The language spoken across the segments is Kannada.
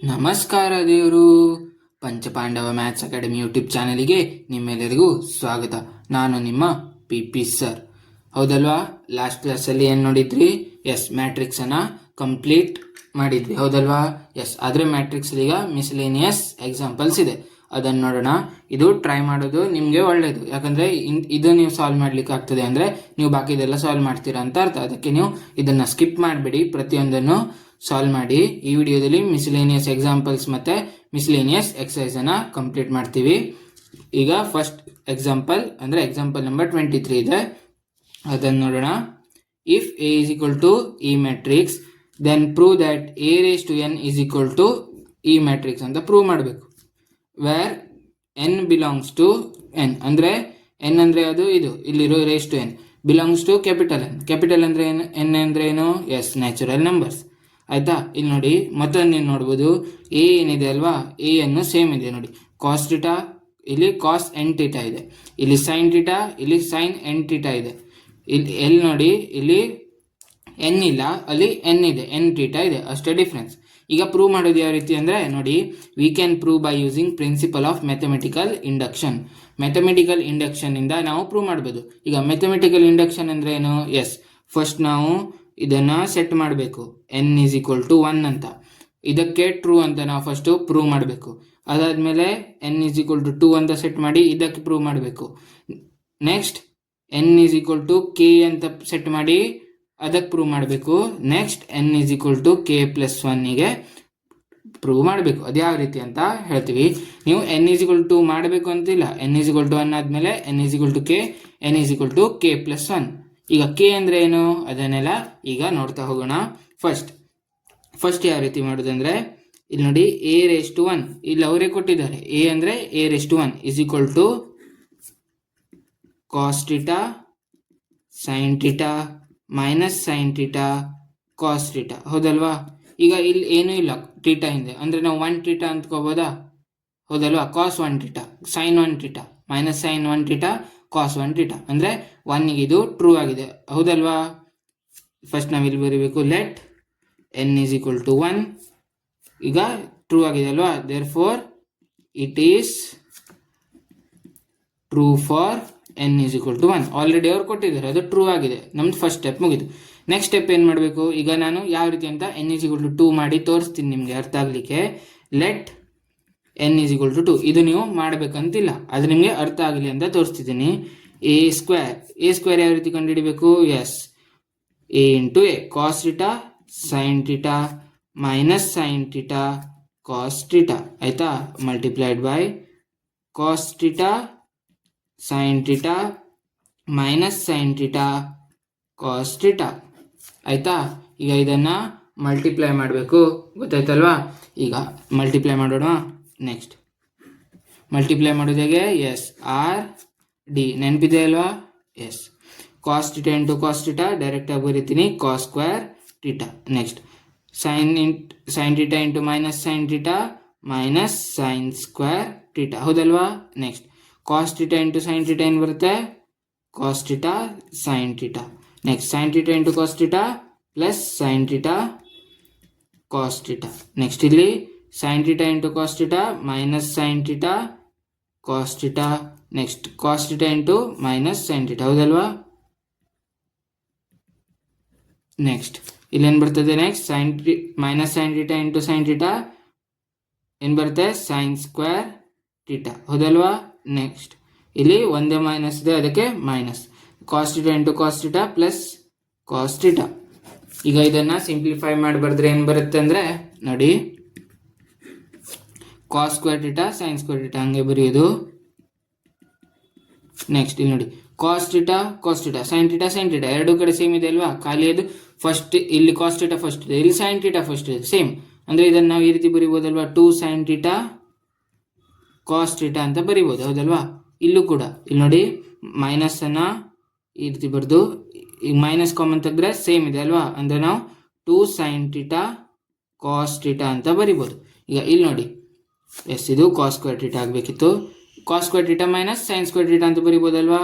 ನಮಸ್ಕಾರ ದೇವರು. ಪಂಚಪಾಂಡವ ಮ್ಯಾಥ್ಸ್ ಅಕಾಡೆಮಿ ಯೂಟ್ಯೂಬ್ ಚಾನಲಿಗೆ ನಿಮ್ಮೆಲ್ಲರಿಗೂ ಸ್ವಾಗತ. ನಾನು ನಿಮ್ಮ ಪಿ ಸರ್. ಹೌದಲ್ವಾ? ಲಾಸ್ಟ್ ಕ್ಲಾಸಲ್ಲಿ ಏನು ನೋಡಿದ್ರಿ? ಎಸ್, ಮ್ಯಾಟ್ರಿಕ್ಸ್ ಅನ್ನ ಕಂಪ್ಲೀಟ್ ಮಾಡಿದ್ವಿ, ಹೌದಲ್ವಾ? ಎಸ್, ಆದರೆ ಮ್ಯಾಟ್ರಿಕ್ಸ್ ಈಗ ಮಿಸ್ಲೇನಿಯಸ್ ಎಕ್ಸಾಂಪಲ್ಸ್ ಇದೆ, ಅದನ್ನು ನೋಡೋಣ. ಇದು ಟ್ರೈ ಮಾಡೋದು ನಿಮಗೆ ಒಳ್ಳೇದು, ಯಾಕಂದ್ರೆ ಇದು ನೀವು ಸಾಲ್ವ್ ಮಾಡ್ಲಿಕ್ಕೆ ಆಗ್ತದೆ ಅಂದ್ರೆ ನೀವು ಬಾಕಿದೆಲ್ಲ ಸಾಲ್ವ್ ಮಾಡ್ತೀರಾ ಅಂತ ಅರ್ಥ. ಅದಕ್ಕೆ ನೀವು ಇದನ್ನ ಸ್ಕಿಪ್ ಮಾಡಬೇಡಿ, ಪ್ರತಿಯೊಂದನ್ನು ಸಾಲ್ವ್ ಮಾಡಿ. ಈ ವಿಡಿಯೋದಲ್ಲಿ ಮಿಸ್ಲೇನಿಯಸ್ ಎಕ್ಸಾಂಪಲ್ಸ್ ಮತ್ತೆ ಮಿಸ್ಲೇನಿಯಸ್ ಎಕ್ಸಸೈಸ್ ಅನ್ನ ಕಂಪ್ಲೀಟ್ ಮಾಡ್ತೀವಿ. ಈಗ ಫಸ್ಟ್ ಎಕ್ಸಾಂಪಲ್ ಅಂದ್ರೆ ಎಕ್ಸಾಂಪಲ್ ನಂಬರ್ 23 ಇದೆ, ಅದನ್ನು ನೋಡೋಣ. If A is equal to E matrix then prove that A raise to N is equal to E matrix ಅಂತ ಪ್ರೂವ್ ಮಾಡಬೇಕು. Where N belongs to N ಅಂದ್ರೆ ಎನ್ ಅಂದ್ರೆ ಅದು ಇದು ಇಲ್ಲಿರೋ raise to N belongs to capital N. Capital ಅಂದ್ರೆ ಏನು? ಎನ್ ಅಂದ್ರೆ ಏನು? Yes, natural numbers. ಆಯ್ತಾ? ಇಲ್ಲಿ ನೋಡಿ, ಮತ್ತೊಂದು ನೋಡ್ಬೋದು, ಎ ಏನಿದೆ ಅಲ್ವಾ, ಎ ಅನ್ನು ಸೇಮ್ ಇದೆ ನೋಡಿ. ಕಾಸ್ ಥೀಟಾ ಇಲ್ಲಿ ಕಾಸ್ ಎನ್ ಥೀಟಾ ಇದೆ, ಇಲ್ಲಿ ಸೈನ್ ಥೀಟಾ ಇಲ್ಲಿ ಸೈನ್ ಎನ್ ಥೀಟಾ ಇದೆ. ಇಲ್ಲಿ ನೋಡಿ, ಇಲ್ಲಿ ಎನ್ ಇಲ್ಲ, ಅಲ್ಲಿ ಎನ್ ಇದೆ, ಎನ್ ಥೀಟಾ ಇದೆ, ಅಷ್ಟೇ ಡಿಫ್ರೆನ್ಸ್. ಈಗ ಪ್ರೂವ್ ಮಾಡೋದು ಯಾವ ರೀತಿ ಅಂದ್ರೆ ನೋಡಿ, we can prove by using principle of mathematical induction. Mathematical induction ಇಂದ ನಾವು ಪ್ರೂವ್ ಮಾಡಬಹುದು. ಈಗ ಮ್ಯಾಥಮೆಟಿಕಲ್ ಇಂಡಕ್ಷನ್ ಅಂದ್ರೆ ಏನು? ಎಸ್, ಫಸ್ಟ್ ನಾವು ಇದನ್ನ ಸೆಟ್ ಮಾಡಬೇಕು, ಎನ್ ಈಸ್ ಈಕ್ವಲ್ ಟು 1 ಅಂತ. ಇದಕ್ಕೆ ಟ್ರೂ ಅಂತ ನಾವು ಫಸ್ಟ್ ಪ್ರೂವ್ ಮಾಡಬೇಕು. ಅದಾದ್ಮೇಲೆ ಎನ್ ಈಸ್ ಈಕ್ವಲ್ ಟು 2 ಅಂತ ಸೆಟ್ ಮಾಡಿ ಇದಕ್ಕೆ ಪ್ರೂವ್ ಮಾಡಬೇಕು. Next n is equal to k ಅಂತ ಸೆಟ್ ಮಾಡಿ ಅದಕ್ಕೆ ಪ್ರೂವ್ ಮಾಡಬೇಕು. Next n is equal to K plus 1ಗೆ ಪ್ರೂವ್ ಮಾಡಬೇಕು. ಅದು ಯಾವ ರೀತಿ ಅಂತ ಹೇಳ್ತೀವಿ. ನೀವು ಎನ್ ಈಸ್ ಈಕ್ವಲ್ ಟು ಮಾಡಬೇಕು ಅಂತಿಲ್ಲ, ಎನ್ ಈಸ್ ಈಕ್ವಲ್ ಟು 1 ಆದ್ಮೇಲೆ N is equal to K, N is equal to K plus 1. ಈಗ ಕೆ ಅಂದ್ರೆ ಏನು ಅದನ್ನೆಲ್ಲ ಈಗ ನೋಡ್ತಾ ಹೋಗೋಣ. ಫಸ್ಟ್ ಯಾವ ರೀತಿ ಮಾಡೋದಂದ್ರೆ ಇಲ್ಲಿ ನೋಡಿ, ಎ ರೇಸ್ ಟು 1 ಇಲ್ಲಿ ಅವರೇ ಕೊಟ್ಟಿದ್ದಾರೆ. ಎ ಅಂದ್ರೆ A raise to 1 is equal to cos theta sine theta minus sine theta cos theta, ಹೌದಲ್ವಾ? ಈಗ ಇಲ್ಲಿ ಏನೂ ಇಲ್ಲ ಥೀಟಾ ಹಿಂದೆ, ಅಂದ್ರೆ ನಾವು 1 ಥೀಟಾ ಅಂದ್ಕೋಬೋದಾ? ಹೌದಲ್ವಾ? Cos 1 theta sine 1 theta minus sine 1 theta cos 1 theta ಅಂದ್ರೆ 1ಗೆ ಇದು ಟ್ರೂ ಆಗಿದೆ, ಹೌದಲ್ವಾ? ಫಸ್ಟ್ ನಾವಿಲ್ಲಿ ಬರೀಬೇಕು, let N is equal to 1. ಈಗ ಟ್ರೂ ಆಗಿದೆ ಅಲ್ವಾ? Therefore it is true for N is equal to 1. Already ಅವ್ರು ಕೊಟ್ಟಿದ್ದಾರೆ, ಅದು ಟ್ರೂ ಆಗಿದೆ. ನಮ್ದು ಫಸ್ಟ್ ಸ್ಟೆಪ್ ಮುಗಿದು. ನೆಕ್ಸ್ಟ್ ಸ್ಟೆಪ್ ಏನು ಮಾಡಬೇಕು? ಈಗ ನಾನು ಯಾವ ರೀತಿ ಅಂತ ಎನ್ ಈಸ್ ಈಕ್ವಲ್ ಟು 2 ಮಾಡಿ ತೋರಿಸ್ತೀನಿ ನಿಮಗೆ ಅರ್ಥ ಆಗ್ಲಿಕ್ಕೆ. Let N is equal to 2 ಇದು ನೀವು ಮಾಡಬೇಕಂತಿಲ್ಲ, ಅದು ನಿಮಗೆ ಅರ್ಥ ಆಗಲಿ ಅಂತ ತೋರಿಸ್ತಿದ್ದೀನಿ. ಎ ಸ್ಕ್ವೇರ್ ಯಾವ ರೀತಿ ಕಂಡುಹಿಡಿಬೇಕು? Yes, a into a cos theta sine theta minus sine theta cos theta, ಆಯ್ತಾ? Multiplied by cos theta sine theta minus sine theta cos theta, ಆಯ್ತಾ? ಈಗ ಇದನ್ನ ಮಲ್ಟಿಪ್ಲೈ ಮಾಡಬೇಕು, ಗೊತ್ತಾಯ್ತಲ್ವಾ? ಈಗ ಮಲ್ಟಿಪ್ಲೈ ಮಾಡೋಣ. ನೆಕ್ಸ್ಟ್ ಮಲ್ಟಿಪ್ಲೈ ಮಾಡೋದು ಹೇಗೆ? ಎಸ್, ಆರ್ ಡಿ ನೆನಪಿದೆ ಅಲ್ವಾ? Yes, cos theta into cos theta direct ಆಗಿ ಬರೀತೀನಿ, cos square theta. Next sine theta into minus sine theta minus sine square theta, ಹೌದಲ್ವಾ? Next cos theta into sine theta ಏನು ಬರುತ್ತೆ? Cos theta sine theta. Next sine theta into cos theta plus sine theta cos theta. Next ಇಲ್ಲಿ sine theta into cos theta minus sine theta cos theta. Next cos theta into minus sine theta, ಹೌದಲ್ವಾ? ನೆಕ್ಸ್ಟ್ ಇಲ್ಲಿ ಏನು ಬರ್ತದೆ? Next minus sine theta into sine theta ಏನು ಬರುತ್ತೆ? ಸೈನ್ ಸ್ಕ್ವೇರ್ ಥೀಟಾ, ಹೌದಲ್ವಾ? ನೆಕ್ಸ್ಟ್ ಇಲ್ಲಿ ಒಂದೇ ಮೈನಸ್ ಇದೆ, ಅದಕ್ಕೆ minus cos theta into cos theta plus cos theta. ಈಗ ಇದನ್ನ ಸಿಂಪ್ಲಿಫೈ ಮಾಡಿ ಬರೆದ್ರೆ ಏನು ಬರುತ್ತೆ ಅಂದ್ರೆ ನೋಡಿ, cos square theta sine square theta ಹಂಗೆ ಬರೆಯೋದು. ನೆಕ್ಸ್ಟ್ ಇಲ್ಲಿ ನೋಡಿ, ಕಾಸ್ ಥೀಟಾ ಸೈನ್ ಥೀಟಾ ಎರಡು ಕಡೆ ಸೇಮ್ ಇದೆ ಅಲ್ವಾ? ಖಾಲಿ ಅದು ಫಸ್ಟ್ ಇಲ್ಲಿ ಕಾಸ್ ಥೀಟಾ ಫಸ್ಟ್ ಇದೆ, ಇಲ್ಲಿ ಸೈನ್ ಥೀಟಾ ಫಸ್ಟ್ ಇದೆ, ಸೇಮ್. ಅಂದ್ರೆ ಇದನ್ನ ನಾವು ಈ ರೀತಿ ಬರಿಬೋದಲ್ವಾ? 2 ಸೈನ್ ಥೀಟಾ ಕಾಸ್ ಥೀಟಾ ಅಂತ ಬರಿಬೋದು, ಹೌದಲ್ವಾ? ಇಲ್ಲೂ ಕೂಡ ಇಲ್ಲಿ ನೋಡಿ, ಮೈನಸ್ ಅನ್ನ ಈ ರೀತಿ ಬರೆದು ಈಗ ಮೈನಸ್ ಕಾಮನ್ ತೆಗೆದ್ರೆ ಸೇಮ್ ಇದೆ ಅಲ್ವಾ? ಅಂದ್ರೆ ನಾವು 2 ಸೈನ್ ಥೀಟಾ ಕಾಸ್ ಥೀಟಾ ಅಂತ ಬರಿಬೋದು. ಈಗ ಇಲ್ಲಿ ನೋಡಿ, ಎಸ್, ಇದು ಕಾಸ್ ಸ್ಕ್ವೇರ್ ಥೀಟಾ ಆಗಬೇಕಿತ್ತು, cos square theta minus sine square theta ಅಂತ ಬರಿಬೋದಲ್ವಾ?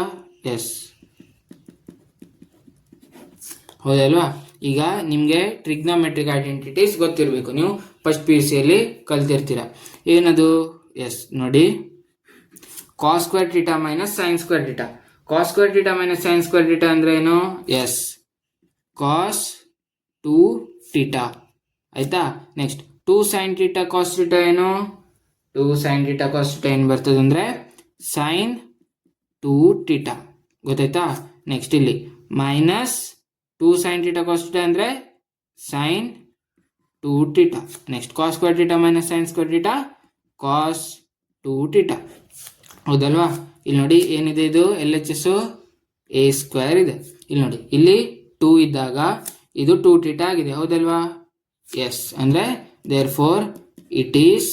ಎಸ್, ಹೌದಲ್ವಾ? ಈಗ ನಿಮಗೆ ಟ್ರಿಗ್ನೋಮೆಟ್ರಿಕ್ ಐಡೆಂಟಿಟೀಸ್ ಗೊತ್ತಿರಬೇಕು. ನೀವು ಫಸ್ಟ್ ಪಿ ಯು ಸಿಯಲ್ಲಿ ಕಲ್ತಿರ್ತೀರ. ಏನದು? ಎಸ್ ನೋಡಿ, cos square theta minus sine square theta. Cos square theta minus sine square theta ಅಂದ್ರೆ ಏನು? Yes, cos 2 theta. ಆಯ್ತಾ? Next 2 sine theta cos theta ಏನು? 2 ಸೈನ್ ಥೀಟಾ ಕಾಸ್ ಥೀಟಾ ಏನು ಬರ್ತದೆ ಅಂದ್ರೆ ಸೈನ್ 2 ಥೀಟಾ. ಗೊತ್ತಾಯ್ತಾ? ನೆಕ್ಸ್ಟ್ ಇಲ್ಲಿ minus 2 sine theta cos theta ಅಂದ್ರೆ sine 2 theta. Next cos square theta minus sine square theta cos 2 theta. ಹೌದಲ್ವಾ? ಇಲ್ಲಿ ನೋಡಿ ಏನಿದೆ, ಇದು L H S A square ಇದೆ. ಇಲ್ಲಿ ನೋಡಿ, ಇಲ್ಲಿ 2 ಇದ್ದಾಗ ಇದು 2 ಥೀಟಾ ಆಗಿದೆ. ಹೌದಲ್ವಾ? ಎಸ್, ಅಂದ್ರೆ therefore it is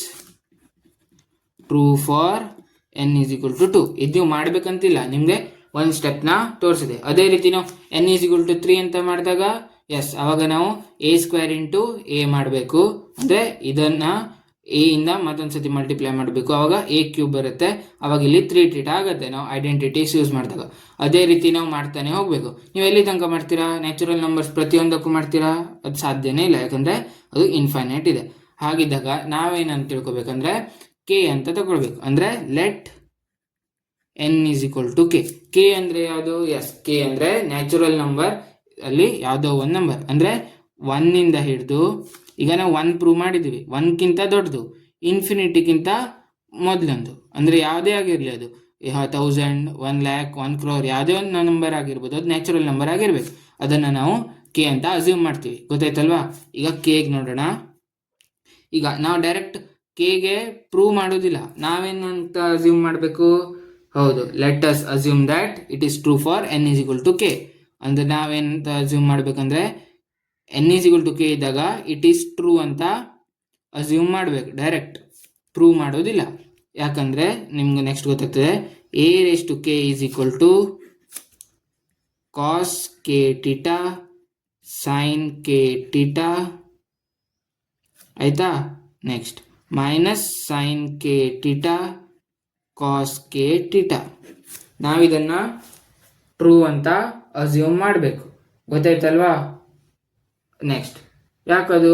true for n is equal to 2. ಇದು ನೀವು ಮಾಡ್ಬೇಕಂತಿಲ್ಲ, ನಿಮ್ಗೆ ಒಂದು ಸ್ಟೆಪ್ನ ತೋರಿಸಿದೆ. ಅದೇ ರೀತಿ ನಾವು n is equal to 3 ಅಂತ ಮಾಡಿದಾಗ ಎಸ್, ಅವಾಗ ನಾವು a ಸ್ಕ್ವೇರ್ ಇಂಟು a ಮಾಡಬೇಕು. ಅಂದ್ರೆ ಇದನ್ನ a ಇಂದ ಮತ್ತೊಂದ್ಸತಿ ಮಲ್ಟಿಪ್ಲೈ ಮಾಡಬೇಕು, ಅವಾಗ a ಕ್ಯೂಬ್ ಬರುತ್ತೆ. ಅವಾಗ ಇಲ್ಲಿ 3 ಥೀಟಾ ಆಗುತ್ತೆ ನಾವು ಐಡೆಂಟಿಟೀಸ್ ಯೂಸ್ ಮಾಡಿದಾಗ. ಅದೇ ರೀತಿ ನಾವು ಮಾಡ್ತಾನೆ ಹೋಗ್ಬೇಕು. ನೀವು ಎಲ್ಲಿ ತನಕ ಮಾಡ್ತೀರಾ? ನ್ಯಾಚುರಲ್ ನಂಬರ್ಸ್ ಪ್ರತಿಯೊಂದಕ್ಕೂ ಮಾಡ್ತೀರಾ? ಅದು ಸಾಧ್ಯನೇ ಇಲ್ಲ, ಯಾಕಂದ್ರೆ ಅದು ಇನ್ಫೈನೈಟ್ ಇದೆ. ಹಾಗಿದ್ದಾಗ ನಾವೇನಂತ ತಿಳ್ಕೊಬೇಕಂದ್ರೆ ಕೆ ಅಂತ ತಗೊಳ್ಬೇಕು. ಅಂದ್ರೆ let n is equal to k. K ಅಂದ್ರೆ ಯಾವುದು? ಎಸ್, ಕೆ ಅಂದ್ರೆ ನ್ಯಾಚುರಲ್ ನಂಬರ್ ಅಲ್ಲಿ ಯಾವುದೋ ಒಂದು ನಂಬರ್. ಅಂದ್ರೆ 1 ಇಂದ ಹಿಡಿದು, ಈಗ ನಾವು 1 ಪ್ರೂವ್ ಮಾಡಿದೀವಿ, 1ಗಿಂತ ದೊಡ್ಡದು, ಇನ್ಫಿನಿಟಿಗಿಂತ ಮೊದಲೊಂದು. ಅಂದ್ರೆ ಯಾವುದೇ ಆಗಿರಲಿ, ಅದು 1000, 1 lakh, 1 crore ಯಾವುದೇ ಒಂದು ನಂಬರ್ ಆಗಿರ್ಬೋದು, ಅದು ನ್ಯಾಚುರಲ್ ನಂಬರ್ ಆಗಿರ್ಬೇಕು. ಅದನ್ನ ನಾವು ಕೆ ಅಂತ ಅಸ್ಯೂಮ್ ಮಾಡ್ತೀವಿ. ಗೊತ್ತಾಯ್ತಲ್ವಾ? ಈಗ ಕೆಗೆ ನೋಡೋಣ. ಈಗ ನಾವು ಡೈರೆಕ್ಟ್ ಕೆಗೆ ಪ್ರೂವ್ ಮಾಡೋದಿಲ್ಲ, ನಾವೇನು ಅಂತ ಅಸ್ಯೂಮ್ ಮಾಡಬೇಕು? ಹೌದು, let us assume that it is true for n is equal to k. ಅಂದ್ರೆ ನಾವೇನಂತ ಅಸ್ಯೂಮ್ ಮಾಡ್ಬೇಕಂದ್ರೆ n is equal to k ಇದ್ದಾಗ ಇಟ್ ಈಸ್ ಟ್ರೂ ಅಂತ ಅಸ್ಯೂಮ್ ಮಾಡ್ಬೇಕು, ಡೈರೆಕ್ಟ್ ಪ್ರೂವ್ ಮಾಡೋದಿಲ್ಲ. ಯಾಕಂದ್ರೆ ನಿಮ್ಗೆ ನೆಕ್ಸ್ಟ್ ಗೊತ್ತಾಗ್ತದೆ, a raised to k is equal to cos k theta sin k theta. ಆಯ್ತಾ? Next minus sine K theta cos K theta. ನಾವಿದನ್ನ ಟ್ರೂ ಅಂತ ಅಸ್ಯೂಮ್ ಮಾಡಬೇಕು. ಗೊತ್ತಾಯ್ತಲ್ವಾ? ನೆಕ್ಸ್ಟ್ ಯಾಕದು?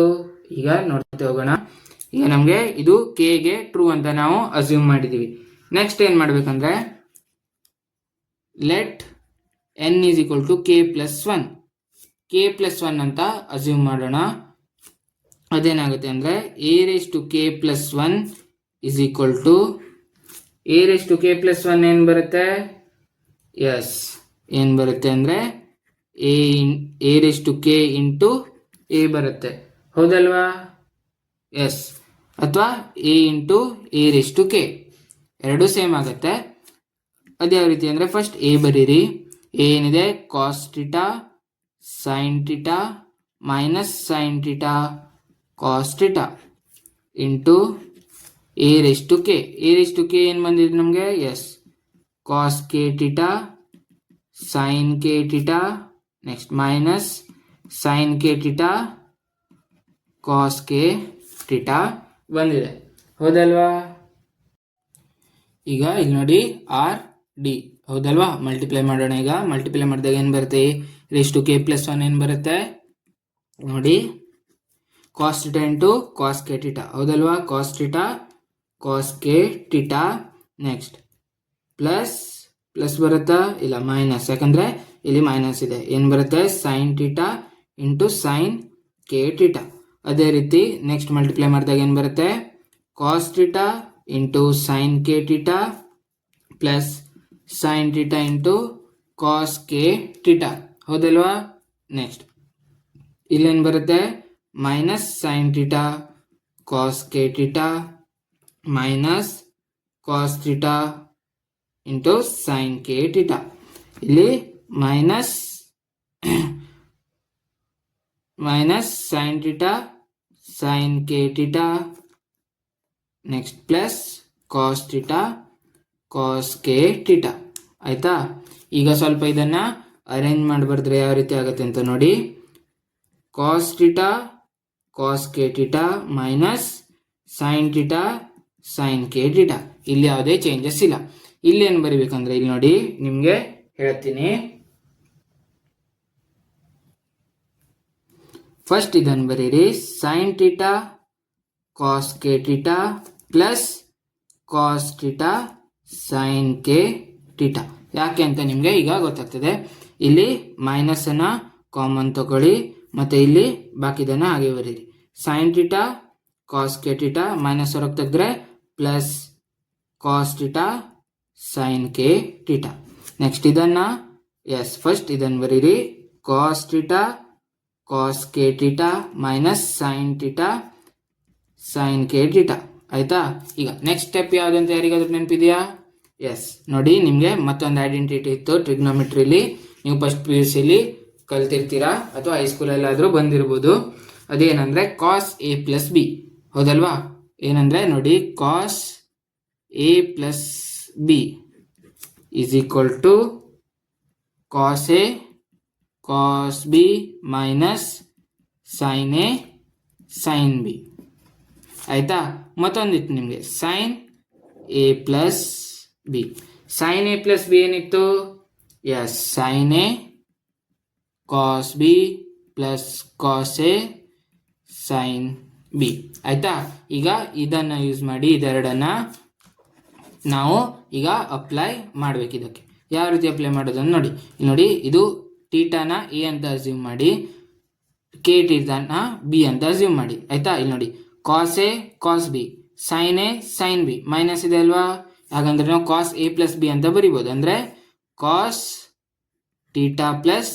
ಈಗ ನೋಡ್ತಾ ಹೋಗೋಣ. ಈಗ ನಮಗೆ ಇದು ಕೆಗೆ ಟ್ರೂ ಅಂತ ನಾವು ಅಸ್ಯೂಮ್ ಮಾಡಿದೀವಿ. ನೆಕ್ಸ್ಟ್ ಏನ್ ಮಾಡ್ಬೇಕಂದ್ರೆ let n is equal to k plus 1. k plus 1 ಅಂತ ಅಸ್ಯೂಮ್ ಮಾಡೋಣ. ಅದೇನಾಗುತ್ತೆ ಅಂದ್ರೆ a raised to k plus 1 is equal to a raised to k plus 1 ಏನ್ ಬರುತ್ತೆ? ಎಸ್, ಏನ್ ಬರುತ್ತೆ ಅಂದ್ರೆ a raised to k into a ಬರುತ್ತೆ. ಹೌದಲ್ವಾ? ಎಸ್, ಅಥವಾ a into a raised to k ಎರಡು ಸೇಮ್ ಆಗುತ್ತೆ. ಅದ್ಯಾವ ರೀತಿ ಅಂದ್ರೆ ಫಸ್ಟ್ a ಬರೀರಿ. a ಏನಿದೆ? Cos theta sine theta minus sine theta cos theta into a raised to k. a raised to k ಏನು ಬಂದಿದೆ ನಮಗೆ? Yes, cos K theta sine K theta next minus sine K theta cos K theta ಬಂದಿದೆ. ಹೌದಲ್ವಾ? ಈಗ ಇಲ್ಲಿ ನೋಡಿ ಆರ್ ಡಿ. ಹೌದಲ್ವಾ? ಮಲ್ಟಿಪ್ಲೈ ಮಾಡೋಣ. ಈಗ ಮಲ್ಟಿಪ್ಲೈ ಮಾಡಿದಾಗ ಏನು ಬರುತ್ತೆ? raised to k plus 1 ಏನು ಬರುತ್ತೆ ನೋಡಿ? Cos theta into cos K theta. ಹೌದಲ್ವಾ? Cos theta cos K theta next plus plus ಬರುತ್ತಾ? ಇಲ್ಲ, ಮೈನಸ್, ಯಾಕಂದ್ರೆ ಇಲ್ಲಿ ಮೈನಸ್ ಇದೆ. ಏನು ಬರುತ್ತೆ? Sine theta into sine K theta. ಅದೇ ರೀತಿ ನೆಕ್ಸ್ಟ್ ಮಲ್ಟಿಪ್ಲೈ ಮಾಡಿದಾಗ ಏನು ಬರುತ್ತೆ? Cos theta into sine K theta plus sine theta into cos K theta. ಹೌದಲ್ವಾ? ನೆಕ್ಸ್ಟ್ ಇಲ್ಲೇನು ಬರುತ್ತೆ? Minus sine theta cos K theta minus cos theta into sine K theta. ಇಲ್ಲಿ minus sine theta sine K theta next plus cos theta cos K theta. ಆಯ್ತಾ? ಈಗ ಸ್ವಲ್ಪ ಇದನ್ನ ಅರೇಂಜ್ ಮಾಡಿ ಬರೆದ್ರೆ ಯಾವ ರೀತಿ ಆಗುತ್ತೆ ಅಂತ ನೋಡಿ. Cos theta cos K theta minus sine theta sine K theta. ಇಲ್ಲಿ ಯಾವುದೇ ಚೇಂಜಸ್ ಇಲ್ಲ. ಇಲ್ಲಿ ಏನು ಬರಿಬೇಕಂದ್ರೆ ಇಲ್ಲಿ ನೋಡಿ, ನಿಮ್ಗೆ ಹೇಳ್ತೀನಿ. ಫಸ್ಟ್ ಇದನ್ನು ಬರೀರಿ. Sine theta cos K theta plus cos theta sine K theta. ಯಾಕೆ ಅಂತ ನಿಮಗೆ ಈಗ ಗೊತ್ತಾಗ್ತದೆ. ಇಲ್ಲಿ ಮೈನಸನ್ನು ಕಾಮನ್ ತಗೊಳ್ಳಿ ಮತ್ತು ಇಲ್ಲಿ ಬಾಕಿದನ್ನು ಹಾಗೆ ಬರೀರಿ. Sine theta cos K theta minus ಹೊರಗೆ ತೆಗೆದ್ರೆ plus cos theta sine K theta. Next ಇದನ್ನು ಫಸ್ಟ್ ಇದನ್ನು ಬರೀರಿ. Cos theta cos K theta minus sine theta sine K theta. ಆಯ್ತಾ? ಈಗ ನೆಕ್ಸ್ಟ್ ಸ್ಟೆಪ್ ಯಾವುದಂತ ಯಾರಿಗಾದ್ರೂ ನೆನಪಿದೆಯಾ? ನೋಡಿ, ನಿಮಗೆ ಮತ್ತೊಂದು ಐಡೆಂಟಿಟಿ ಇತ್ತು ಟ್ರಿಗ್ನೋಮೆಟ್ರಿಲಿ. ನೀವು ಫಸ್ಟ್ PUCಲಿ ಕಲ್ತಿರ್ತೀರಾ ಅಥವಾ ಹೈಸ್ಕೂಲಲ್ಲಾದರೂ ಬಂದಿರ್ಬೋದು. ಅದೇನಂದರೆ ಕಾಸ್ ಎ ಪ್ಲಸ್ ಬಿ. ಹೌದಲ್ವಾ? ಏನಂದರೆ ನೋಡಿ, cos A plus B is equal to cos A cos B minus sine A sine B. ಆಯಿತಾ? ಮತ್ತೊಂದಿತ್ತು ನಿಮಗೆ sine A plus B. Sine A plus B ಏನಿತ್ತು? Sine A cos B plus cos A sine B. ಆಯಿತಾ? ಈಗ ಇದನ್ನು ಯೂಸ್ ಮಾಡಿ ಇದೆರಡನ್ನು ನಾವು ಈಗ ಅಪ್ಲೈ ಮಾಡಬೇಕು. ಇದಕ್ಕೆ ಯಾವ ರೀತಿ ಅಪ್ಲೈ ಮಾಡೋದನ್ನು ನೋಡಿ. ಇಲ್ಲಿ ನೋಡಿ, ಇದು ಟೀಟಾನ ಎ ಅಂತ ಅಸ್ಯೂಮ್ ಮಾಡಿ, ಕೆ ಟೀಟಾನ ಬಿ ಅಂತ ಅಸ್ಯೂಮ್ ಮಾಡಿ. ಆಯಿತಾ? ಇಲ್ಲಿ ನೋಡಿ, cos A cos B sine A sine B minus ಇದೆ ಅಲ್ವಾ? ಹಾಗಂದ್ರೆ ನಾವು ಕಾಸ್ ಎ ಪ್ಲಸ್ ಬಿ ಅಂತ ಬರಿಬೋದು. ಅಂದರೆ cos theta plus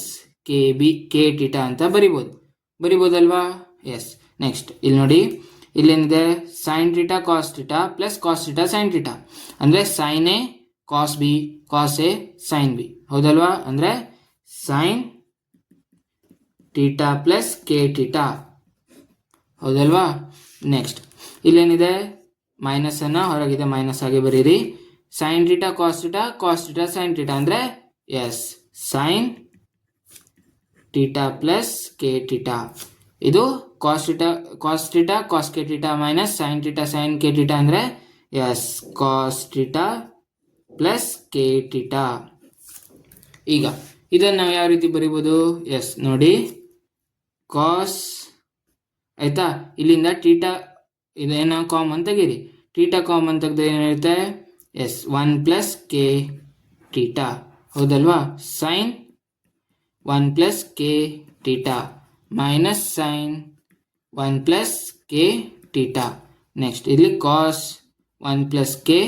K theta ಅಂತ ಬರಿಬೋದಲ್ವಾ? ನೆಕ್ಸ್ಟ್ ಇಲ್ಲಿ ನೋಡಿ, ಇಲ್ಲೇನಿದೆ? Sine theta cos theta plus cos theta sine theta. ಅಂದರೆ sine A cos B cos A sine B. ಹೌದಲ್ವಾ? ಅಂದರೆ sine theta plus K theta. ಹೌದಲ್ವಾ? ನೆಕ್ಸ್ಟ್ ಇಲ್ಲೇನಿದೆ? ಮೈನಸನ್ನು ಹೊರಗಿದೆ ಮೈನಸ್ ಆಗಿ ಬರೀರಿ. Sine theta cos theta sine theta. ಅಂದರೆ sine theta plus K theta. ಇದು cos theta cos K theta minus sine theta sine K theta. ಅಂದರೆ cos theta plus K theta. ಈಗ ಇದನ್ನು ನಾವು ಯಾವ ರೀತಿ ಬರಿಬೋದು? ನೋಡಿ, ಕಾಸ್. ಆಯಿತಾ? ಇಲ್ಲಿಂದ ಟೀಟಾ ಇದೇನೋ ಕಾಮನ್ ತೆಗೀರಿ. ಟೀಟಾ ಕಾಮನ್ ತೆಗೆದ್ರೆ ಏನಿರುತ್ತೆ? 1 ಪ್ಲಸ್ ಕೆ ಟೀಟಾ. ಹೌದಲ್ವಾ? Sine 1 plus K theta minus sine 1 plus K theta. Next ಇಲ್ಲಿ ಕಾಸ್ 1 ಪ್ಲಸ್ ಕೆ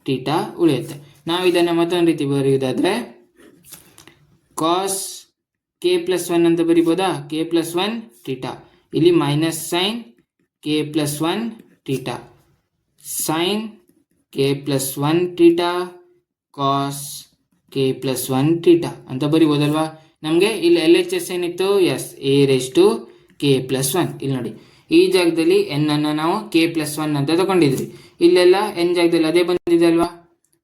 ಟೀಟಾ ಉಳಿಯುತ್ತೆ. ನಾವು ಇದನ್ನು ಮತ್ತೊಂದು ರೀತಿ ಬರೆಯೋದಾದರೆ ಕಾಸ್ ಕೆ ಪ್ಲಸ್ 1 ಅಂತ ಬರಿಬೋದಾ? K plus 1 theta. ಇಲ್ಲಿ minus sine k plus 1 theta sine k plus 1 theta cos k plus 1 theta ಅಂತ ಬರಿಬೋದಲ್ವಾ? ನಮಗೆ ಇಲ್ಲಿ LHS ಏನಿತ್ತು? A raise to K plus 1. ಇಲ್ಲಿ ನೋಡಿ, ಈ ಜಾಗದಲ್ಲಿ ಎನ್ ಅನ್ನು ನಾವು ಕೆ ಪ್ಲಸ್ 1 ಅಂತ ತಗೊಂಡಿದ್ವಿ. ಇಲ್ಲೆಲ್ಲ ಎನ್ ಜಾಗದಲ್ಲಿ ಅದೇ ಬಂದಿದೆ ಅಲ್ವಾ?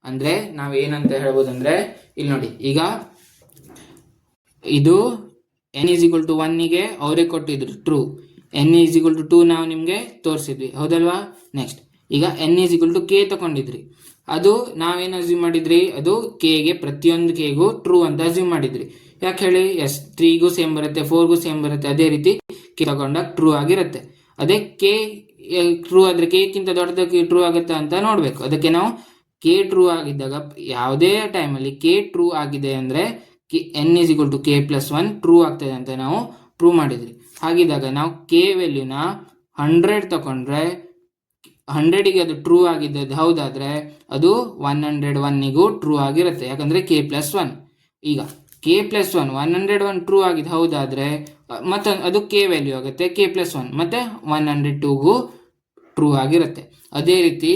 ಅಂದರೆ ನಾವು ಏನಂತ ಹೇಳ್ಬೋದಂದ್ರೆ, ಇಲ್ಲಿ ನೋಡಿ, ಈಗ ಇದು ಎನ್ ಈಸ್ ಈಕ್ವಲ್ ಟು 1ಗೆ ಅವರೇ ಕೊಟ್ಟಿದ್ರು true. N is equal to 2 ನಾವು ನಿಮಗೆ ತೋರಿಸಿದ್ವಿ. ಹೌದಲ್ವಾ? ನೆಕ್ಸ್ಟ್ ಈಗ n is equal to k ತಗೊಂಡಿದ್ರಿ. ಅದು ನಾವೇನು ಅಸ್ಯೂಮ್ ಮಾಡಿದ್ರಿ? ಅದು ಕೆಗೆ ಪ್ರತಿಯೊಂದು ಕೆಗೂ ಟ್ರೂ ಅಂತ ಅಸ್ಯೂಮ್ ಮಾಡಿದ್ರಿ. ಯಾಕೆ ಹೇಳಿ? 3ಗೂ ಸೇಮ್ ಬರುತ್ತೆ, 4ಗೂ ಸೇಮ್ ಬರುತ್ತೆ. ಅದೇ ರೀತಿ ಕೆ ತಗೊಂಡಾಗ ಟ್ರೂ ಆಗಿರುತ್ತೆ. ಅದೇ ಕೆ ಟ್ರೂ ಆದರೆ ಕೆಕ್ಕಿಂತ ದೊಡ್ಡದಕ್ಕೆ ಟ್ರೂ ಆಗುತ್ತೆ ಅಂತ ನೋಡಬೇಕು. ಅದಕ್ಕೆ ನಾವು ಕೆ ಟ್ರೂ ಆಗಿದ್ದಾಗ ಯಾವುದೇ ಟೈಮಲ್ಲಿ ಕೆ ಟ್ರೂ ಆಗಿದೆ ಅಂದರೆ N is equal to K plus 1 true ಆಗ್ತದೆ ಅಂತ ನಾವು ಪ್ರೂವ್ ಮಾಡಿದ್ರಿ. ಹಾಗಿದ್ದಾಗ ನಾವು ಕೆ ವ್ಯಾಲ್ಯೂನ 100 ತಗೊಂಡ್ರೆ 100ಗೆ ಅದು ಟ್ರೂ ಆಗಿದ್ದದ್ದು ಹೌದಾದರೆ ಅದು 101ಗೂ ಟ್ರೂ ಆಗಿರುತ್ತೆ. ಯಾಕಂದರೆ ಕೆ ಪ್ಲಸ್ 1. ಈಗ ಕೆ ಪ್ಲಸ್ 1 101 ಟ್ರೂ ಆಗಿದ್ದು ಹೌದಾದರೆ ಮತ್ತು ಅದು ಕೆ ವ್ಯಾಲ್ಯೂ ಆಗುತ್ತೆ ಕೆ ಪ್ಲಸ್ 1 ಮತ್ತು 102ಗೂ ಟ್ರೂ ಆಗಿರುತ್ತೆ. ಅದೇ ರೀತಿ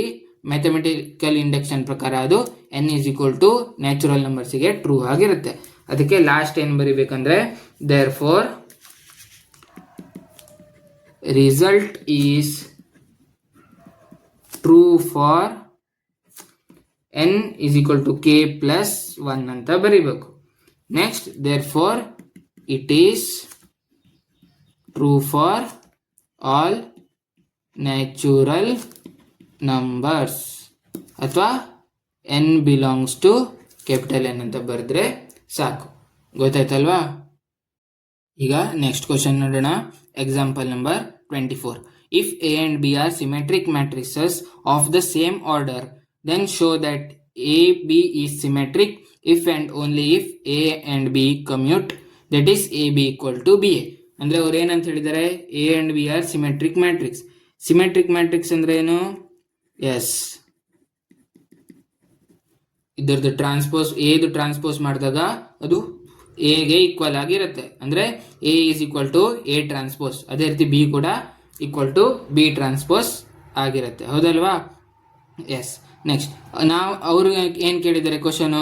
ಮ್ಯಾಥಮೆಟಿಕಲ್ ಇಂಡಕ್ಷನ್ ಪ್ರಕಾರ ಅದು n is equal to natural ನಂಬರ್ಸಿಗೆ ಟ್ರೂ ಆಗಿರುತ್ತೆ. ಅದಕ್ಕೆ ಲಾಸ್ಟ್ ಏನು ಬರೀಬೇಕಂದ್ರೆ therefore result is true for N is equal to K plus 1 ಅಂತ ಬರೀಬೇಕು. Next therefore it is true for all natural numbers ಅಥವಾ n belongs to capital N ಅಂತ ಬರೆದ್ರೆ ಸಾಕು. ಗೊತ್ತಾಯ್ತಲ್ವಾ? ಈಗ ನೆಕ್ಸ್ಟ್ ಕ್ವಶನ್ ನೋಡೋಣ. Example number 24. if A and B are symmetric matrices of the same order, then show that AB is symmetric if and only if A and B commute, that is AB equal to BA. ಅಂದ್ರೆ ಅವ್ರು ಏನಂತ ಹೇಳಿದ್ದಾರೆ, A and B are symmetric matrix. Symmetric matrix ಅಂದ್ರೆ ಏನು? ಎಸ್, ಇದರದ್ದು ಟ್ರಾನ್ಸ್ಪೋಸ್ ಎದು ಟ್ರಾನ್ಸ್ಪೋಸ್ ಮಾಡಿದಾಗ ಅದು ಎಗೆ ಈಕ್ವಲ್ ಆಗಿರುತ್ತೆ. ಅಂದ್ರೆ A is equal to A transpose, ಅದೇ ರೀತಿ ಬಿ ಕೂಡ ಈಕ್ವಲ್ ಟು ಬಿ ಟ್ರಾನ್ಸ್ಪೋಸ್ ಆಗಿರುತ್ತೆ. ಹೌದಲ್ವಾ? ಎಸ್. ನೆಕ್ಸ್ಟ್ ನಾವು ಅವರು ಏನ್ ಕೇಳಿದ್ದಾರೆ, ಕ್ವಶನ್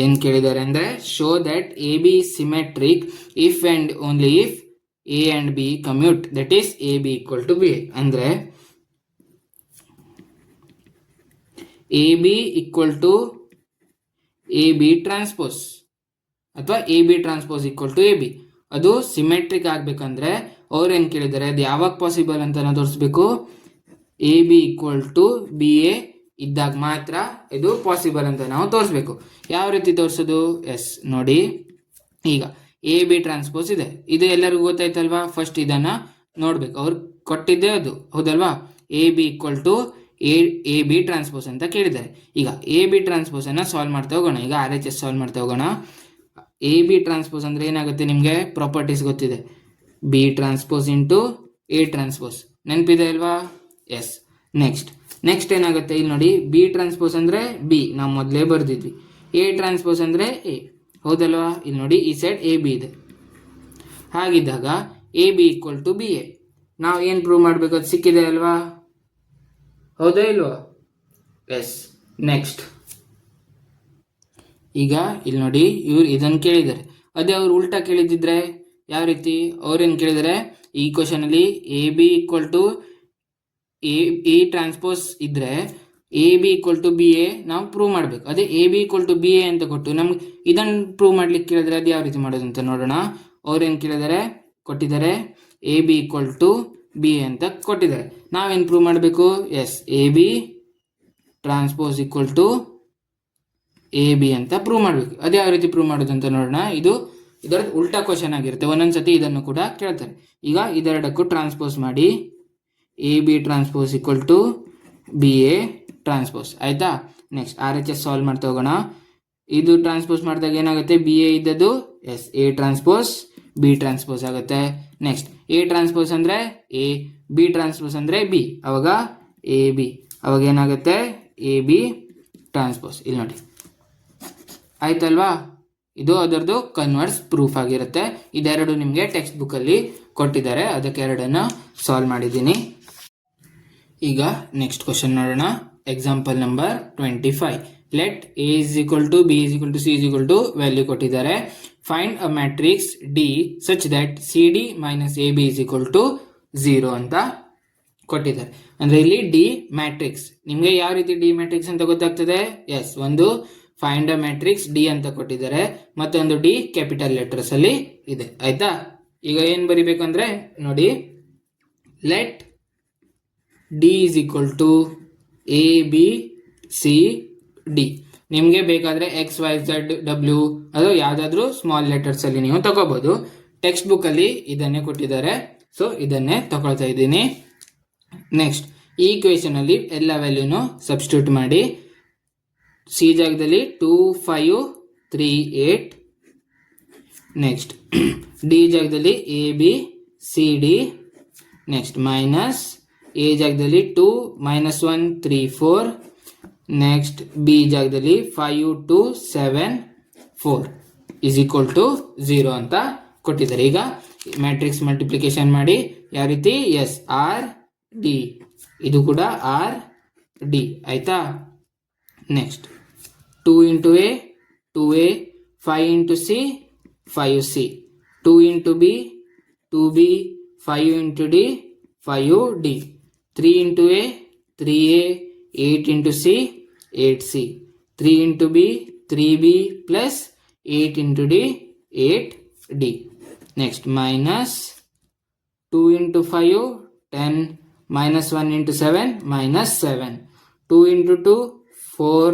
ಏನ್ ಕೇಳಿದ್ದಾರೆ ಅಂದ್ರೆ show that A B symmetric if and only if A and B commute, that is A B equal to B. ಅಂದ್ರೆ A B equal to A B transpose ಅಥವಾ A B transpose equal to A B, ಅದು ಸಿಮೆಟ್ರಿಕ್ ಆಗ್ಬೇಕಂದ್ರೆ ಅವ್ರು ಏನ್ ಕೇಳಿದ್ದಾರೆ, ಅದು ಯಾವಾಗ ಪಾಸಿಬಲ್ ಅಂತ ನಾವು ತೋರಿಸ್ಬೇಕು, A B equal to B A ಇದ್ದಾಗ ಮಾತ್ರ ಇದು ಪಾಸಿಬಲ್ ಅಂತ ನಾವು ತೋರಿಸ್ಬೇಕು. ಯಾವ ರೀತಿ ತೋರಿಸೋದು? ಎಸ್, ನೋಡಿ, ಈಗ ಎ ಬಿ ಟ್ರಾನ್ಸ್ಪೋಸ್ ಇದೆ, ಇದು ಎಲ್ಲರಿಗೂ ಗೊತ್ತಾಯ್ತಲ್ವಾ. ಫಸ್ಟ್ ಇದನ್ನ ನೋಡ್ಬೇಕು, ಅವ್ರು ಕೊಟ್ಟಿದ್ದೆ ಅದು, ಹೌದಲ್ವಾ? A B equal to A B transpose ಅಂತ ಕೇಳಿದ್ದಾರೆ. ಈಗ ಎ ಬಿ ಟ್ರಾನ್ಸ್ಪೋಸ್ ಅನ್ನ ಸಾಲ್ವ್ ಮಾಡ್ತಾ ಹೋಗೋಣ. ಈಗ RHS ಸಾಲ್ವ್ ಮಾಡ್ತಾ ಹೋಗೋಣ. ಎ ಬಿ ಟ್ರಾನ್ಸ್ಪೋಸ್ ಅಂದ್ರೆ ಏನಾಗುತ್ತೆ, ನಿಮಗೆ ಪ್ರಾಪರ್ಟೀಸ್ ಗೊತ್ತಿದೆ, B transpose into A transpose, ನೆನಪಿದೆ ಅಲ್ವಾ? ಎಸ್. ನೆಕ್ಸ್ಟ್ ಏನಾಗುತ್ತೆ, ಇಲ್ಲಿ ನೋಡಿ, ಬಿ ಟ್ರಾನ್ಸ್ಪೋಸ್ ಅಂದ್ರೆ ಬಿ, ನಾವು ಮೊದಲೇ ಬರ್ದಿದ್ವಿ. ಎ ಟ್ರಾನ್ಸ್ಪೋಸ್ ಅಂದ್ರೆ ಎ, ಹೌದಲ್ವಾ? ಇಲ್ಲಿ ನೋಡಿ, ಈ ಸೈಡ್ ಎ ಬಿ ಇದೆ. ಹಾಗಿದ್ದಾಗ A B equal to B A, ನಾವು ಏನು ಪ್ರೂವ್ ಮಾಡಬೇಕು, ಅದು ಸಿಕ್ಕಿದೆ ಅಲ್ವಾ? ಹೌದಾ ಇಲ್ವಾ? ಎಸ್. ನೆಕ್ಸ್ಟ್ ಈಗ ಇಲ್ಲಿ ನೋಡಿ, ಇವ್ರು ಇದನ್ನು ಕೇಳಿದ್ದಾರೆ, ಅದೇ ಅವ್ರು ಉಲ್ಟಾ ಕೇಳಿದಿದ್ರೆ ಯಾವ ರೀತಿ, ಅವ್ರೇನು ಕೇಳಿದ್ದಾರೆ, ಈ ಕ್ವಶನ್ ಅಲ್ಲಿ A B equal to A transpose ಇದ್ರೆ A B equal to B A ನಾವು ಪ್ರೂವ್ ಮಾಡಬೇಕು. ಅದೇ A B equal to B A ಅಂತ ಕೊಟ್ಟು ನಮ್ಗೆ ಇದನ್ನು ಪ್ರೂವ್ ಮಾಡ್ಲಿಕ್ಕೆ ಕೇಳಿದ್ರೆ ಅದು ಯಾವ ರೀತಿ ಮಾಡೋದು ಅಂತ ನೋಡೋಣ. ಅವ್ರೇನು ಕೇಳಿದ್ದಾರೆ, ಕೊಟ್ಟಿದ್ದಾರೆ A B equal to B A ಅಂತ ಕೊಟ್ಟಿದ್ದಾರೆ. ನಾವೇನು ಪ್ರೂವ್ ಮಾಡಬೇಕು? Yes, A B transpose equal to A B ಅಂತ ಪ್ರೂವ್ ಮಾಡಬೇಕು. ಅದೇ ಯಾವ ರೀತಿ ಪ್ರೂವ್ ಮಾಡೋದು ಅಂತ ನೋಡೋಣ. ಇದು ಇದರ ಉಲ್ಟಾ ಕ್ವಶನ್ ಆಗಿರುತ್ತೆ, ಒಂದೊಂದ್ಸತಿ ಇದನ್ನು ಕೂಡ ಕೇಳ್ತಾರೆ. ಈಗ ಇದೆರಡಕ್ಕೂ ಟ್ರಾನ್ಸ್ಪೋಸ್ ಮಾಡಿ, A B transpose equal to B A transpose, ಆಯ್ತಾ? ನೆಕ್ಸ್ಟ್ RHS ಸಾಲ್ವ್ ಮಾಡ್ತಾ ಹೋಗೋಣ. ಇದು ಟ್ರಾನ್ಸ್ಪೋಸ್ ಮಾಡಿದಾಗ ಏನಾಗುತ್ತೆ, ಬಿ ಎ ಇದ್ದದ್ದು yes A transpose B transpose ಆಗುತ್ತೆ. ನೆಕ್ಸ್ಟ್ ಎ ಟ್ರಾನ್ಸ್ಪೋಸ್ ಅಂದ್ರೆ ಎ, ಬಿ ಟ್ರಾನ್ಸ್ಪೋಸ್ ಅಂದ್ರೆ ಬಿ, ಅವಾಗ ಎ ಬಿ, ಅವಾಗ ಏನಾಗುತ್ತೆ, ಎ ಬಿ ಟ್ರಾನ್ಸ್ಪೋಸ್. ಇಲ್ಲಿ ನೋಡಿ, ಆಯ್ತಲ್ವಾ? ಇದು ಅದರದ್ದು ಕನ್ವರ್ಸ್ ಪ್ರೂಫ್ ಆಗಿರುತ್ತೆ. ಇದೆರಡು ನಿಮಗೆ ಟೆಕ್ಸ್ಟ್ ಬುಕ್ ಅಲ್ಲಿ ಕೊಟ್ಟಿದ್ದಾರೆ, ಅದಕ್ಕೆ ಎರಡನ್ನ ಸಾಲ್ವ್ ಮಾಡಿದ್ದೀನಿ. ಈಗ ನೆಕ್ಸ್ಟ್ ಕ್ವಶನ್ ನೋಡೋಣ. Example number 25. Let A is equal to B is equal to C is equal to value ಕೊಟ್ಟಿದ್ದಾರೆ. Find a matrix D such that C D minus A B is equal to 0 ಅಂತ ಕೊಟ್ಟಿದ್ದಾರೆ. ಅಂದ್ರೆ ಇಲ್ಲಿ ಡಿ ಮ್ಯಾಟ್ರಿಕ್ಸ್, ನಿಮಗೆ ಯಾವ ರೀತಿ ಡಿ ಮ್ಯಾಟ್ರಿಕ್ಸ್ ಅಂತ ಗೊತ್ತಾಗ್ತದೆ? ಎಸ್, ಒಂದು ಫೈಂಡ್ ಅ ಮ್ಯಾಟ್ರಿಕ್ಸ್ ಡಿ ಅಂತ ಕೊಟ್ಟಿದ್ದಾರೆ, ಮತ್ತೊಂದು ಡಿ ಕ್ಯಾಪಿಟಲ್ ಲೆಟರ್ಸ್ ಅಲ್ಲಿ ಇದೆ, ಆಯ್ತಾ? ಈಗ ಏನ್ ಬರಿಬೇಕಂದ್ರೆ ನೋಡಿ, let D is equal to A B C D. ನಿಮಗೆ ಬೇಕಾದ್ರೆ ಎಕ್ಸ್ ವೈ ಝೆಡ್ ಡಬ್ಲ್ಯೂ ಅದು ಯಾವ್ದಾದ್ರು ಸ್ಮಾಲ್ ಲೆಟರ್ಸ್ ಅಲ್ಲಿ ನೀವು ತಗೋಬಹುದು. ಟೆಕ್ಸ್ಟ್ ಬುಕ್ ಅಲ್ಲಿ ಇದನ್ನೇ ಕೊಟ್ಟಿದ್ದಾರೆ, ಸೊ ಇದನ್ನೇ ತಗೊಳ್ತಾ ಇದ್ದೀನಿ. ನೆಕ್ಸ್ಟ್ ಈ ಈಕ್ವೇಶನ್ ಅಲ್ಲಿ ಎಲ್ಲ ವ್ಯಾಲ್ಯೂನು ಸಬ್ಸ್ಟಿಟ್ಯೂಟ್ ಮಾಡಿ. ಸಿ ಜಾಗದಲ್ಲಿ 2 5 3 8, ನೆಕ್ಸ್ಟ್ ಡಿ ಜಾಗದಲ್ಲಿ A B C D, next minus A ಜಾಗದಲ್ಲಿ 2 -1 3 4, ನೆಕ್ಸ್ಟ್ ಬಿ ಜಾಗದಲ್ಲಿ 5 2 7 4 ಇಸ್ ಈಕ್ವಲ್ ಟು 0 ಅಂತ ಕೊಟ್ಟಿದ್ದಾರೆ. ಈಗ ಮ್ಯಾಟ್ರಿಕ್ಸ್ ಮಲ್ಟಿಪ್ಲಿಕೇಶನ್ ಮಾಡಿ ಯಾವ ರೀತಿ, ಎಸ್ ಆರ್ ಡಿ, ಇದು ಕೂಡ ಆರ್ ಡಿ, ಆಯ್ತಾ? Next 2 into A 2A, 5 into C 5C, 2 into B 2B, 5 into D 5D, 3 into A 3A, 8 into C 8C, 3 into B 3B plus 8 into D 8D. Next minus 2 into 5 10, minus 1 into 7 minus 7, 2 into 2 4,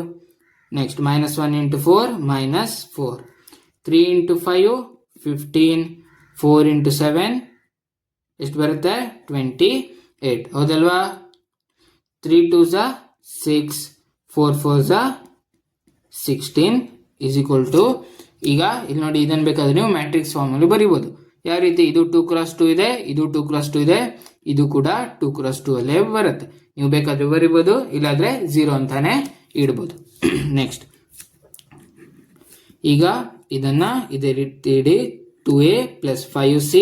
next minus 1 into 4 minus 4, 3 into 5 15, 4 into 7 ಎಷ್ಟು ಬರುತ್ತೆ 28 ಹೌದಲ್ವಾ. 3 2s 6 4 4s 16 is equal to ಈಗ ಇಲ್ಲಿ ನೋಡಿ ಇದನ್ನು ಬೇಕಾದ್ರೆ ನೀವು ಮ್ಯಾಟ್ರಿಕ್ಸ್ ಫಾರ್ಮಲ್ಲಿ ಬರೀಬೋದು. ಯಾವ ರೀತಿ ಇದು 2x2 ಇದೆ, ಇದು 2x2 ಇದೆ, ಇದು ಕೂಡ 2x2 ಅಲ್ಲೇ ಬರುತ್ತೆ. ನೀವು ಬೇಕಾದ್ರೆ ಬರೀಬೋದು, ಇಲ್ಲಾದ್ರೆ 0 ಅಂತಾನೆ ಇಡ್ಬೋದು. ನೆಕ್ಸ್ಟ್ ಈಗ ಇದನ್ನ ಇದೇ ರೀತಿ ಇಡಿ. 2a plus 5c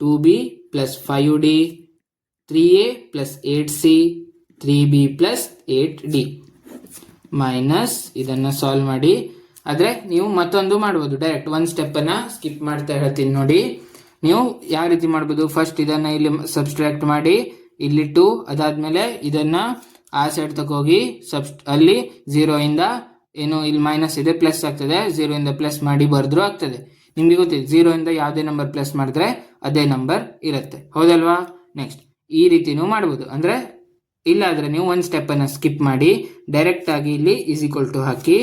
2b plus 5d 3a plus 8c 3b plus 8d minus ಇದನ್ನ ಸಾಲ್ವ್ ಮಾಡಿ. ಆದ್ರೆ ನೀವು ಮತ್ತೊಂದು ಮಾಡ್ಬೋದು, ಡೈರೆಕ್ಟ್ ಒಂದು ಸ್ಟೆಪ್ ಅನ್ನ ಸ್ಕಿಪ್ ಮಾಡ್ತಾ ಹೇಳ್ತೀನಿ ನೋಡಿ. ನೀವು ಯಾವ ರೀತಿ ಮಾಡ್ಬೋದು, ಫಸ್ಟ್ ಇದನ್ನ ಇಲ್ಲಿ ಸಬ್ಸ್ಟ್ರಾಕ್ಟ್ ಮಾಡಿ ಇಲ್ಲಿಟ್ಟು, ಅದಾದ್ಮೇಲೆ ಇದನ್ನ ಆ ಸೈಡ್ ತಗೋಗಿ ಅಲ್ಲಿ 0 ಇಂದ ಏನು ಇಲ್ಲಿ ಮೈನಸ್ ಇದೆ ಪ್ಲಸ್ ಆಗ್ತದೆ, 0 ಇಂದ ಪ್ಲಸ್ ಮಾಡಿ ಬರೆದ್ರು ಆಗ್ತದೆ. ನಿಮ್ಗೆ ಗೊತ್ತಿದೆ 0 ಇಂದ ಯಾವುದೇ ನಂಬರ್ ಪ್ಲಸ್ ಮಾಡಿದ್ರೆ ಅದೇ ನಂಬರ್ ಇರುತ್ತೆ, ಹೌದಲ್ವಾ. ನೆಕ್ಸ್ಟ್ ಈ ರೀತಿನೂ ಮಾಡ್ಬೋದು, ಅಂದ್ರೆ ಇಲ್ಲಾದ್ರೆ ನೀವು ಒಂದು ಸ್ಟೆಪ್ ಅನ್ನ ಸ್ಕಿಪ್ ಮಾಡಿ ಡೈರೆಕ್ಟ್ ಆಗಿ ಇಲ್ಲಿ ಈಸ್ ಈಕ್ವಲ್ ಟು ಹಾಕಿ,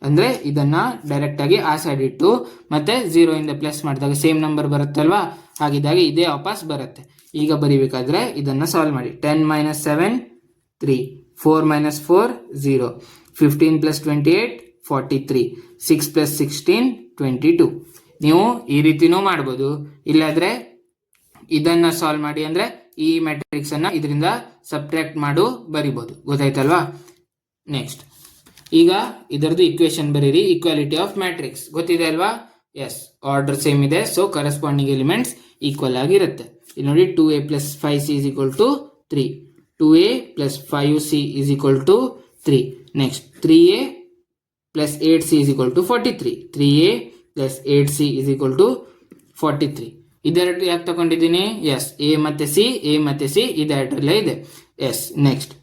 ಅಂದ್ರೆ ಇದನ್ನ ಡೈರೆಕ್ಟ್ ಆಗಿ ಆ ಸೈಡ್ ಇಟ್ಟು ಮತ್ತೆ 0 ಇಂದ ಪ್ಲಸ್ ಮಾಡಿದಾಗ ಸೇಮ್ ನಂಬರ್ ಬರುತ್ತಲ್ವಾ, ಹಾಗಿದ್ದಾಗ ಇದೇ ವಾಪಸ್ ಬರುತ್ತೆ. ಈಗ ಬರಿಬೇಕಾದ್ರೆ ಇದನ್ನ ಸಾಲ್ವ್ ಮಾಡಿ. 10 minus 7 3 4 minus 4 0 15 plus 28 43 6 plus 16 22. ನೀವು ಈ ರೀತಿನೂ ಮಾಡ್ಬೋದು, ಇಲ್ಲಾದ್ರೆ ಇದನ್ನ ಸಾಲ್ವ್ ಮಾಡಿ, ಅಂದ್ರೆ ಈ ಮ್ಯಾಟ್ರಿಕ್ಸ್ ಅನ್ನ ಇದರಿಂದ ಸಬ್ಟ್ರಾಕ್ಟ್ ಮಾಡು ಬರಿಬಹುದು, ಗೊತ್ತಾಯ್ತಲ್ವಾ. ನೆಕ್ಸ್ಟ್ ಈಗ ಇದರದ್ದು ಇಕ್ವೇಶನ್ ಬರೀರಿ. ಈಕ್ವಾಲಿಟಿ ಆಫ್ ಮ್ಯಾಟ್ರಿಕ್ಸ್ ಗೊತ್ತಿದೆ ಅಲ್ವಾ. ಎಸ್, ಆರ್ಡರ್ ಸೇಮ್ ಇದೆ, ಸೊ ಕರೆಸ್ಪಾಂಡಿಂಗ್ ಎಲಿಮೆಂಟ್ಸ್ ಈಕ್ವಲ್ ಆಗಿರುತ್ತೆ. ಇಲ್ಲಿ ನೋಡಿ 2a plus 5c is equal to 3 2a plus 5c is equal to 3. Next 3a plus 8c is equal to 43 3a plus 8c is equal to 43. ಇದೆರಡು ಯಾಕೆ ತಗೊಂಡಿದ್ದೀನಿ, ಎಸ್ ಎ ಮತ್ತೆ ಸಿ ಇದೆರಡರಲ್ಲೇ ಇದೆ. Yes, next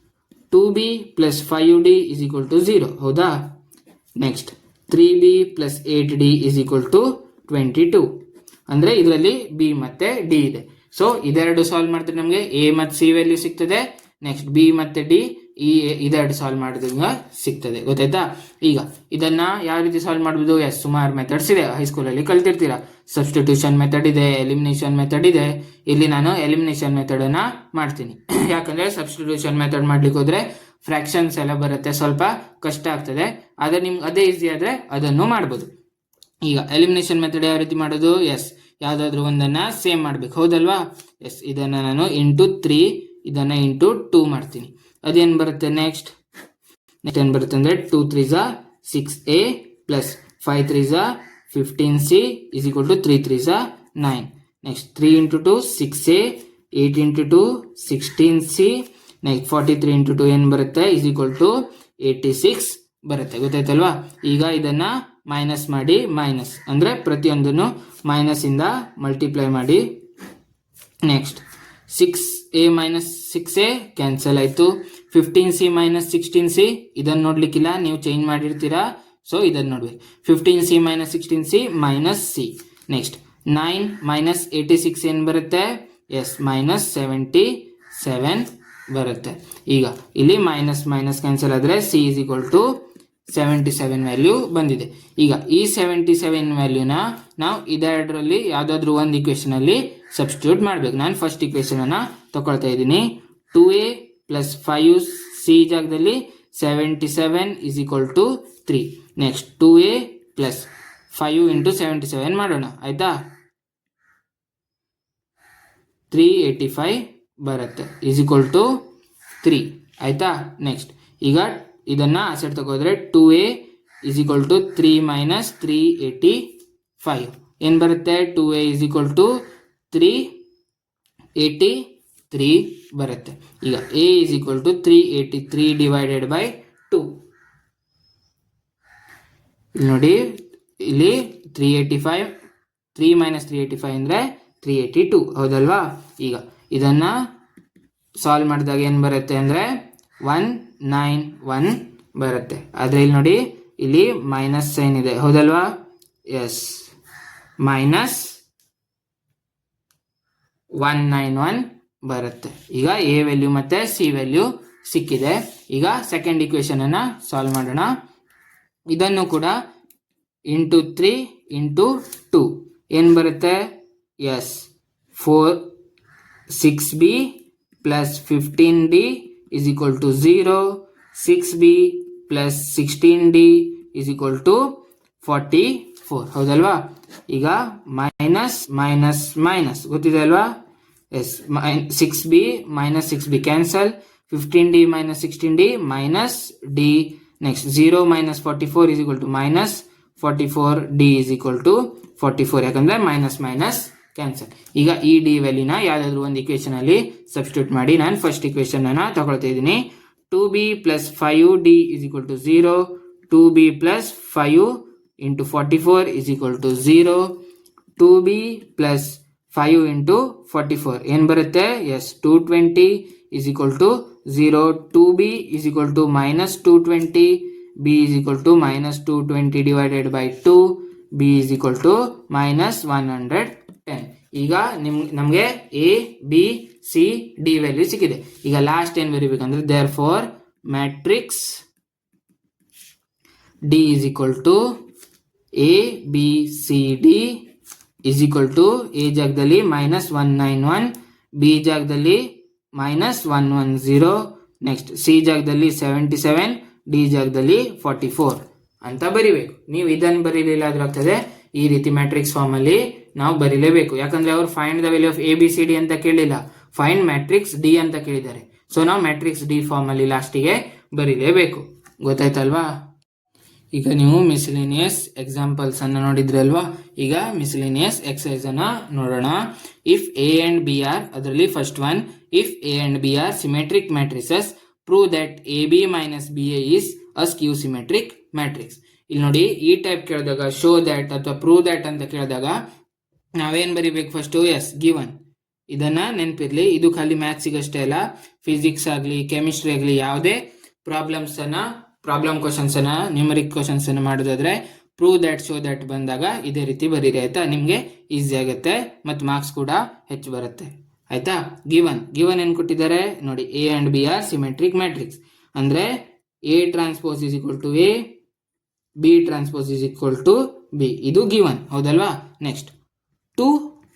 2b plus 5d is equal to 0, ಹೌದಾ. ನೆಕ್ಸ್ಟ್ 3b plus 8d is equal to 22. ಅಂದ್ರೆ ಇದರಲ್ಲಿ b ಮತ್ತೆ d ಇದೆ. ಸೊ ಇದೆರಡು ಸಾಲ್ವ್ ಮಾಡಿದ್ರೆ ನಮಗೆ a ಮತ್ತು c ವ್ಯಾಲ್ಯೂ ಸಿಗ್ತದೆ. ನೆಕ್ಸ್ಟ್ b ಮತ್ತೆ d ಇದೆರಡು ಸಾಲ್ವ್ ಮಾಡಿದಾಗ ಸಿಗ್ತದೆ, ಗೊತ್ತಾಯ್ತಾ. ಈಗ ಇದನ್ನ ಯಾವ ರೀತಿ ಸಾಲ್ವ್ ಮಾಡಬಹುದು, ಎಸ್ ಸುಮಾರು ಮೆಥಡ್ಸ್ ಇದೆ, ಹೈಸ್ಕೂಲಲ್ಲಿ ಕಲ್ತಿರ್ತೀರಾ. ಸಬ್ಸ್ಟಿಟ್ಯೂಷನ್ ಮೆಥಡ್ ಇದೆ, ಎಲಿಮಿನೇಷನ್ ಮೆಥಡ್ ಇದೆ. ಇಲ್ಲಿ ನಾನು ಎಲಿಮಿನೇಷನ್ ಮೆಥಡ್ ಅನ್ನ ಮಾಡ್ತೀನಿ, ಯಾಕಂದ್ರೆ ಸಬ್ಸ್ಟಿಟ್ಯೂಷನ್ ಮೆಥಡ್ ಮಾಡ್ಲಿಕ್ಕೆ ಹೋದ್ರೆ ಫ್ರಾಕ್ಷನ್ಸ್ ಎಲ್ಲ ಬರುತ್ತೆ, ಸ್ವಲ್ಪ ಕಷ್ಟ ಆಗ್ತದೆ. ಆದ್ರೆ ನಿಮ್ಗೆ ಅದೇ ಈಸಿ ಆದ್ರೆ ಅದನ್ನು ಮಾಡ್ಬೋದು. ಈಗ ಎಲಿಮಿನೇಷನ್ ಮೆಥಡ್ ಯಾವ ರೀತಿ ಮಾಡೋದು, ಎಸ್ ಯಾವ್ದಾದ್ರು ಒಂದನ್ನ ಸೇಮ್ ಮಾಡ್ಬೇಕು, ಹೌದಲ್ವಾ. ಎಸ್, ಇದನ್ನ ನಾನು ಇಂಟು 3 ಇದನ್ನ ಇಂಟು 2 ಮಾಡ್ತೀನಿ. ಅದೇನ್ ಬರುತ್ತೆ, ನೆಕ್ಸ್ಟ್ ಏನ್ ಬರುತ್ತೆ ಅಂದ್ರೆ 2 3s 6a plus 5 3s 15c is equal to 3 3s 9. Next 3 into 2 6a 8 into 2 16c. Next 43 into 2 ಏನ್ ಬರುತ್ತೆ is equal to 86 ಬರುತ್ತೆ, ಗೊತ್ತಾಯ್ತಲ್ವಾ. ಈಗ ಇದನ್ನ ಮೈನಸ್ ಮಾಡಿ, ಮೈನಸ್ ಅಂದ್ರೆ ಪ್ರತಿಯೊಂದನ್ನು ಮೈನಸ್ ಇಂದ ಮಲ್ಟಿಪ್ಲೈ ಮಾಡಿ. Next 6a minus 6a cancel ಆಯ್ತು. 15c minus 16c ಇದನ್ನ ನೋಡ್ಲಿಕ್ಕಿಲ್ಲ, ನೀವು ಚೇಂಜ್ ಮಾಡಿರ್ತೀರಾ, ಸೊ ಇದನ್ನ ನೋಡ್ಬೇಕು. 15c minus 16c minus c. Next 9 minus 86 ಏನ್ ಬರುತ್ತೆ, ಎಸ್ ಮೈನಸ್ 77 ಬರುತ್ತೆ. ಈಗ ಇಲ್ಲಿ ಮೈನಸ್ ಮೈನಸ್ ಕ್ಯಾನ್ಸಲ್ ಆದ್ರೆ c is equal to 77 value ಬಂದಿದೆ. ಈಗ ಈ 77 ವ್ಯಾಲ್ಯೂನ ನಾವು ಇದೆರಡರಲ್ಲಿ ಯಾವ್ದಾದ್ರು ಒಂದು ಇಕ್ವೇಶನ್ ಅಲ್ಲಿ ಸಬ್ಸ್ಟಿಟ್ಯೂಟ್ ಮಾಡ್ಬೇಕು. ನಾನು ಫಸ್ಟ್ ಇಕ್ವೇಶನ್ ಅನ್ನ ತಗೊಳ್ತಾ ಇದ್ದೀನಿ. 2a plus 5c ಜಾಗದಲ್ಲಿ 77 is equal to 3. Next 2a plus 5 into 77 ಮಾಡೋಣ, ಆಯ್ತಾ. 385 ಬರುತ್ತೆ is equal to 3, ಆಯ್ತಾ. ನೆಕ್ಸ್ಟ್ ಈಗ ಇದನ್ನ ಆ side ತಗೋದ್ರೆ 2a is equal to 3 minus 385 ಏನ್ ಬರುತ್ತೆ, 2a is equal to 383 ಬರುತ್ತೆ. ಈಗ a is equal to 383 divided by 2. ಇಲ್ಲಿ ನೋಡಿ, ಇಲ್ಲಿ 385 3 minus 385 ಅಂದ್ರೆ 382, ಹೌದಲ್ವಾ. ಈಗ ಇದನ್ನ ಸಾಲ್ವ್ ಮಾಡಿದಾಗ ಏನ್ ಬರುತ್ತೆ ಅಂದ್ರೆ 191 ಬರುತ್ತೆ. ಆದ್ರೆ ಇಲ್ಲಿ ನೋಡಿ, ಇಲ್ಲಿ ಮೈನಸ್ ಸೈನ್ ಇದೆ, ಹೌದಲ್ವಾ. ಎಸ್, ಮೈನಸ್ 191 ಬರುತ್ತೆ. ಈಗ ಎ ವ್ಯಾಲ್ಯೂ ಮತ್ತೆ ಸಿ ವ್ಯಾಲ್ಯೂ ಸಿಕ್ಕಿದೆ. ಈಗ ಸೆಕೆಂಡ್ ಇಕ್ವೇಶನ್ ಅನ್ನ ಸಾಲ್ವ್ ಮಾಡೋಣ. ಇದನ್ನು ಕೂಡ ಇಂಟು 3 ಇಂಟು 2 ಏನ್ ಬರುತ್ತೆ, yes 4 6b plus 15d is equal to 0. 6b plus 16d is equal to 44. ಹೌದಲ್ವಾ? ಈಗ ಮೈನಸ್ ಮೈನಸ್ ಮೈನಸ್ ಗೊತ್ತಿದೆ ಅಲ್ವಾ? Yes, 6b minus 6b cancel, 15d minus 16d minus d, next 0 minus 44 is equal to minus 44d is equal to 44, ಯಾಕಂದ್ರೆ ಮೈನಸ್ ಮೈನಸ್ ಕ್ಯಾನ್ಸಲ್. ಈಗ ಈ ಡಿ ವ್ಯಾಲ್ಯೂನ ಯಾವ್ದಾದ್ರು ಒಂದು ಇಕ್ವೇಶನ್ ಅಲ್ಲಿ ಸಬ್ಸ್ಟಿಟ್ಯೂಟ್ ಮಾಡಿ ನಾನು ಫಸ್ಟ್ ಇಕ್ವೇಶನ್ ಅನ್ನ ತಗೊಳ್ತಾ ಇದ್ದೀನಿ. 2b plus 5d is equal to 0. 2b plus 5 into 44 is equal to 0. 2b plus 5 into 44 ಏನ್ ಬರುತ್ತೆ? Yes, 220 is equal to 0. 2b is equal to minus 220. b is equal to minus 220 divided by 2. b is equal to minus 110. ಈಗ ನಮಗೆ A B C D value ಸಿಕ್ಕಿದೆ. ಈಗ ಲಾಸ್ಟ್ ಏನ್ ಬರೀಬೇಕಂದ್ರೆ therefore matrix D is equal to A B C D is equal to A ಜಾಗದಲ್ಲಿ -191, ಬಿ ಜಾಗದಲ್ಲಿ -110, ನೆಕ್ಸ್ಟ್ ಸಿ ಜಾಗದಲ್ಲಿ 77, ಡಿ ಜಾಗದಲ್ಲಿ 44 ಅಂತ ಬರಿಬೇಕು. ನೀವು ಇದನ್ನು ಬರೀಲಿಲ್ಲ ಆದ್ರೂ ಆಗ್ತದೆ. ಈ ರೀತಿ ಮ್ಯಾಟ್ರಿಕ್ಸ್ ಫಾರ್ಮ್ ಅಲ್ಲಿ ನಾವು ಬರೀಲೇಬೇಕು. ಯಾಕಂದ್ರೆ ಅವರು find the value of A B C D ಅಂತ ಕೇಳಿಲ್ಲ, ಫೈಂಡ್ ಮ್ಯಾಟ್ರಿಕ್ಸ್ ಡಿ ಅಂತ ಕೇಳಿದ್ದಾರೆ. ಸೊ ನಾವು ಮ್ಯಾಟ್ರಿಕ್ಸ್ ಡಿ ಫಾರ್ಮ್ ಅಲ್ಲಿ ಲಾಸ್ಟಿಗೆ ಬರೀಲೇಬೇಕು. ಗೊತ್ತಾಯ್ತಲ್ವಾ? ಈಗ ನೀವು ಮಿಸ್ಲಿನಿಯಸ್ ಎಕ್ಸಾಂಪಲ್ಸ್ ಅನ್ನ ನೋಡಿದ್ರಲ್ವಾ? ಈಗ ಮಿಸ್ಲಿನಿಯಸ್ ಎಕ್ಸರ್ಸೈಸ್ ಅನ್ನ ನೋಡೋಣ. If A and B are, ಅದರಲ್ಲಿ first one, if A and B are symmetric matrices, prove that A B minus B A is a skew symmetric matrix. ಇಲ್ಲಿ ನೋಡಿ, ಈ ಟೈಪ್ ಕೇಳಿದಾಗ ಶೋ ದ್ಯಾಟ್ ಅಥವಾ ಪ್ರೂವ್ ದ್ಯಾಟ್ ಅಂತ ಕೇಳಿದಾಗ ನಾವೇನ್ ಬರೀಬೇಕು? ಫಸ್ಟ್ ಎಸ್ ಗಿವನ್, ಇದನ್ನ ನೆನಪಿರ್ಲಿ. ಇದು ಖಾಲಿ ಮ್ಯಾಥ್ಸಿಗಷ್ಟೇ ಅಲ್ಲ, ಫಿಸಿಕ್ಸ್ ಆಗಲಿ ಕೆಮಿಸ್ಟ್ರಿ ಆಗಲಿ ಯಾವುದೇ ಪ್ರಾಬ್ಲಮ್ ಕ್ವಶನ್ಸ್ ಅನ್ನ ನ್ಯೂಮರಿಕ್ ಕ್ವಶನ್ಸ್ ಅನ್ನ ಮಾಡೋದಾದ್ರೆ ಪ್ರೂವ್ ದ್ಯಾಟ್ ಶೋ ದ್ಯಾಟ್ ಬಂದಾಗ ಇದೇ ರೀತಿ ಬರೀರಿ, ಆಯ್ತಾ? ನಿಮ್ಗೆ ಈಸಿ ಆಗುತ್ತೆ ಮತ್ತು ಮಾರ್ಕ್ಸ್ ಕೂಡ ಹೆಚ್ಚು ಬರುತ್ತೆ, ಆಯ್ತಾ? ಗಿವನ್ ಏನ್ ಕೊಟ್ಟಿದ್ದಾರೆ ನೋಡಿ, A and B are symmetric matrix ಅಂದ್ರೆ A transpose is equal to A, B transpose is equal to B, ಇದು ಗಿವನ್, ಹೌದಲ್ವಾ? ನೆಕ್ಸ್ಟ್ ಟು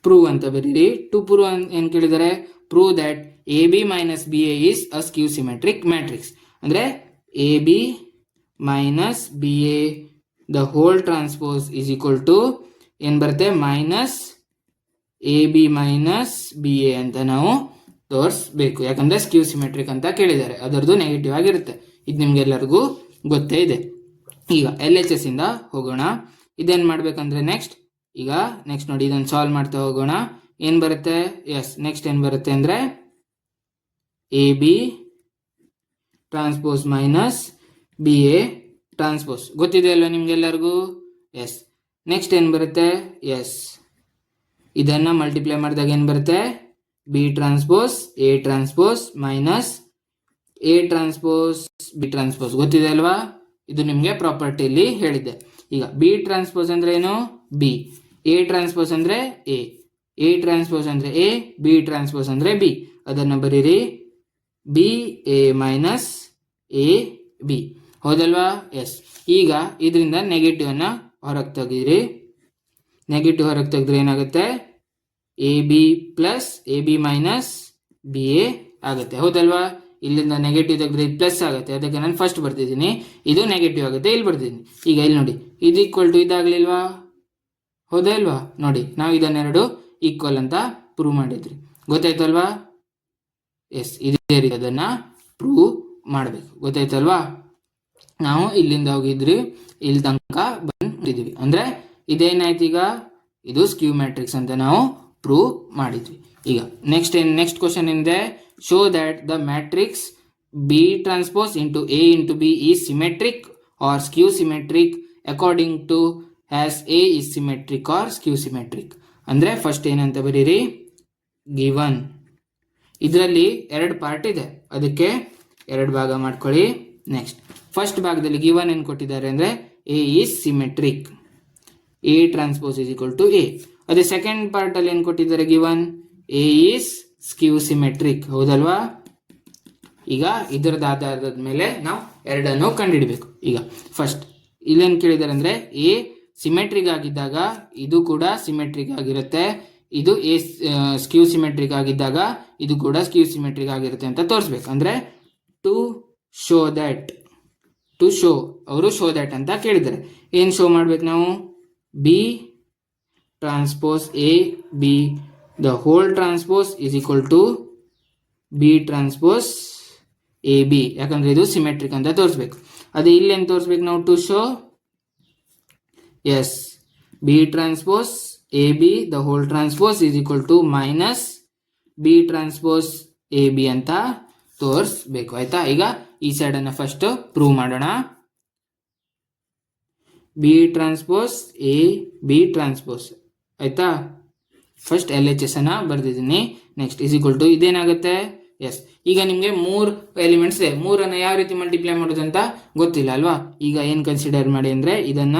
ಪ್ರೂವ್ ಅಂತ ಬರೀರಿ. ಟು ಪ್ರೂವ್ ಏನ್ ಕೇಳಿದರೆ, prove that A B minus B A is a skew symmetric matrix ಅಂದ್ರೆ A B minus B A the whole transpose is equal to ಏನ್ ಬರುತ್ತೆ? Minus A B minus B A ಅಂತ ನಾವು ತೋರಿಸ್ಬೇಕು. ಯಾಕಂದ್ರೆ ಸ್ಕ್ಯೂ ಸಿಮೆಟ್ರಿಕ್ ಅಂತ ಕೇಳಿದ್ದಾರೆ, ಅದರದ್ದು ನೆಗೆಟಿವ್ ಆಗಿರುತ್ತೆ. ಇದು ನಿಮ್ಗೆಲ್ಲರಿಗೂ ಗೊತ್ತೇ ಇದೆ. ಈಗ ಎಲ್ ಎಚ್ ಎಸ್ ಇಂದ ಹೋಗೋಣ. ಇದೇನ್ ಮಾಡ್ಬೇಕಂದ್ರೆ ನೆಕ್ಸ್ಟ್ ನೋಡಿ, ಇದನ್ನ ಸಾಲ್ವ್ ಮಾಡ್ತಾ ಹೋಗೋಣ. ಏನ್ ಬರುತ್ತೆ? ಎಸ್, ನೆಕ್ಸ್ಟ್ ಏನ್ ಬರುತ್ತೆ ಅಂದ್ರೆ A B transpose minus B A transpose ಗೊತ್ತಿದೆ ಅಲ್ವಾ ನಿಮ್ಗೆಲ್ಲರಿಗೂ? ಎಸ್, ನೆಕ್ಸ್ಟ್ ಏನ್ ಬರುತ್ತೆ? ಎಸ್, ಇದನ್ನ ಮಲ್ಟಿಪ್ಲೈ ಮಾಡಿದಾಗ ಏನ್ ಬರುತ್ತೆ? B transpose A transpose minus A transpose B transpose ಗೊತ್ತಿದೆ ಅಲ್ವಾ? ಇದು ನಿಮ್ಗೆ ಪ್ರಾಪರ್ಟಿಲಿ ಹೇಳಿದ್ದೆ. ಈಗ ಬಿ ಟ್ರಾನ್ಸ್ಪೋಸ್ ಅಂದ್ರೆ ಏನು? ಬಿ. ಎ ಟ್ರಾನ್ಸ್ಪೋಸ್ ಅಂದ್ರೆ ಎ. ಎ ಟ್ರಾನ್ಸ್ಪೋಸ್ ಅಂದ್ರೆ ಎ, ಬಿ ಟ್ರಾನ್ಸ್ಪೋಸ್ ಅಂದ್ರೆ ಬಿ. ಅದನ್ನ ಬರೀರಿ, B A minus A B, ಹೌದಲ್ವಾ? ಎಸ್. ಈಗ ಇದರಿಂದ ನೆಗೆಟಿವ್ ಅನ್ನ ಹೊರಗೆ ತೆಗೀರಿ. ನೆಗೆಟಿವ್ ಹೊರಗೆ ತೆಗೆದ್ರೆ ಏನಾಗುತ್ತೆ? A B plus A B minus B A ಆಗುತ್ತೆ, ಹೌದಲ್ವಾ? ಇಲ್ಲಿಂದ ನೆಗೆಟಿವ್ ತೆಗೆದ್ರೆ ಪ್ಲಸ್ ಆಗುತ್ತೆ, ಅದಕ್ಕೆ ನಾನು ಫಸ್ಟ್ ಬರ್ತಿದ್ದೀನಿ. ಇದು ನೆಗೆಟಿವ್ ಆಗುತ್ತೆ, ಇಲ್ಲಿ ಬರ್ತಿದ್ದೀನಿ. ಈಗ ಇಲ್ಲಿ ನೋಡಿ, ಇದು ಈಕ್ವಲ್ ಟು ಇದಾಗ್ಲಿಲ್ವಾ? ಹೌದಾ ಇಲ್ವಾ? ನೋಡಿ, ನಾವು ಇದನ್ನೆರಡು ಈಕ್ವಲ್ ಅಂತ ಪ್ರೂವ್ ಮಾಡಿದ್ರಿ, ಗೊತ್ತಾಯ್ತಲ್ವಾ? ಎಸ್, ಇದೇ ರೀತಿ ಅದನ್ನ ಪ್ರೂವ್ ಮಾಡಬೇಕು, ಗೊತ್ತಾಯ್ತಲ್ವಾ? ನಾವು ಇಲ್ಲಿಂದ ಹೋಗಿದ್ರಿ, ಇಲ್ಲಿ ತನಕ ಬಂದಿದ್ವಿ ಅಂದ್ರೆ ಇದೇನಾಯ್ತು? ಈಗ ಇದು ಸ್ಕ್ಯೂ ಮ್ಯಾಟ್ರಿಕ್ಸ್ ಅಂತ ನಾವು ಪ್ರೂವ್ ಮಾಡಿದ್ವಿ. ಈಗ ನೆಕ್ಸ್ಟ್ ಕ್ವಶನ್ ಇದೆ, show that the matrix B transpose into A into B is symmetric or skew symmetric according to as A is symmetric or skew symmetric. ಅಂದ್ರೆ ಫಸ್ಟ್ ಏನಂತ ಬರೀರಿ, ಗಿವನ್. ಇದರಲ್ಲಿ 2 ಪಾರ್ಟ್ ಇದೆ, ಅದಕ್ಕೆ 2 ಭಾಗ ಮಾಡ್ಕೊಳ್ಳಿ. ನೆಕ್ಸ್ಟ್ ಫಸ್ಟ್ ಭಾಗದಲ್ಲಿ ಗಿವನ್ ಏನ್ ಕೊಟ್ಟಿದ್ದಾರೆ ಅಂದ್ರೆ A is symmetric, A transpose is equal to A. ಅದೇ ಸೆಕೆಂಡ್ ಪಾರ್ಟ್ ಅಲ್ಲಿ ಏನ್ ಕೊಟ್ಟಿದ್ದಾರೆ? Given A is skew symmetric, ಹೌದಲ್ವಾ? ಈಗ ಇದರದ ಆಧಾರದ ಮೇಲೆ ನಾವು ಎರಡನ್ನು ಕಂಡುಹಿಡಬೇಕು. ಈಗ ಫಸ್ಟ್ ಇಲ್ಲೇನ್ ಕೇಳಿದ್ದಾರೆ ಅಂದ್ರೆ ಎ ಸಿಮೆಟ್ರಿಕ್ ಆಗಿದ್ದಾಗ ಇದು ಕೂಡ ಸಿಮೆಟ್ರಿಕ್ ಆಗಿರುತ್ತೆ, ಇದು ಸ್ಕ್ಯೂ ಸಿಮೆಟ್ರಿಕ್ ಆಗಿದ್ದಾಗ ಇದು ಕೂಡ ಸ್ಕ್ಯೂ ಸಿಮೆಟ್ರಿಕ್ ಆಗಿರುತ್ತೆ ಅಂತ ತೋರಿಸ್ಬೇಕು. ಅಂದರೆ to show that, to show, ಅವರು ಶೋ ದ್ಯಾಟ್ ಅಂತ ಕೇಳಿದ್ದಾರೆ. ಏನು ಶೋ ಮಾಡ್ಬೇಕು ನಾವು? B transpose A B the whole transpose is equal to B transpose A B, ಯಾಕಂದ್ರೆ ಇದು ಸಿಮೆಟ್ರಿಕ್ ಅಂತ ತೋರಿಸ್ಬೇಕು. ಅದೇ ಇಲ್ಲೇನು ತೋರಿಸ್ಬೇಕು ನಾವು? To show yes B transpose A B the whole transpose is equal to minus B transpose A B ಅಂತ ತೋರಿಸ್ಬೇಕು. ಆಯ್ತಾ? ಈಗ ಈ ಸೈಡ್ ಅನ್ನ ಫಸ್ಟ್ ಪ್ರೂವ್ ಮಾಡೋಣ. B transpose A B transpose, ಆಯ್ತಾ? ಫಸ್ಟ್ ಎಲ್ ಎಚ್ ಎಸ್ ಅನ್ನ ಬರ್ದಿದ್ದೀನಿ. ನೆಕ್ಸ್ಟ್ ಇಸ್ ಈಕ್ವಲ್ ಟು ಇದೇನಾಗುತ್ತೆ? ಎಸ್. ಈಗ ನಿಮಗೆ 3 ಎಲಿಮೆಂಟ್ಸ್ ಇದೆ. 3ಅನ್ನ ಯಾವ ರೀತಿ ಮಲ್ಟಿಪ್ಲೈ ಮಾಡೋದಂತ ಗೊತ್ತಿಲ್ಲ ಅಲ್ವಾ? ಈಗ ಏನು ಕನ್ಸಿಡರ್ ಮಾಡಿ ಅಂದರೆ ಇದನ್ನ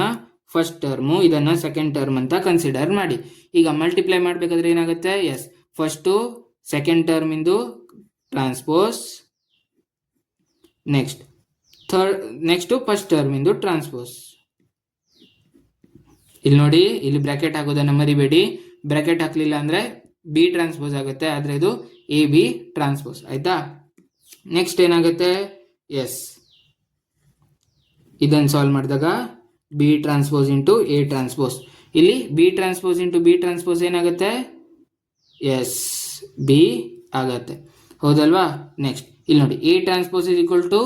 ಫಸ್ಟ್ ಟರ್ಮು, ಇದನ್ನ ಸೆಕೆಂಡ್ ಟರ್ಮ್ ಅಂತ ಕನ್ಸಿಡರ್ ಮಾಡಿ. ಈಗ ಮಲ್ಟಿಪ್ಲೈ ಮಾಡಬೇಕಾದ್ರೆ ಏನಾಗುತ್ತೆ? ಎಸ್, ಫಸ್ಟು ಸೆಕೆಂಡ್ ಟರ್ಮ್ ಇಂದು ಟ್ರಾನ್ಸ್ಪೋಸ್, ನೆಕ್ಸ್ಟ್ ಫಸ್ಟ್ ಟರ್ಮ್ ಇಂದು ಟ್ರಾನ್ಸ್ಪೋಸ್. ಇಲ್ಲಿ ನೋಡಿ, ಇಲ್ಲಿ ಬ್ರಾಕೆಟ್ ಹಾಕೋದನ್ನ ಮರಿಬೇಡಿ. ಬ್ರಾಕೆಟ್ ಹಾಕ್ಲಿಲ್ಲ ಅಂದ್ರೆ ಬಿ ಟ್ರಾನ್ಸ್ಪೋಸ್ ಆಗುತ್ತೆ, ಆದ್ರೆ ಇದು ಎ ಬಿ ಟ್ರಾನ್ಸ್ಪೋಸ್. ಆಯ್ತಾ? ನೆಕ್ಸ್ಟ್ ಏನಾಗುತ್ತೆ? ಎಸ್, ಇದನ್ನು ಸಾಲ್ವ್ ಮಾಡಿದಾಗ B transpose into A transpose. ಇಲ್ಲಿ B transpose into B transpose ಏನಾಗುತ್ತೆ? ಎಸ್, ಬಿ ಆಗತ್ತೆ. ಹೌದಲ್ವಾ? ನೆಕ್ಸ್ಟ್ ಇಲ್ಲಿ ನೋಡಿ, A transpose is equal to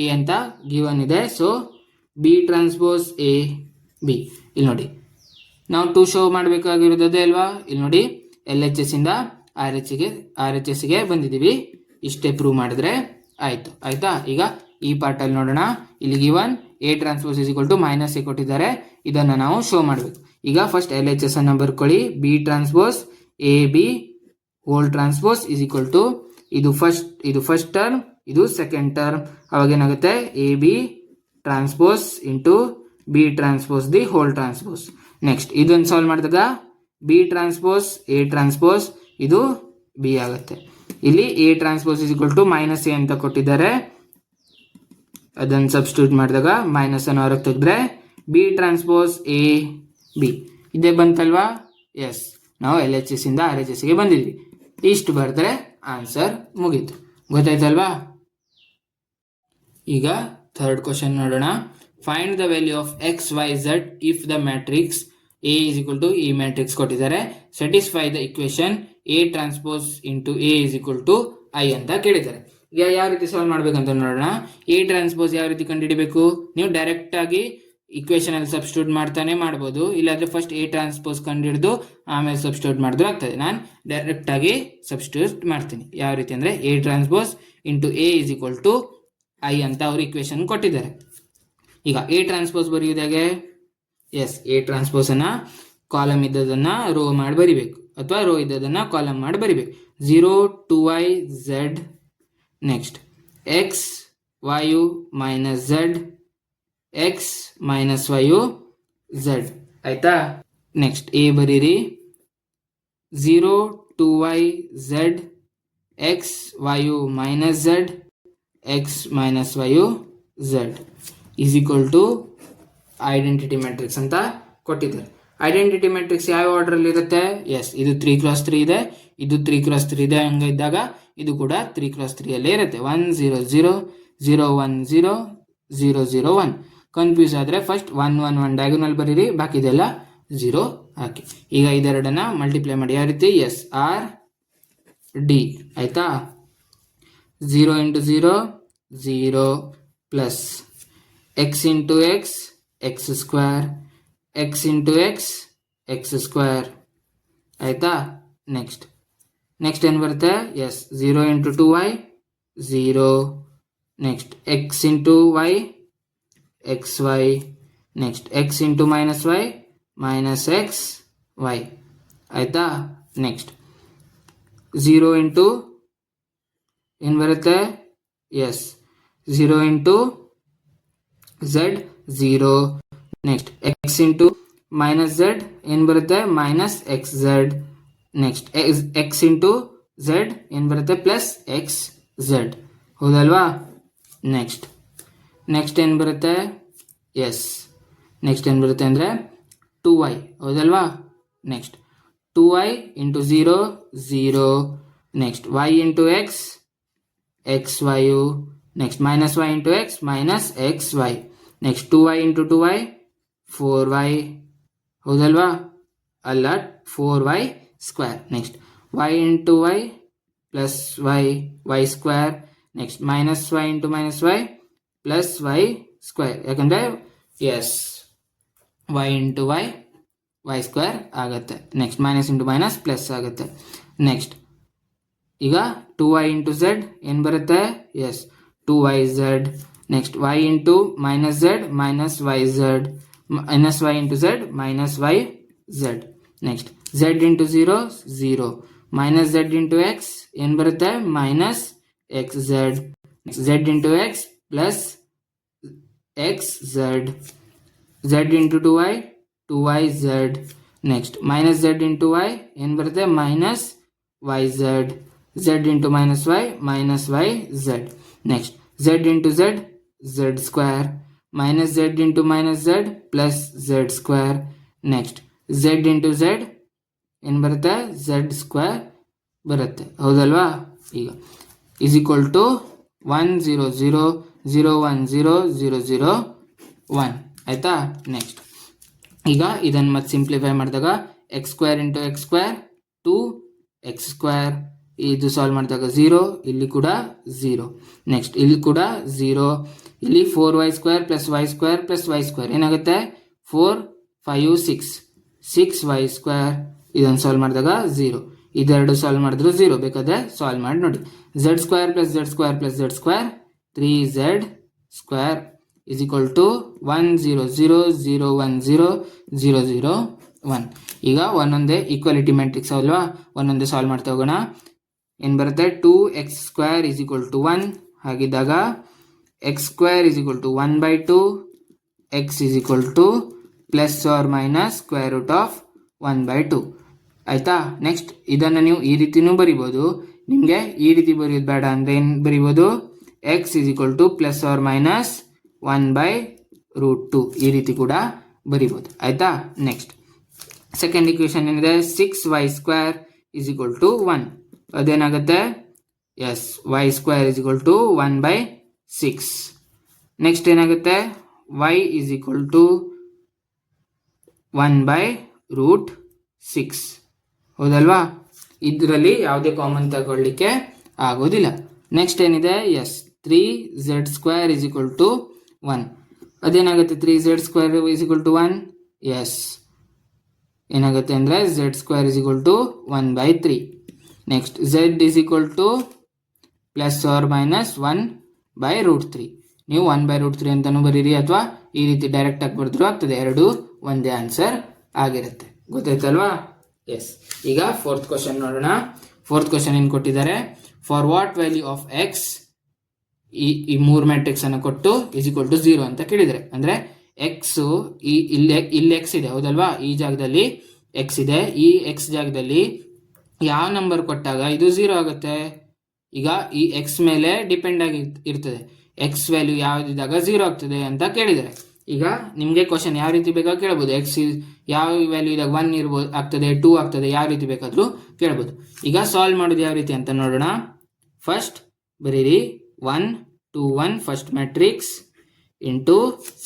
A ಅಂತ ಗಿವನ್ ಇದೆ. So B transpose A B. ಇಲ್ಲಿ ನೋಡಿ, ನಾವು ಟು ಶೋ ಮಾಡಬೇಕಾಗಿರೋದು ಅದೇ ಅಲ್ವಾ? ಇಲ್ಲಿ ನೋಡಿ, ಎಲ್ ಎಚ್ ಎಸ್ ಇಂದ ಆರ್ ಎಚ್ ಎಸ್ ಗೆ ಬಂದಿದ್ದೀವಿ. ಇಷ್ಟೇ ಪ್ರೂವ್ ಮಾಡಿದ್ರೆ ಆಯ್ತು. ಆಯ್ತಾ? ಈಗ ಈ ಪಾರ್ಟ್ ಅಲ್ಲಿ ನೋಡೋಣ. ಇಲ್ಲಿ given A transpose is equal to minus A ಕೊಟ್ಟಿದ್ದಾರೆ. ಇದನ್ನ ನಾವು ಶೋ ಮಾಡಬೇಕು. ಈಗ ಫಸ್ಟ್ ಎಲ್ ಎಚ್ ಎಸ್ ಅನ್ನ ಬರ್ಕೊಳ್ಳಿ. B transpose A B whole transpose is equal to ಇದು ಫಸ್ಟ್ ಟರ್ಮ್, ಇದು ಸೆಕೆಂಡ್ ಟರ್ಮ್. ಅವಾಗ ಏನಾಗುತ್ತೆ? A B transpose into B transpose the whole transpose. Next ಇದನ್ನು ಸಾಲ್ವ್ ಮಾಡಿದಾಗ ಬಿ ಟ್ರಾನ್ಸ್ಪೋಸ್ ಎ ಟ್ರಾನ್ಸ್ಪೋಸ್, ಇದು ಬಿ ಆಗುತ್ತೆ. ಇಲ್ಲಿ A transpose is equal to minus A ಅಂತ ಕೊಟ್ಟಿದ್ದಾರೆ. ಅದನ್ನು ಸಬ್ಸ್ಟಿಟ್ಯೂಟ್ ಮಾಡಿದಾಗ ಮೈನಸ್ ಅನ್ನು ಹೊರಗೆ ತೆಗೆದ್ರೆ ಬಿ ಟ್ರಾನ್ಸ್ಪೋಸ್ ಎ ಬಿ ಇದೇ ಬಂತಲ್ವಾ? ಎಸ್, ನಾವು ಎಲ್ ಎಚ್ ಎಸ್ ಇಂದ ಆರ್ ಎಚ್ ಎಸ್ ಗೆ ಬಂದಿದ್ವಿ. ಇಷ್ಟು ಬರೆದ್ರೆ ಆನ್ಸರ್ ಮುಗೀತು. ಗೊತ್ತಾಯ್ತಲ್ವಾ? ಈಗ ಥರ್ಡ್ ಕ್ವಶನ್ ನೋಡೋಣ. Find the value of x y z if the matrix A is equal to ಈ ಮ್ಯಾಟ್ರಿಕ್ಸ್ ಕೊಟ್ಟಿದ್ದಾರೆ. Satisfy the equation A transpose into A is equal to I ಅಂತ ಕೇಳಿದ್ದಾರೆ. ಈಗ ಯಾವ ರೀತಿ ಸಾಲ್ವ್ ಮಾಡ್ಬೇಕಂತ ನೋಡೋಣ. ಎ ಟ್ರಾನ್ಸ್ಪೋಸ್ ಯಾವ ರೀತಿ ಕಂಡುಹಿಡಿಬೇಕು? ನೀವು ಡೈರೆಕ್ಟ್ ಆಗಿ ಇಕ್ವೇಶನ್ ಅಲ್ಲಿ ಸಬ್ಸ್ಟಿಟ್ಯೂಟ್ ಮಾಡ್ತಾನೆ ಮಾಡ್ಬೋದು, ಇಲ್ಲಾಂದ್ರೆ ಫಸ್ಟ್ ಎ ಟ್ರಾನ್ಸ್ಪೋಸ್ ಕಂಡುಹಿಡಿದು ಆಮೇಲೆ ಸಬ್ಸ್ಟಿಟ್ಯೂಟ್ ಮಾಡಿದ್ರು ಆಗ್ತದೆ. ನಾನು ಡೈರೆಕ್ಟ್ ಆಗಿ ಸಬ್ಸ್ಟಿಟ್ಯೂಟ್ ಮಾಡ್ತೀನಿ. ಯಾವ ರೀತಿ ಅಂದ್ರೆ A transpose into A is equal to I ಅಂತ ಅವರು ಇಕ್ವೇಶನ್ ಕೊಟ್ಟಿದ್ದಾರೆ. ಈಗ ಎ ಟ್ರಾನ್ಸ್ಪೋಸ್ ಬರೆಯುವುದಾಗೆ, ಎಸ್, ಎ ಟ್ರಾನ್ಸ್ಪೋಸ್ ಅನ್ನ ಕಾಲಮ್ ಇದ್ದದನ್ನ ರೋ ಮಾಡಿ ಬರಿಬೇಕು, ಅಥವಾ ರೋ ಇದ್ದದನ್ನ ಕಾಲಮ್ ಮಾಡಿ ಬರಿಬೇಕು. 0 2y z, next x y minus z, x minus y z. ಆಯ್ತಾ? ನೆಕ್ಸ್ಟ್ ಎ ಬರೀರಿ. 0 2y z, x y minus z, x minus y z is equal to identity matrix ಅಂತ ಕೊಟ್ಟಿದ್ದಾರೆ. ಐಡೆಂಟಿಟಿ ಮ್ಯಾಟ್ರಿಕ್ಸ್ ಯಾವ ಆರ್ಡರ್ ಅಲ್ಲಿ ಇರುತ್ತೆ? ಎಸ್, ಇದು 3x3 ಇದೆ, ಇದು 3x3 ಇದೆ. ಹಂಗಿದ್ದಾಗ ಇದು ಕೂಡ 3x3 ಅಲ್ಲೇ ಇರುತ್ತೆ. 1 0 0 0 1 0 0 0 1. ಕನ್ಫ್ಯೂಸ್ ಆದ್ರೆ ಫಸ್ಟ್ 1 1 1 ಡಯಾಗೋನಲ್ ಬರೀರಿ, ಬಾಕಿದೆಲ್ಲ 0 ಹಾಕಿ. ಈಗ ಇದೆರಡನ್ನ ಮಲ್ಟಿಪ್ಲೈ ಮಾಡಿ. ಯಾವ ರೀತಿ? Yes, R D. ಆಯ್ತಾ? 0 into 0 0 plus x into x x square, x into x x square. ಆಯ್ತಾ? ನೆಕ್ಸ್ಟ್ ಏನು ಬರುತ್ತೆ? Yes, 0 into 2y 0, next x into y x y, next x into minus y minus x y. ಆಯ್ತಾ? ನೆಕ್ಸ್ಟ್ 0 ಇಂಟು ಏನು ಬರುತ್ತೆ? Yes, 0 into z 0, next x into minus z ಏನು ಬರುತ್ತೆ? Minus x z. Next x into Z ಏನು ಬರುತ್ತೆ? Plus X Z. ಹೌದಲ್ವಾ? ನೆಕ್ಸ್ಟ್ ಏನು ಬರುತ್ತೆ? ಎಸ್, ನೆಕ್ಸ್ಟ್ ಏನು ಬರುತ್ತೆ ಅಂದರೆ 2y. ಹೌದಲ್ವಾ? Next 2y into 0 0, next y into x xy, next minus y into x minus xy, next 2y into 2y 4y, ಹೌದಲ್ವಾ? ಅಲ್ಲ 4y square, next y into y plus y square, next minus y into ಮೈನಸ್ y ಪ್ಲಸ್ y ಸ್ಕ್ವೇರ್, ಯಾಕಂದ್ರೆ yes y into y square ಆಗುತ್ತೆ. Next minus into minus plus ಆಗುತ್ತೆ. ನೆಕ್ಸ್ಟ್ ಈಗ 2y ಇಂಟು ಝೆಡ್ ಏನು ಬರುತ್ತೆ? Yes 2yz. Next y into minus Z minus yz, minus y into Z minus yz. Next z into 0 0, minus z into X ಏನು ಬರುತ್ತೆ? Minus xz. z into X plus xz, z into 2y 2yz. Next minus z into y ಏನು ಬರುತ್ತೆ? Minus yz, z into minus y minus yz. Next z into z z square, minus z into minus z plus z square. Next z into z ಏನು ಬರುತ್ತೆ? z ಸ್ಕ್ವೇರ್ ಬರುತ್ತೆ, ಹೌದಲ್ವಾ? ಈಗ ಇಸ್ ಈಕ್ವಲ್ ಟು 1 0 0 0 1 0 0 0 1, ಆಯ್ತಾ? ನೆಕ್ಸ್ಟ್ ಈಗ ಇದನ್ನು ಮತ್ತೆ ಸಿಂಪ್ಲಿಫೈ ಮಾಡಿದಾಗ X square into X square 2 X square, ಇದು ಸಾಲ್ವ್ ಮಾಡಿದಾಗ 0, ಇಲ್ಲಿ ಕೂಡ 0, ನೆಕ್ಸ್ಟ್ ಇಲ್ಲಿ ಕೂಡ 0, ಇಲ್ಲಿ 4y square plus y square plus y square ಏನಾಗುತ್ತೆ? 4 5 6 6y ಸ್ಕ್ವೇರ್, ಇದನ್ನು ಸಾಲ್ವ್ ಮಾಡಿದಾಗ 0, ಇದೆರಡು ಸಾಲ್ವ್ ಮಾಡಿದ್ರು 0, ಬೇಕಾದ್ರೆ ಸಾಲ್ವ್ ಮಾಡಿ ನೋಡಿ. z square plus z square plus z square 3z square is equal to 1 0 0 0 1 0 0 0 1. ಈಗ ಒಂದೊಂದೇ ಈಕ್ವಾಲಿಟಿ ಮ್ಯಾಟ್ರಿಕ್ಸ್ ಅಲ್ವಾ, ಒಂದೊಂದೇ ಸಾಲ್ವ್ ಮಾಡ್ತಾ ಹೋಗೋಣ. ಏನು ಬರುತ್ತೆ? 2x square is equal to 1, ಹಾಗಿದ್ದಾಗ x square is equal to 1 by 2, x is equal to plus or minus square root of 1 by 2, ಆಯ್ತಾ? ನೆಕ್ಸ್ಟ್ ಇದನ್ನು ನೀವು ಈ ರೀತಿನೂ ಬರಿಬೋದು, ನಿಮಗೆ ಈ ರೀತಿ ಬರೆಯೋದು ಬೇಡ ಅಂದರೆ ಏನು ಬರಿಬೋದು? x is equal to plus or minus 1 by root 2, ಈ ರೀತಿ ಕೂಡ ಬರಿಬೋದು, ಆಯ್ತಾ? ನೆಕ್ಸ್ಟ್ ಸೆಕೆಂಡ್ ಇಕ್ವೇಶನ್ ಏನಿದೆ? 6y square is equal to 1, ಅದೇನಾಗುತ್ತೆ? Yes y square is equal to 1 by 6. Next ಏನಾಗುತ್ತೆ? y is equal to 1 by root 6, ಹೌದಲ್ವಾ? ಇದರಲ್ಲಿ ಯಾವುದೇ ಕಾಮನ್ ತಗೊಳ್ಳಿಕ್ಕೆ ಆಗೋದಿಲ್ಲ. ನೆಕ್ಸ್ಟ್ ಏನಿದೆ? Yes 3z square is equal to 1, ಅದೇನಾಗುತ್ತೆ? 3z square is equal to 1, yes ಏನಾಗುತ್ತೆ ಅಂದರೆ z square is equal to 1 by 3. Next z is equal to plus or minus 1 by root 3, ನೀವು 1 by ರೂಟ್ 3 ಅಂತಲೂ ಬರೀರಿ ಅಥವಾ ಈ ರೀತಿ ಡೈರೆಕ್ಟ್ ಆಗಿ ಬರೆದ್ರೂ ಆಗ್ತದೆ, ಎರಡು ಒಂದೇ ಆನ್ಸರ್ ಆಗಿರುತ್ತೆ, ಗೊತ್ತಾಯ್ತಲ್ವಾ? ಎಸ್ ಈಗ ಫೋರ್ತ್ ಕ್ವಶನ್ ನೋಡೋಣ. ಫೋರ್ತ್ ಕ್ವಶನ್ ಏನು ಕೊಟ್ಟಿದ್ದಾರೆ? For what value of X, ಈ ಮೂರು ಮ್ಯಾಟ್ರಿಕ್ಸ್ ಅನ್ನು ಕೊಟ್ಟು ಇಸ್ ಈಕ್ವಲ್ ಟು 0 ಅಂತ ಕೇಳಿದರೆ, ಅಂದರೆ ಎಕ್ಸ್ ಇಲ್ಲಿ ಎಕ್ಸ್ ಇದೆ, ಹೌದಲ್ವಾ? ಈ ಜಾಗದಲ್ಲಿ ಎಕ್ಸ್ ಇದೆ, ಈ ಎಕ್ಸ್ ಜಾಗದಲ್ಲಿ ಯಾವ ನಂಬರ್ ಕೊಟ್ಟಾಗ ಇದು 0 ಆಗುತ್ತೆ? ಈಗ ಈ ಎಕ್ಸ್ ಮೇಲೆ ಡಿಪೆಂಡ್ ಆಗಿ ಇರ್ತದೆ, ಎಕ್ಸ್ ವ್ಯಾಲ್ಯೂ ಯಾವುದಿದ್ದಾಗ 0 ಆಗ್ತದೆ ಅಂತ ಕೇಳಿದರೆ, ಈಗ ನಿಮಗೆ ಕ್ವಶನ್ ಯಾವ ರೀತಿ ಬೇಕಾದ್ರೂ ಕೇಳ್ಬೋದು. ಎಕ್ಸ್ ಯಾವ ವ್ಯಾಲ್ಯೂ ಇದ್ದಾಗ 1 ಇರ್ಬೋದು, ಆಗ್ತದೆ 2 ಆಗ್ತದೆ, ಯಾವ ರೀತಿ ಬೇಕಾದರೂ ಕೇಳ್ಬೋದು. ಈಗ ಸಾಲ್ವ್ ಮಾಡೋದು ಯಾವ ರೀತಿ ಅಂತ ನೋಡೋಣ. ಫಸ್ಟ್ ಬರೀರಿ 1 2 1 first matrix into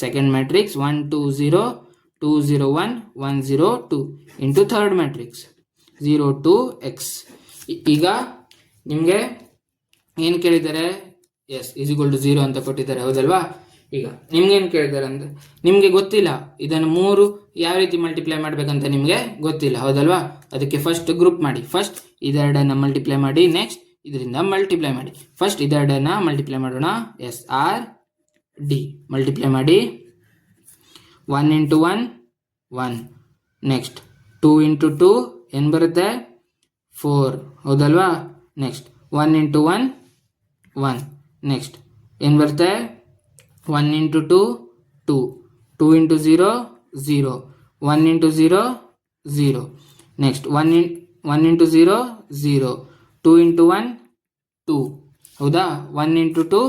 second matrix 1 2 0 2 0 1 1 0 2 into third matrix 0 2 X. ಈಗ ನಿಮಗೆ ಏನು ಕೇಳಿದ್ದಾರೆ? ಎಸ್ ಇಸ್ ಈಕ್ವಲ್ ಟು 0 ಅಂತ ಕೊಟ್ಟಿದ್ದಾರೆ, ಹೌದಲ್ವಾ? ಈಗ ನಿಮ್ಗೇನು ಕೇಳಿದ್ದಾರೆ ಅಂದರೆ ನಿಮಗೆ ಗೊತ್ತಿಲ್ಲ, ಇದನ್ನು 3 ಯಾವ ರೀತಿ ಮಲ್ಟಿಪ್ಲೈ ಮಾಡಬೇಕಂತ ನಿಮಗೆ ಗೊತ್ತಿಲ್ಲ, ಹೌದಲ್ವಾ? ಅದಕ್ಕೆ ಫಸ್ಟ್ ಗ್ರೂಪ್ ಮಾಡಿ. ಫಸ್ಟ್ ಇದೆರಡನ್ನು ಮಲ್ಟಿಪ್ಲೈ ಮಾಡಿ, ನೆಕ್ಸ್ಟ್ ಇದರಿಂದ ಮಲ್ಟಿಪ್ಲೈ ಮಾಡಿ. ಫಸ್ಟ್ ಇದೆರಡನ್ನು ಮಲ್ಟಿಪ್ಲೈ ಮಾಡೋಣ. ಎಸ್ ಆರ್ ಡಿ ಮಲ್ಟಿಪ್ಲೈ ಮಾಡಿ. 1 ಇಂಟು 1 1, ನೆಕ್ಸ್ಟ್ 2 ಇಂಟು 2 ಏನು ಬರುತ್ತೆ? 4, ಹೌದಲ್ವಾ? ನೆಕ್ಸ್ಟ್ 1 ಇಂಟು 1 1, ನೆಕ್ಸ್ಟ್ ಏನು ಬರುತ್ತೆ? 1 into 2 2, 2 into 0 0, 1 into 0 0, next 1 into 0 0, 2 into 1 2, ಹೌದಾ? 1 into 2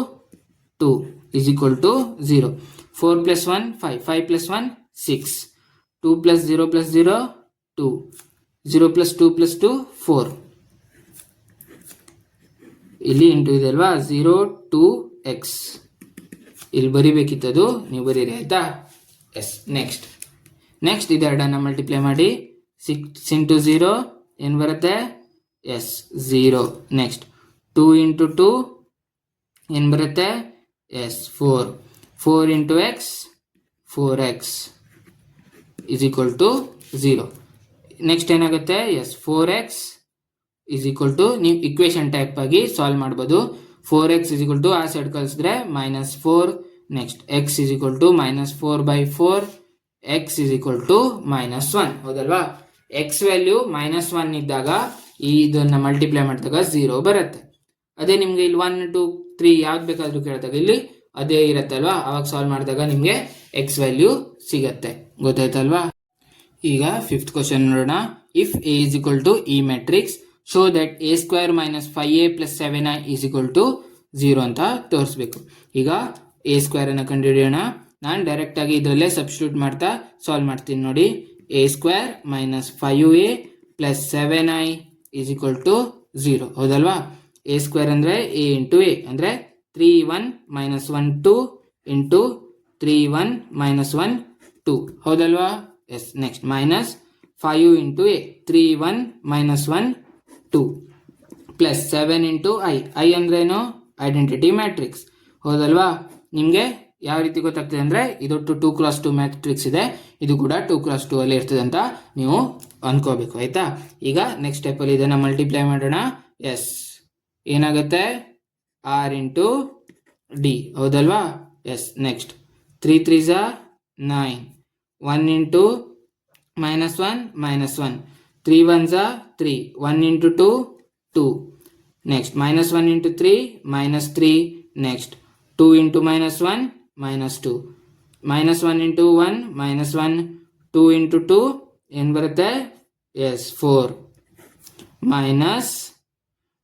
2 is equal to 0. 4 plus 1 5, 5 plus 1 6, 2 plus 0 plus 0 2, 0 plus 2 plus 2 4. ಇಲ್ಲಿ ಇಂಟು ಇದೆ ಅಲ್ವಾ, 0 2 x. ಇಲ್ಲಿ ಬರಿಬೇಕಿತ್ತದು, ನೀವು ಬರೀರಿ ಆಯ್ತಾ. ಎಸ್. ನೆಕ್ಸ್ಟ್ ಇದೆರಡನ್ನ ಮಲ್ಟಿಪ್ಲೈ ಮಾಡಿ. 6 ಇಂಟು 0 ಏನು ಬರುತ್ತೆ? ಎಸ್ 0. ನೆಕ್ಸ್ಟ್ 2 ಇಂಟು 2 ಏನು ಬರುತ್ತೆ? Yes 4. 4 into X 4x is equal to 0. Next ಏನಾಗುತ್ತೆ? Yes 4x is equal to, ನೀವು ಇಕ್ವೇಶನ್ ಟೈಪ್ ಆಗಿ ಸಾಲ್ವ್ ಮಾಡ್ಬೋದು. 4x ಇಸ್ ಈಕ್ವಲ್ ಟು ಆ ಸೈಡ್ ಕಳಿಸಿದ್ರೆ -4. Next x is equal to -4/4. x is equal to -1. ಹೌದಲ್ವಾ? x ವ್ಯಾಲ್ಯೂ -1 ಇದ್ದಾಗ ಇದನ್ನ ಮಲ್ಟಿಪ್ಲೈ ಮಾಡಿದಾಗ 0 ಬರುತ್ತೆ. ಅದೇ ನಿಮ್ಗೆ ಇಲ್ಲಿ 1 2 3 ಯಾವ್ದು ಬೇಕಾದ್ರೂ ಕೇಳಿದಾಗ ಇಲ್ಲಿ ಅದೇ ಇರುತ್ತೆ ಅಲ್ವಾ, ಅವಾಗ ಸಾಲ್ವ್ ಮಾಡಿದಾಗ ನಿಮಗೆ x ವ್ಯಾಲ್ಯೂ ಸಿಗತ್ತೆ. ಗೊತ್ತಾಯ್ತಲ್ವಾ? ಈಗ 5th ಕ್ವಶನ್ ನೋಡೋಣ. If a is equal to e matrix, show that a square minus 5a plus 7i is equal to 0 ಅಂತ ತೋರಿಸ್ಬೇಕು. ಈಗ a ಸ್ಕ್ವೇರ್ ಅನ್ನು ಕಂಡುಹಿಡಿಯೋಣ. ನಾನು ಡೈರೆಕ್ಟ್ ಆಗಿ ಇದರಲ್ಲೇ ಸಬ್ಸ್ಟಿಟ್ಯೂಟ್ ಮಾಡ್ತಾ ಸಾಲ್ವ್ ಮಾಡ್ತೀನಿ ನೋಡಿ. a square minus 5a plus 7i is equal to 0. ಹೌದಲ್ವಾ? a ಸ್ಕ್ವೇರ್ ಅಂದ್ರೆ a ಇಂಟು a ಅಂದ್ರೆ 3 1 ಮೈನಸ್ 1 2 ಇಂಟು 3 1 ಮೈನಸ್ 1 2. ಹೌದಲ್ವಾ? Yes. Next minus 5 into A 3 1 minus 1 2 plus 7 into I ಅಂದ್ರೇನು? Identity matrix. ಹೌದಲ್ವಾ? ನಿಮಗೆ ಯಾವ ರೀತಿ ಗೊತ್ತಾಗ್ತದೆ ಅಂದರೆ ಇದು 2 x 2 ಮ್ಯಾಟ್ರಿಕ್ಸ್ ಇದೆ, ಇದು ಕೂಡ 2 x 2 ಅಲ್ಲಿ ಇರ್ತದೆ ಅಂತ ನೀವು ಅನ್ಕೋಬೇಕು. ಆಯ್ತಾ? ಈಗ ನೆಕ್ಸ್ಟ್ ಸ್ಟೆಪ್ಪಲ್ಲಿ ಇದನ್ನು ಮಲ್ಟಿಪ್ಲೈ ಮಾಡೋಣ. ಎಸ್ ಏನಾಗುತ್ತೆ? R into D. ಹೌದಲ್ವಾ? Yes. Next 3 3s 9. 1 into -1 -1. 3 1s 3. 1 into 2 2. Next -1 into 3 -3. Next 2 into -1 -2. -1 into 1 -1. 2 into 2 ಏನು ಬರುತ್ತೆ? ಎಸ್ 4. ಮೈನಸ್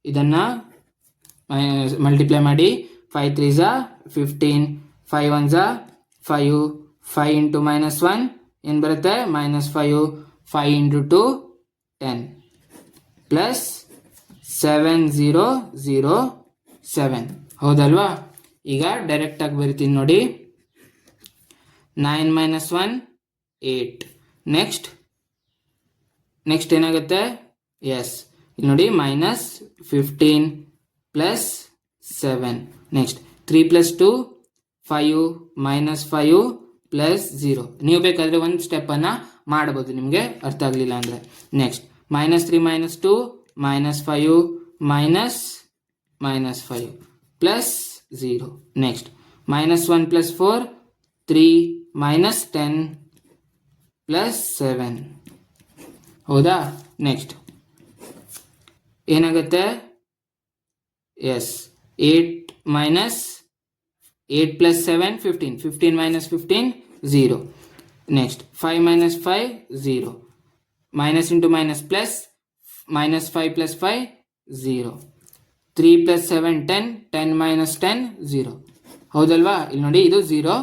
ಇದನ್ನು ಮಲ್ಟಿಪ್ಲೈ ಮಾಡಿ. 5 3s 15. 5 1s 5. 5 ಇಂಟು -1 ಏನು ಬರುತ್ತೆ? -5. 5 ಇಂಟು 2 10 ಪ್ಲಸ್ 7 0 0 7. ಹೌದಲ್ವಾ? ಈಗ ಡೈರೆಕ್ಟ್ ಆಗಿ ಬರಿತೀನಿ ನೋಡಿ. 9 -1 8. ನೆಕ್ಸ್ಟ್ ಏನಾಗುತ್ತೆ? ಎಸ್ ಇಲ್ಲಿ ನೋಡಿ -15 ಪ್ಲಸ್ 7. Next 3 plus 2 5 -5 plus 0. ನೀವು ಬೇಕಾದರೆ ಒಂದು ಸ್ಟೆಪ್ಪನ್ನು ಮಾಡ್ಬೋದು ನಿಮಗೆ ಅರ್ಥ ಆಗಲಿಲ್ಲ ಅಂದರೆ. Next -3 -2 -5 -5 plus 0. Next -1 plus 4 3 -10 plus 7. ಹೌದಾ? ನೆಕ್ಸ್ಟ್ ಏನಾಗುತ್ತೆ? Yes 8 plus 7 15. 15 -15 0. Next 5 -5 0. Minus into minus plus -5 plus 5 0. 3 plus 7 10. 10 minus 10 0. ಹೌದಲ್ವಾ? ಇಲ್ಲಿ ನೋಡಿ ಇದು 0,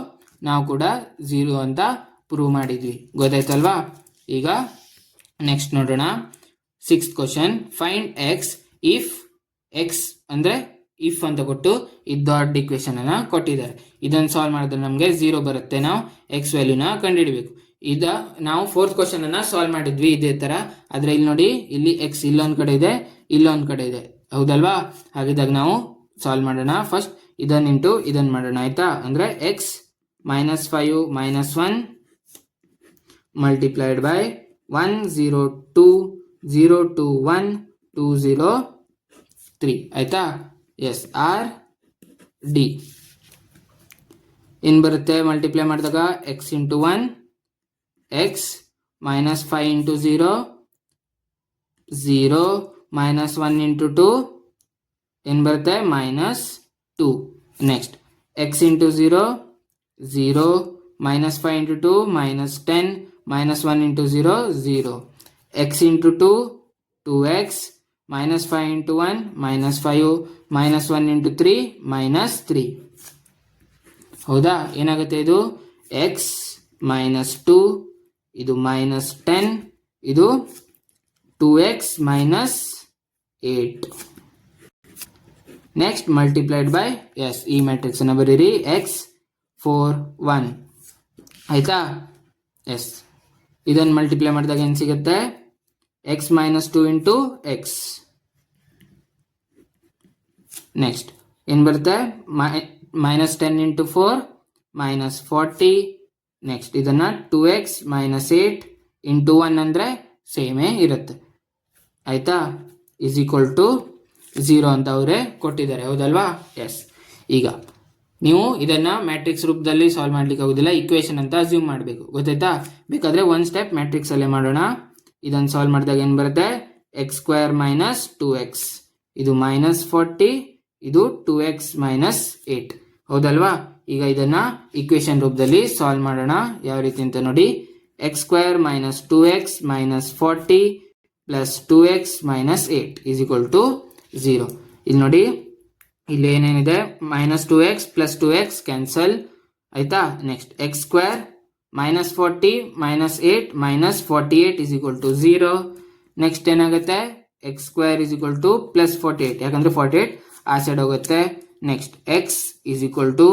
ನಾವು ಕೂಡ 0 ಅಂತ ಪ್ರೂವ್ ಮಾಡಿದ್ವಿ. ಗೊತ್ತಾಯ್ತಲ್ವಾ? ಈಗ ನೆಕ್ಸ್ಟ್ ನೋಡೋಣ. 6th question. Find X if X ಅಂದರೆ ಇಫ್ ಅಂತ ಕೊಟ್ಟು ಇದು ದೊಡ್ಡ ಇಕ್ವೇಶನ್ ಅನ್ನ ಕೊಟ್ಟಿದ್ದಾರೆ. ಇದನ್ನು ಸಾಲ್ವ್ ಮಾಡಿದ್ರೆ ನಮಗೆ 0 ಬರುತ್ತೆ. ನಾವು ಎಕ್ಸ್ ವ್ಯಾಲ್ಯೂನ ಕಂಡುಹಿಡಬೇಕು. ನಾವು 4th ಕ್ವಶನ್ ಅನ್ನ ಸಾಲ್ವ್ ಮಾಡಿದ್ವಿ ಇದೇ ತರ. ಆದ್ರೆ ಇಲ್ಲಿ ನೋಡಿ, ಇಲ್ಲಿ ಎಕ್ಸ್ ಇಲ್ಲೊಂದ್ ಕಡೆ ಇದೆ, ಇಲ್ಲೊಂದ್ ಕಡೆ ಇದೆ. ಹೌದಲ್ವಾ? ಹಾಗಿದ್ದಾಗ ನಾವು ಸಾಲ್ವ್ ಮಾಡೋಣ. ಫಸ್ಟ್ ಇದನ್ನ ಮಾಡೋಣ. ಆಯ್ತಾ? ಅಂದ್ರೆ ಎಕ್ಸ್ -5 -1 ಮಲ್ಟಿಪ್ಲೈಡ್ ಬೈ 1 0 2 0 2 1 2 0 3. ಆಯ್ತಾ? ಎಸ್. ಆರ್ ಡಿ ಏನ್ ಬರುತ್ತೆ ಮಲ್ಟಿಪ್ಲೈ ಮಾಡಿದಾಗ? X into 1 X -5 into 0 0 -1 into 2 ಏನ್ ಬರುತ್ತೆ? -2. Next x into 0 0 -5 into 2 -10 -1 into 0 0. X into 2 2x -5 into 1 -5 -1 into 3 -3. ಹೌದಾ? ಏನಾಗುತ್ತೆ ಇದು? ಎಕ್ಸ್ -2 ಇದು -10 ಇದು 2x minus 8. Next multiplied by yes, ಈ ಮ್ಯಾಟ್ರಿಕ್ಸ್ ಅನ್ನು ಬರೀರಿ ಎಕ್ಸ್ 4 1 ಆಯ್ತಾ. ಎಸ್, ಇದನ್ನು ಮಲ್ಟಿಪ್ಲೈ ಮಾಡಿದಾಗ ಏನು ಸಿಗುತ್ತೆ, X minus 2 into X. Next ಏನು ಬರುತ್ತೆ, ಮೈನಸ್ 10 ಇಂಟು 4 ಮೈನಸ್ 40. ನೆಕ್ಸ್ಟ್ ಇದನ್ನು 2x ಮೈನಸ್ 8 ಇಂಟು 1 ಅಂದರೆ ಸೇಮೇ ಇರುತ್ತೆ ಆಯಿತಾ. ಈಸ್ ಈಕ್ವಲ್ ಟು 0 ಅಂತ ಅವರೇ ಕೊಟ್ಟಿದ್ದಾರೆ, ಹೌದಲ್ವಾ. ಎಸ್, ಈಗ ನೀವು ಇದನ್ನು ಮ್ಯಾಟ್ರಿಕ್ಸ್ ರೂಪದಲ್ಲಿ ಸಾಲ್ವ್ ಮಾಡ್ಲಿಕ್ಕೆ ಆಗೋದಿಲ್ಲ, ಇಕ್ವೇಷನ್ ಅಂತ ಅಸ್ಯೂಮ್ ಮಾಡಬೇಕು, ಗೊತ್ತಾಯ್ತಾ. ಬೇಕಾದರೆ ಒಂದು ಸ್ಟೆಪ್ ಮ್ಯಾಟ್ರಿಕ್ಸಲ್ಲೇ ಮಾಡೋಣ. ಇದನ್ನು ಸಾಲ್ವ್ ಮಾಡಿದಾಗ ಏನು ಬರುತ್ತೆ, ಎಕ್ಸ್ ಸ್ಕ್ವೇರ್ ಮೈನಸ್ 2x, ಇದು ಮೈನಸ್ 40, ಇದು 2x ಮೈನಸ್ 8, ಹೌದಲ್ವಾ. ಈಗ ಇದನ್ನು ಇಕ್ವೇಷನ್ ರೂಪದಲ್ಲಿ ಸಾಲ್ವ್ ಮಾಡೋಣ. ಯಾವ ರೀತಿ ಅಂತ ನೋಡಿ, x square minus 2x minus 40 plus 2x minus 8 is equal to 0. ಇಲ್ಲಿ ನೋಡಿ, ಇಲ್ಲಿ ಏನೇನಿದೆ, minus 2x plus 2x cancel ಆಯ್ತಾ. Next x square minus 40 minus 8 minus 48 is equal to 0. Next ಏನಾಗುತ್ತೆ, x square is equal to plus 48, ಯಾಕಂದ್ರೆ 48 ಆ ಸೈಡ್ ಹೋಗುತ್ತೆ. Next x is equal to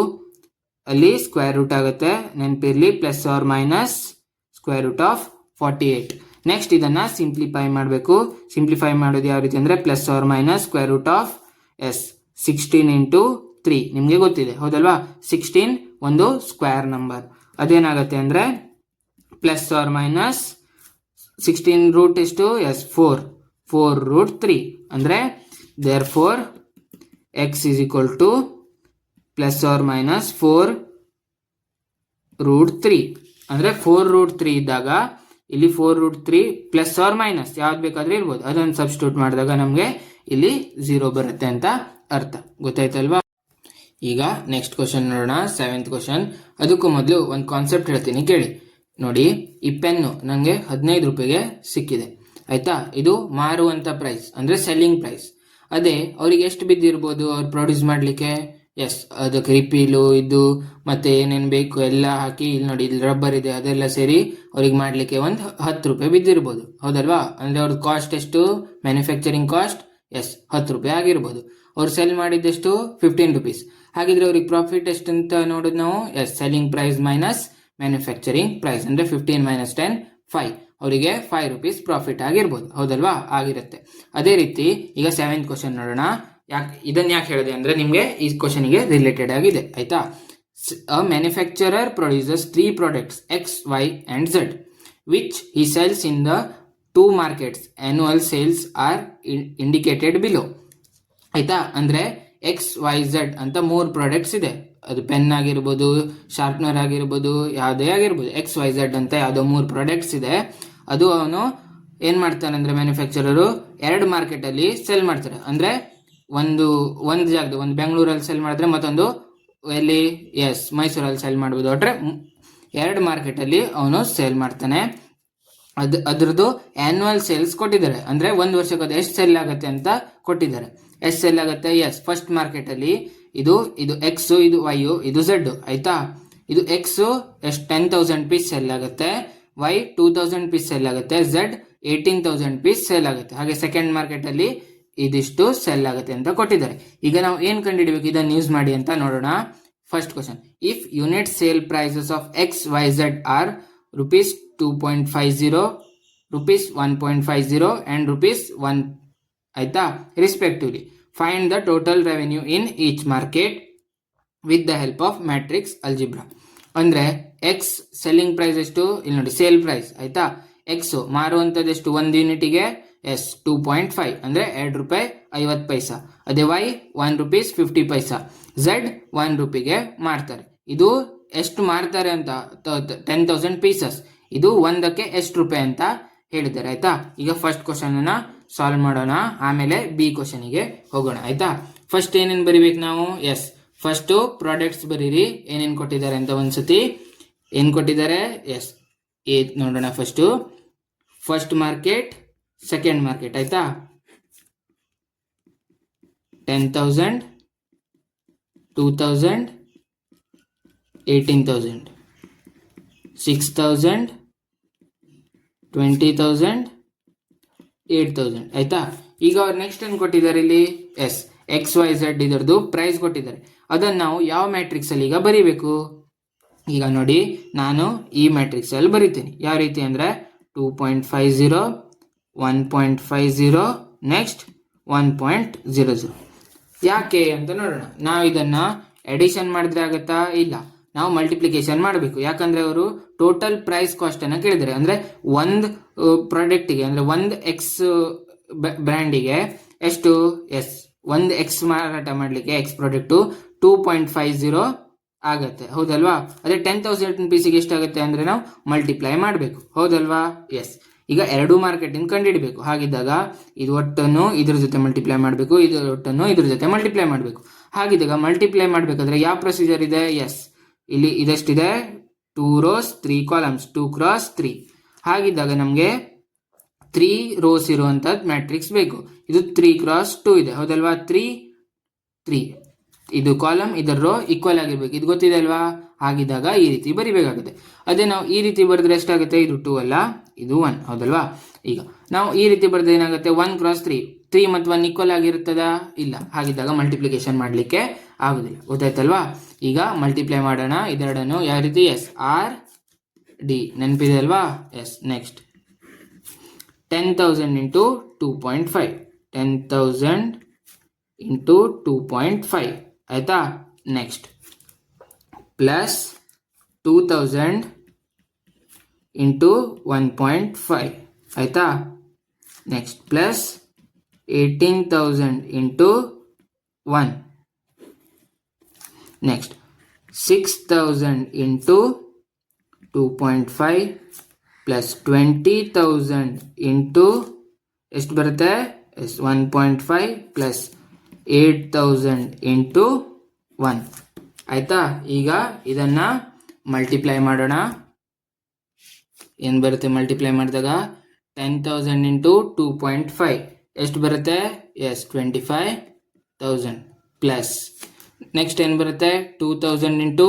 ಅಲ್ಲಿ ಸ್ಕ್ವೇರ್ ರೂಟ್ ಆಗುತ್ತೆ, ನೆನಪಿರಲಿ, plus or minus square root of 48. Next ಇದನ್ನು ಸಿಂಪ್ಲಿಫೈ ಮಾಡಬೇಕು. ಸಿಂಪ್ಲಿಫೈ ಮಾಡೋದು ಯಾವ ರೀತಿ ಅಂದರೆ, plus or minus square root of yes 16 into 3 ನಿಮಗೆ ಗೊತ್ತಿದೆ, ಹೌದಲ್ವಾ. 16 ಒಂದು ಸ್ಕ್ವೇರ್ ನಂಬರ್, ಅದೇನಾಗುತ್ತೆ ಅಂದರೆ ಪ್ಲಸ್ ಆರ್ ಮೈನಸ್ 16 ರೂಟ್ ಎಷ್ಟು, ಎಸ್ 4 ರೂಟ್ 3 ಅಂದರೆ therefore x is equal to plus or minus 4 root 3 ಅಂದರೆ 4 ರೂಟ್ 3 ಇದ್ದಾಗ ಇಲ್ಲಿ 4 ರೂಟ್ 3 ಪ್ಲಸ್ ಆರ್ ಮೈನಸ್ ಯಾವ್ದು ಬೇಕಾದ್ರೆ ಇರ್ಬೋದು, ಅದನ್ನು ಸಬ್ಸ್ಟಿಟ್ಯೂಟ್ ಮಾಡಿದಾಗ ನಮಗೆ ಇಲ್ಲಿ 0 ಬರುತ್ತೆ ಅಂತ ಅರ್ಥ, ಗೊತ್ತಾಯ್ತಲ್ವಾ. ಈಗ ನೆಕ್ಸ್ಟ್ ಕ್ವಶನ್ ನೋಡೋಣ, 7th ಕ್ವಶನ್. ಅದಕ್ಕೂ ಮೊದಲು ಒಂದು ಕಾನ್ಸೆಪ್ಟ್ ಹೇಳ್ತೀನಿ ಕೇಳಿ. ನೋಡಿ, ಈ ಪೆನ್ನು ನನಗೆ 15 ರೂಪಾಯಿಗೆ ಸಿಕ್ಕಿದೆ ಆಯ್ತಾ. ಇದು ಮಾರುವಂಥ ಪ್ರೈಸ್ ಅಂದರೆ ಸೆಲ್ಲಿಂಗ್ ಪ್ರೈಸ್. ಅದೇ ಅವ್ರಿಗೆ ಎಷ್ಟು ಬಿದ್ದಿರ್ಬೋದು ಅವ್ರು ಪ್ರೊಡ್ಯೂಸ್ ಮಾಡಲಿಕ್ಕೆ, ಎಸ್ ಅದಕ್ಕೆ ರಿಪೀಲು ಇದು ಮತ್ತೆ ಏನೇನು ಬೇಕು ಎಲ್ಲ ಹಾಕಿ, ಇಲ್ಲಿ ನೋಡಿ ಇಲ್ಲಿ ರಬ್ಬರ್ ಇದೆ ಅದೆಲ್ಲ ಸೇರಿ ಅವ್ರಿಗೆ ಮಾಡಲಿಕ್ಕೆ ಒಂದು 10 ರೂಪಾಯಿ ಬಿದ್ದಿರ್ಬೋದು, ಹೌದಲ್ವಾ. ಅಂದರೆ ಅವ್ರದ್ದು ಕಾಸ್ಟ್ ಎಷ್ಟು, ಮ್ಯಾನುಫ್ಯಾಕ್ಚರಿಂಗ್ ಕಾಸ್ಟ್ ಎಸ್ 10 ರೂಪಾಯಿ ಆಗಿರ್ಬೋದು. ಅವ್ರು ಸೆಲ್ ಮಾಡಿದ್ದೆಷ್ಟು 15 ರುಪೀಸ್. ಹಾಗಿದ್ರೆ ಅವ್ರಿಗೆ ಪ್ರಾಫಿಟ್ ಎಷ್ಟು ಅಂತ ನೋಡೋದು ನಾವು, yes selling price minus manufacturing price ಅಂದರೆ 15 ಮೈನಸ್ 10 5, ಅವರಿಗೆ 5 ರೂಪೀಸ್ ಪ್ರಾಫಿಟ್ ಆಗಿರ್ಬೋದು, ಹೌದಲ್ವಾ, ಆಗಿರುತ್ತೆ. ಅದೇ ರೀತಿ ಈಗ 7th ಕ್ವಶನ್ ನೋಡೋಣ. ಇದನ್ನ ಯಾಕೆ ಹೇಳಿದೆ ಅಂದರೆ ನಿಮಗೆ ಈ ಕ್ವಶನ್ಗೆ ರಿಲೇಟೆಡ್ ಆಗಿದೆ ಆಯ್ತಾ. A manufacturer produces 3 products x y and z which he sells in the 2 markets. Annual sales are indicated below ಆಯ್ತಾ. ಅಂದರೆ ಎಕ್ಸ್ ವೈ ಝೆಡ್ ಅಂತ 3 ಪ್ರಾಡಕ್ಟ್ಸ್ ಇದೆ, ಅದು ಪೆನ್ ಆಗಿರ್ಬೋದು, ಶಾರ್ಪ್ನರ್ ಆಗಿರ್ಬೋದು, ಯಾವುದೇ ಆಗಿರ್ಬೋದು, ಎಕ್ಸ್ ವೈ ಝೆಡ್ ಅಂತ ಯಾವುದೋ 3 ಪ್ರಾಡಕ್ಟ್ಸ್ ಇದೆ. ಅದು ಅವನು ಏನು ಮಾಡ್ತಾನೆ ಅಂದರೆ ಮ್ಯಾನುಫ್ಯಾಕ್ಚರರು 2 ಮಾರ್ಕೆಟಲ್ಲಿ ಸೆಲ್ ಮಾಡ್ತಾರೆ. ಅಂದರೆ ಒಂದು ಜಾಗದ, ಒಂದು ಬೆಂಗಳೂರಲ್ಲಿ ಸೆಲ್ ಮಾಡಿದ್ರೆ ಮತ್ತೊಂದು ಎಲ್ಲಿ, ಎಸ್ ಮೈಸೂರಲ್ಲಿ ಸೆಲ್ ಮಾಡ್ಬೋದು. ಒಟ್ಟರೆ 2 ಮಾರ್ಕೆಟಲ್ಲಿ ಅವನು ಸೇಲ್ ಮಾಡ್ತಾನೆ. ಅದ್ರದ್ದು ಆ್ಯನ್ಯುವಲ್ ಸೇಲ್ಸ್ ಕೊಟ್ಟಿದ್ದಾರೆ, ಅಂದರೆ 1 ವರ್ಷಕ್ಕೆ ಅದು ಎಷ್ಟು ಸೆಲ್ ಆಗುತ್ತೆ ಅಂತ ಕೊಟ್ಟಿದ್ದಾರೆ. ಎಷ್ಟು ಸೆಲ್ ಆಗುತ್ತೆ, ಎಸ್ ಫಸ್ಟ್ ಮಾರ್ಕೆಟಲ್ಲಿ ಇದು ಎಕ್ಸು, ಇದು ವೈಯು, ಇದು ಝೆಡ್ ಆಯ್ತಾ. ಇದು ಎಕ್ಸು ಎಷ್ಟು 10,000 ಪೀಸ್ ಸೆಲ್ ಆಗುತ್ತೆ, ವೈ 2,000 ಪೀಸ್ ಸೆಲ್ ಆಗುತ್ತೆ, ಝೆಡ್ 18,000 ಪೀಸ್ ಸೆಲ್ ಆಗುತ್ತೆ. ಹಾಗೆ ಸೆಕೆಂಡ್ ಮಾರ್ಕೆಟಲ್ಲಿ ಇದಿಷ್ಟು ಸೆಲ್ ಆಗುತ್ತೆ ಅಂತ ಕೊಟ್ಟಿದ್ದಾರೆ. ಈಗ ನಾವು ಏನು ಕಂಡುಹಿಡಬೇಕು, ಇದನ್ನು ಯೂಸ್ ಮಾಡಿ ಅಂತ ನೋಡೋಣ. First question, if unit sale prices of x y z are rupees 2.50, rupees 1.50 and rupees 1 ಆಯ್ತಾ respectively. Find the total revenue in each market with the help of matrix algebra. ಅಂದರೆ ಎಕ್ಸ್ ಸೆಲ್ಲಿಂಗ್ ಪ್ರೈಸ್ ಎಷ್ಟು, ಇಲ್ಲಿ ನೋಡಿ ಸೇಲ್ ಪ್ರೈಸ್ ಆಯ್ತಾ. ಎಕ್ಸ್ ಮಾರುವಂಥದ್ದು ಎಷ್ಟು 1 ಯೂನಿಟಿಗೆ, ಎಸ್ 2.5 ಅಂದರೆ 2 ರೂಪಾಯಿ 50 ಪೈಸಾ. ಅದೇ ವೈ 1 ರೂಪೀಸ್ 50 ಪೈಸಾ, ಝೆಡ್ 1 ರೂಪಿಗೆ ಮಾರ್ತಾರೆ. ಇದು ಎಷ್ಟು ಮಾರ್ತಾರೆ ಅಂತ 10,000 ಪೀಸಸ್, ಇದು ಒಂದಕ್ಕೆ ಎಷ್ಟು ರೂಪಾಯಿ ಅಂತ ಹೇಳಿದ್ದಾರೆ ಆಯ್ತಾ. ಈಗ ಫಸ್ಟ್ ಕ್ವಶನ್ ಅನ್ನ ಸಾಲ್ವ್ ಮಾಡೋಣ, ಆಮೇಲೆ ಬಿ ಕ್ವಶನಿಗೆ ಹೋಗೋಣ ಆಯ್ತಾ. ಫಸ್ಟ್ ಏನೇನು ಬರಿಬೇಕು ನಾವು, ಎಸ್ ಫಸ್ಟು ಪ್ರಾಡಕ್ಟ್ಸ್ ಬರೀರಿ, ಏನೇನು ಕೊಟ್ಟಿದ್ದಾರೆ ಅಂತ ಒಂದ್ಸತಿ ಏನು ಕೊಟ್ಟಿದ್ದಾರೆ, ಎಸ್ ನೋಡೋಣ. ಫಸ್ಟ್ ಮಾರ್ಕೆಟ್, ಸೆಕೆಂಡ್ ಮಾರ್ಕೆಟ್ ಆಯ್ತಾ. 10,000, 2,000, 18,000, 6,000, 20,000, 8,000 ಆಯ್ತಾ. ಈಗ ಅವ್ರು ನೆಕ್ಸ್ಟ್ ಏನು ಕೊಟ್ಟಿದ್ದಾರೆ ಇಲ್ಲಿ XYZ ಇದರದ್ದು ಪ್ರೈಸ್ ಕೊಟ್ಟಿದ್ದಾರೆ. ಅದನ್ನು ನಾವು ಯಾವ ಮ್ಯಾಟ್ರಿಕ್ಸ್ ಅಲ್ಲಿ ಈಗ ಬರೀಬೇಕು? ಈಗ ನೋಡಿ, ನಾನು ಈ ಮ್ಯಾಟ್ರಿಕ್ಸ್ ಅಲ್ಲಿ ಬರಿತೀನಿ. ಯಾವ ರೀತಿ ಅಂದ್ರೆ 2.50, 1.50, ನೆಕ್ಸ್ಟ್ 1.00. ಯಾಕೆ ಅಂತ ನೋಡೋಣ. ನಾವು ಇದನ್ನ ಎಡಿಷನ್ ಮಾಡಿದ್ರೆ ಆಗತ್ತಾ? ಇಲ್ಲ, ನಾವು ಮಲ್ಟಿಪ್ಲಿಕೇಶನ್ ಮಾಡಬೇಕು. ಯಾಕಂದ್ರೆ ಅವರು ಟೋಟಲ್ ಪ್ರೈಸ್ ಕಾಸ್ಟ್ ಅನ್ನ ಕೇಳಿದ್ದಾರೆ. ಅಂದ್ರೆ ಒಂದು ಪ್ರಾಡಕ್ಟ್ಗೆ ಅಂದ್ರೆ ಒಂದು ಎಕ್ಸ್ ಬ್ರ್ಯಾಂಡಿಗೆ ಎಷ್ಟು ಒಂದು ಎಕ್ಸ್ ಮಾರಾಟ ಮಾಡಲಿಕ್ಕೆ ಎಕ್ಸ್ ಪ್ರಾಡಕ್ಟ್ 2.50 ಆಗತ್ತೆ, ಹೌದಲ್ವಾ? ಅದೇ 10,000 ಪೀಸಿಗೆ ಎಷ್ಟಾಗುತ್ತೆ ಅಂದ್ರೆ ನಾವು ಮಲ್ಟಿಪ್ಲೈ ಮಾಡಬೇಕು, ಹೌದಲ್ವಾ? ಈಗ ಎರಡು ಮಾರ್ಕೆಟಿಂಗ್ ಕಂಡುಹಿಡಬೇಕು. ಹಾಗಿದ್ದಾಗ ಇದು ಒಟ್ಟನ್ನು ಇದ್ರ ಜೊತೆ ಮಲ್ಟಿಪ್ಲೈ ಮಾಡಬೇಕು, ಇದು ಒಟ್ಟನ್ನು ಇದ್ರ ಜೊತೆ ಮಲ್ಟಿಪ್ಲೈ ಮಾಡಬೇಕು. ಹಾಗಿದ್ದಾಗ ಮಲ್ಟಿಪ್ಲೈ ಮಾಡಬೇಕಾದ್ರೆ ಯಾವ ಪ್ರೊಸೀಜರ್ ಇದೆ? ಇಲ್ಲಿ ಇದೆಷ್ಟಿದೆ? 2 rows 3 columns, 2 x 3. ಹಾಗಿದ್ದಾಗ ನಮಗೆ 3 rows ಇರುವಂತದ್ದು ಮ್ಯಾಟ್ರಿಕ್ಸ್ ಬೇಕು. ಇದು 3 x 2 ಇದೆ, ಹೌದಲ್ವಾ? 3 3 ಇದು ಕಾಲಮ್, ಇದರ ರೋ ಈಕ್ವಲ್ ಆಗಿರ್ಬೇಕು. ಇದು ಗೊತ್ತಿದೆ ಅಲ್ವಾ? ಹಾಗಿದ್ದಾಗ ಈ ರೀತಿ ಬರಿಬೇಕಾಗುತ್ತೆ. ಅದೇ ನಾವು ಈ ರೀತಿ ಬರೆದ್ರೆ ಎಷ್ಟಾಗುತ್ತೆ? ಇದು 2 ಅಲ್ಲ, ಇದು 1, ಹೌದಲ್ವಾ? ಈಗ ನಾವು ಈ ರೀತಿ ಬರೆದ್ರೆ ಏನಾಗುತ್ತೆ? 1 x 3 ಮತ್ತು 1 ಈಕ್ವಲ್ ಆಗಿರುತ್ತದ? ಇಲ್ಲ. ಹಾಗಿದ್ದಾಗ ಮಲ್ಟಿಪ್ಲಿಕೇಶನ್ ಮಾಡಲಿಕ್ಕೆ ಆಗುದಿಲ್ಲ, ಗೊತ್ತಾಯ್ತಲ್ವಾ? ಈಗ ಮಲ್ಟಿಪ್ಲೈ ಮಾಡೋಣ ಇದೆರಡನ್ನು. ಯಾವ ರೀತಿ? RD ನೆನಪಿದೆ ಅಲ್ವಾ? ನೆಕ್ಸ್ಟ್ 10,000 ಇಂಟು 2.5, 10,000 ಇಂಟು 2.5 ಆಯ್ತಾ. ನೆಕ್ಸ್ಟ್ ಪ್ಲಸ್ 2,000 ಇಂಟು 1.5 ಆಯ್ತಾ. Next plus 18,000 into 1. Next 6,000 into 2.5 plus 20,000 into ಎಷ್ಟು ಬರುತ್ತೆ? 1.5 ಪ್ಲಸ್ 8,000 ಇಂಟು 1 ಆಯ್ತಾ. ಈಗ ಇದನ್ನ ಮಲ್ಟಿಪ್ಲೈ ಮಾಡೋಣ. ಏನು ಬರುತ್ತೆ ಮಲ್ಟಿಪ್ಲೈ ಮಾಡಿದಾಗ? 10,000 ಇಂಟು 2.5 ಎಷ್ಟು ಬರುತ್ತೆ? 25,000 ಪ್ಲಸ್ ನೆಕ್ಸ್ಟ್ ಏನು ಬರುತ್ತೆ? 2,000 ಇಂಟು